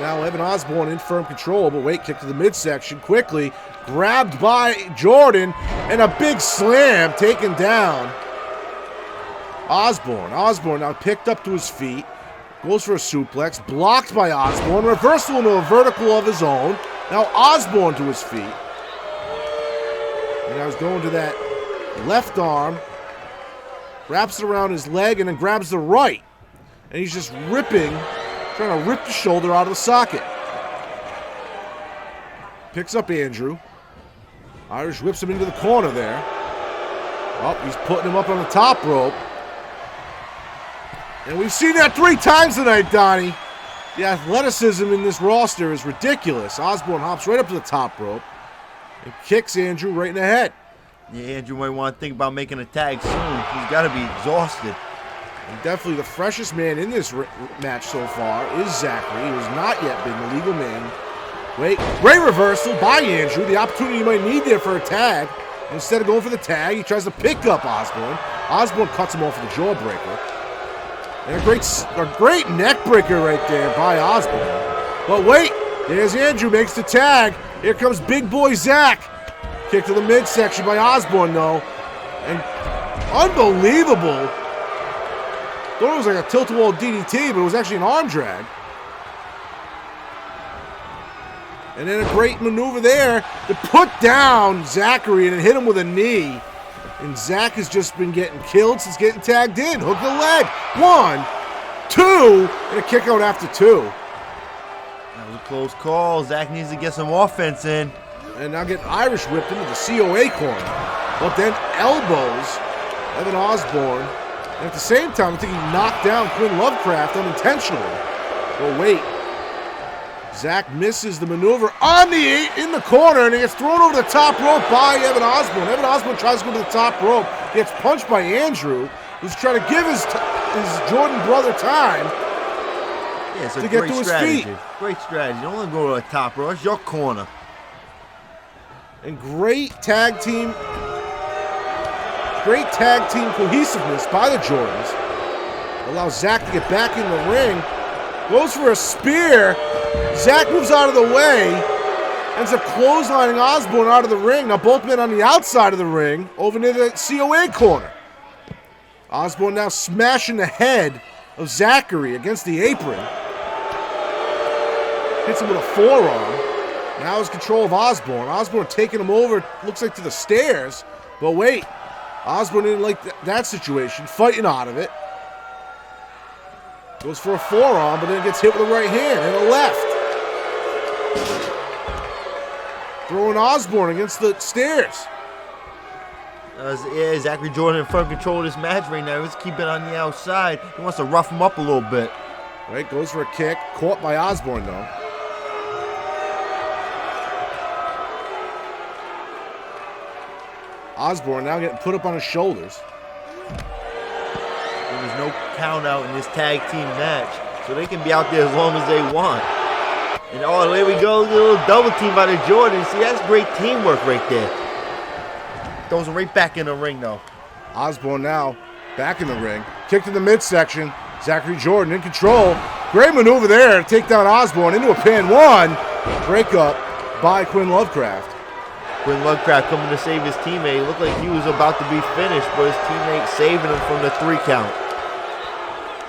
Now Evan Osborne in firm control, but wait, kick to the midsection quickly. Grabbed by Jordan, and a big slam taken down. Osborne now picked up to his feet. Goes for a suplex, blocked by Osborne. Reversal into a vertical of his own. Now Osborne to his feet. And now he's going to that left arm. Wraps it around his leg and then grabs the right. And he's just ripping, trying to rip the shoulder out of the socket. Picks up Andrew. Irish whips him into the corner there. Oh, he's putting him up on the top rope. And we've seen that 3 times tonight, Donnie. The athleticism in this roster is ridiculous. Osborne hops right up to the top rope and kicks Andrew right in the head. Yeah, Andrew might want to think about making a tag soon. He's got to be exhausted. And definitely the freshest man in this match so far is Zachary, who has not yet been the legal man. Wait, great reversal by Andrew. The opportunity you might need there for a tag. Instead of going for the tag, he tries to pick up Osborne. Osborne cuts him off with a jawbreaker. And a great neck breaker right there by Osborne. But wait, there's Andrew, makes the tag. Here comes big boy Zach. Kick to the midsection by Osborne, though. And unbelievable. Thought it was like a tilt-a-wall DDT, but it was actually an arm drag. And then a great maneuver there to put down Zachary and hit him with a knee. And Zach has just been getting killed since getting tagged in. Hook the leg. 1, 2, and a kick out after 2. That was a close call. Zach needs to get some offense in. And now getting Irish whipped into the COA corner. But then elbows Evan Osborne. And at the same time, I think he knocked down Quinn Lovecraft unintentionally. But wait. Zach misses the maneuver on the 8 in the corner, and he gets thrown over the top rope by Evan Osborne. Evan Osborne tries to go to the top rope, gets punched by Andrew, who's trying to give his Jordan brother time to get to his feet. Great strategy. Don't let him go to the top rope. It's your corner. And great tag team cohesiveness by the Jordans. Allows Zach to get back in the ring. Goes for a spear. Zach moves out of the way. Ends up clotheslining Osborne out of the ring. Now both men on the outside of the ring, over near the COA corner. Osborne now smashing the head of Zachary against the apron. Hits him with a forearm. Now has control of Osborne. Osborne taking him over, looks like to the stairs. But wait, Osborne didn't like that situation, fighting out of it. Goes for a forearm, but then gets hit with a right hand and a left. Throwing Osborne against the stairs. Yeah, Zachary Jordan in front control of this match right now. He's keeping it on the outside. He wants to rough him up a little bit. Right, goes for a kick. Caught by Osborne, though. Osborne now getting put up on his shoulders. There was no count out in this tag team match. so they can be out there as long as they want. And oh, there we go, a little double team by the Jordan. See, that's great teamwork right there. Throws him right back in the ring, though. Osborne now back in the ring. Kick to the midsection. Zachary Jordan in control. Great maneuver there to take down Osborne into a pin. One. Break up by Quinn Lovecraft. Quinn Lovecraft coming to save his teammate. It looked like he was about to be finished, but his teammate saving him from the 3 count.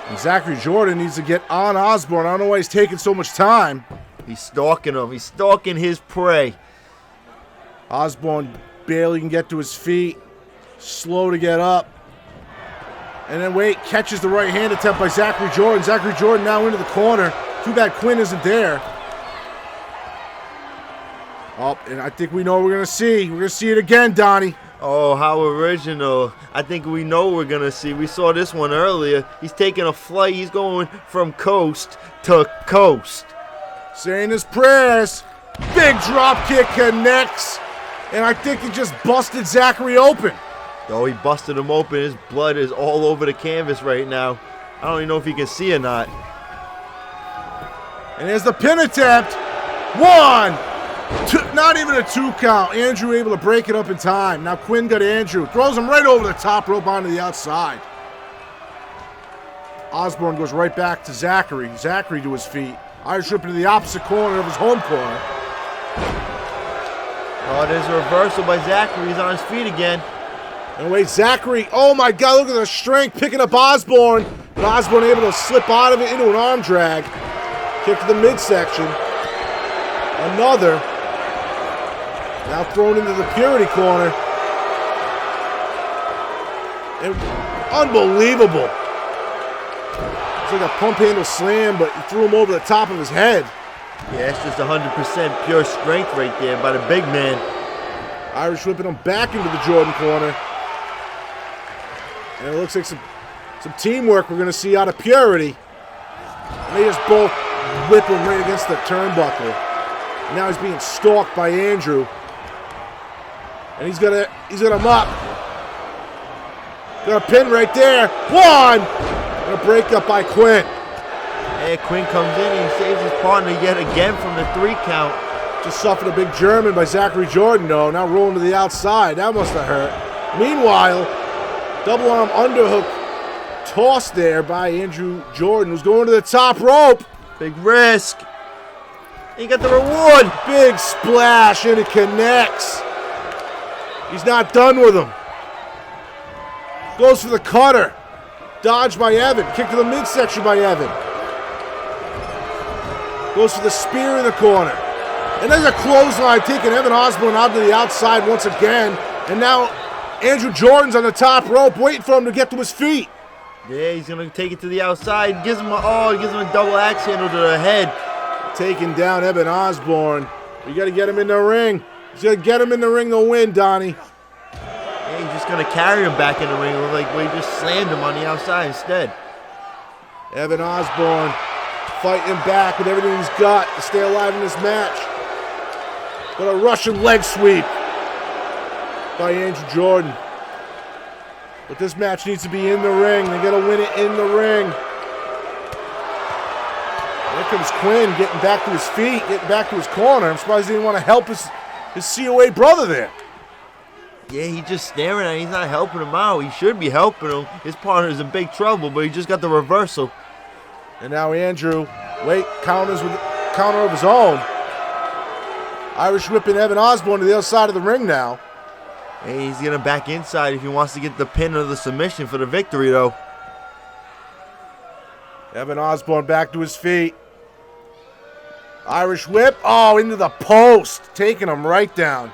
And Zachary Jordan needs to get on Osborne. I don't know why he's taking so much time. He's stalking him. He's stalking his prey. Osborne barely can get to his feet. Slow to get up. And then catches the right hand attempt by Zachary Jordan. Zachary Jordan now into the corner. Too bad Quinn isn't there. Oh, and I think we know what we're going to see. We're going to see it again, Donnie. Oh, how original. I think we know what we're going to see. We saw this one earlier. He's taking a flight. He's going from coast to coast. Saying his prayers. Big drop kick connects. And I think he just busted Zachary open. Oh, he busted him open. His blood is all over the canvas right now. I don't even know if he can see or not. And there's the pin attempt. 1, 2, not even a 2 count. Andrew able to break it up in time. Now Quinn got Andrew. Throws him right over the top rope onto the outside. Osborne goes right back to Zachary. Zachary to his feet. Irish whip into the opposite corner of his home corner. Oh, there's a reversal by Zachary. He's on his feet again. And wait, Zachary, oh my God, look at the strength picking up Osborne. But Osborne able to slip out of it into an arm drag. Kick to the midsection. Another. Now thrown into the Purity corner. And unbelievable. It's like a pump handle slam, but he threw him over the top of his head. Yeah, it's just 100% pure strength right there by the big man. Irish whipping him back into the Jordan corner. And it looks like some teamwork we're going to see out of Purity. And they just both whip him right against the turnbuckle. And now he's being stalked by Andrew. And he's got him up. Got a pin right there. 1! And a break up by Quinn. And Quinn comes in and he saves his partner yet again from the 3 count. Just suffered a big German by Zachary Jordan, though. Now rolling to the outside. That must have hurt. Meanwhile, double arm underhook toss there by Andrew Jordan, who's going to the top rope. Big risk. He got the reward. Big splash, and it connects. He's not done with him. Goes for the cutter. Dodged by Evan. Kick to the midsection by Evan. Goes for the spear in the corner. And there's a clothesline taking Evan Osborne out to the outside once again. And now Andrew Jordan's on the top rope waiting for him to get to his feet. Yeah, he's going to take it to the outside. Gives him a double axe handle to the head. Taking down Evan Osborne. You got to get him in the ring. You got to get him in the ring to win, Donnie. Yeah, he's just going to carry him back in the ring. Like we just slammed him on the outside instead. Evan Osborne fighting back with everything he's got to stay alive in this match. But a Russian leg sweep by Andrew Jordan. But this match needs to be in the ring. They got to win it in the ring. There comes Quinn getting back to his feet, getting back to his corner. I'm surprised he didn't want to help his COA brother there. Yeah, he's just staring at him. He's not helping him out. He should be helping him. His partner's in big trouble, but he just got the reversal. And now Andrew, counters with counter of his own. Irish whipping Evan Osborne to the other side of the ring now. Hey, he's gonna back inside if he wants to get the pin or the submission for the victory, though. Evan Osborne back to his feet. Irish whip, into the post, taking him right down.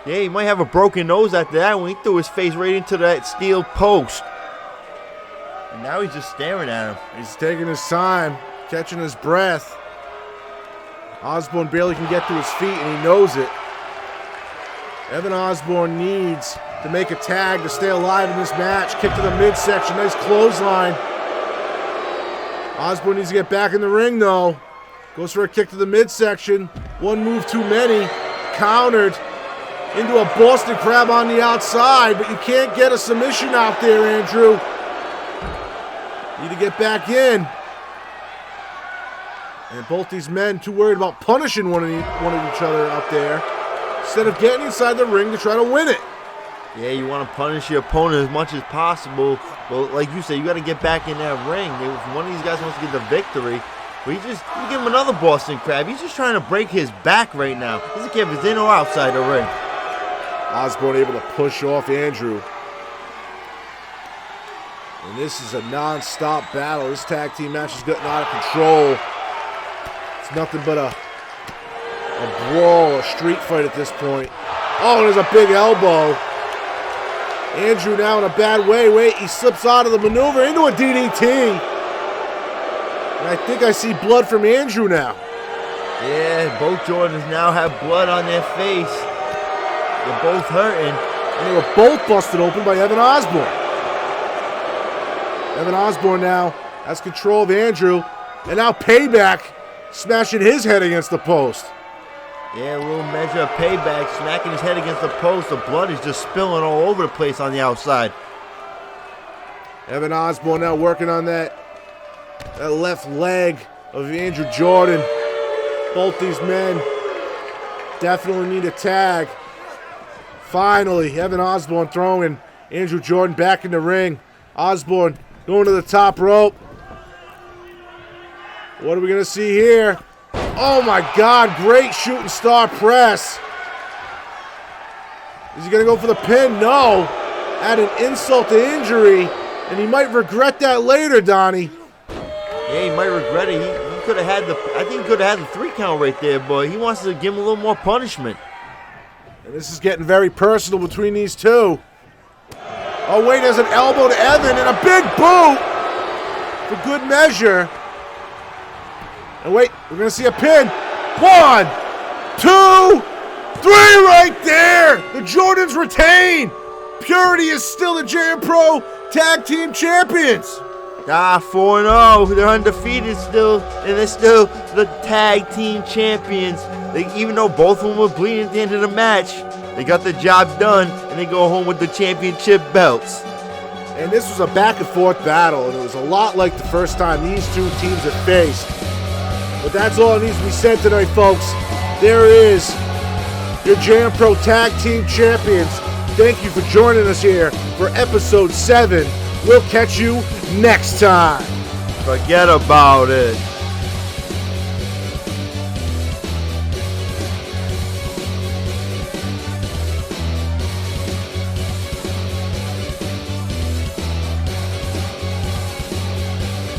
Yeah, he might have a broken nose after that when he threw his face right into that steel post. And now he's just staring at him. He's taking his time, catching his breath. Osborne barely can get to his feet, and he knows it. Evan Osborne needs to make a tag to stay alive in this match. Kick to the midsection, nice clothesline. Osborne needs to get back in the ring, though. Goes for a kick to the midsection. One move too many. Countered into a Boston Crab on the outside, but you can't get a submission out there, Andrew. Need to get back in. And both these men too worried about punishing one of each other out there instead of getting inside the ring to try to win it. Yeah, you want to punish your opponent as much as possible. But like you said, you got to get back in that ring. If one of these guys wants to get the victory, but you give him another Boston Crab. He's just trying to break his back right now. He doesn't care if it's in or outside the ring. Osborne able to push off Andrew. And this is a non-stop battle. This tag team match is getting out of control. It's nothing but a brawl, a street fight at this point. Oh, there's a big elbow. Andrew now in a bad way. Wait, he slips out of the maneuver into a DDT. And I think I see blood from Andrew now. Yeah, both Jordans now have blood on their face. They're both hurting. And they were both busted open by Evan Osborne. Evan Osborne now has control of Andrew. And now Payback smashing his head against the post. Yeah, a little measure of Payback, smacking his head against the post. The blood is just spilling all over the place on the outside. Evan Osborne now working on that left leg of Andrew Jordan. Both these men definitely need a tag. Finally, Evan Osborne throwing Andrew Jordan back in the ring. Osborne going to the top rope. What are we going to see here? Oh my God, great shooting star press. Is he going to go for the pin? No. Add an insult to injury, and he might regret that later, Donnie. Yeah, he might regret it. He could have had I think he could have had the 3 count right there, but he wants to give him a little more punishment. And this is getting very personal between these two. Oh wait, there's an elbow to Evan and a big boot for good measure. And wait, we're going to see a pin. 1, 2, 3 right there. The Jordans retain. Purity is still the JMPro Tag Team Champions. 4-0. They're undefeated still, and they're still the Tag Team Champions. Even though both of them were bleeding at the end of the match, they got the job done, and they go home with the championship belts. And this was a back and forth battle, and it was a lot like the first time these two teams have faced. But that's all that needs to be said tonight, folks. There is your JMPro Tag Team Champions. Thank you for joining us here for episode 7. We'll catch you next time. Forget about it.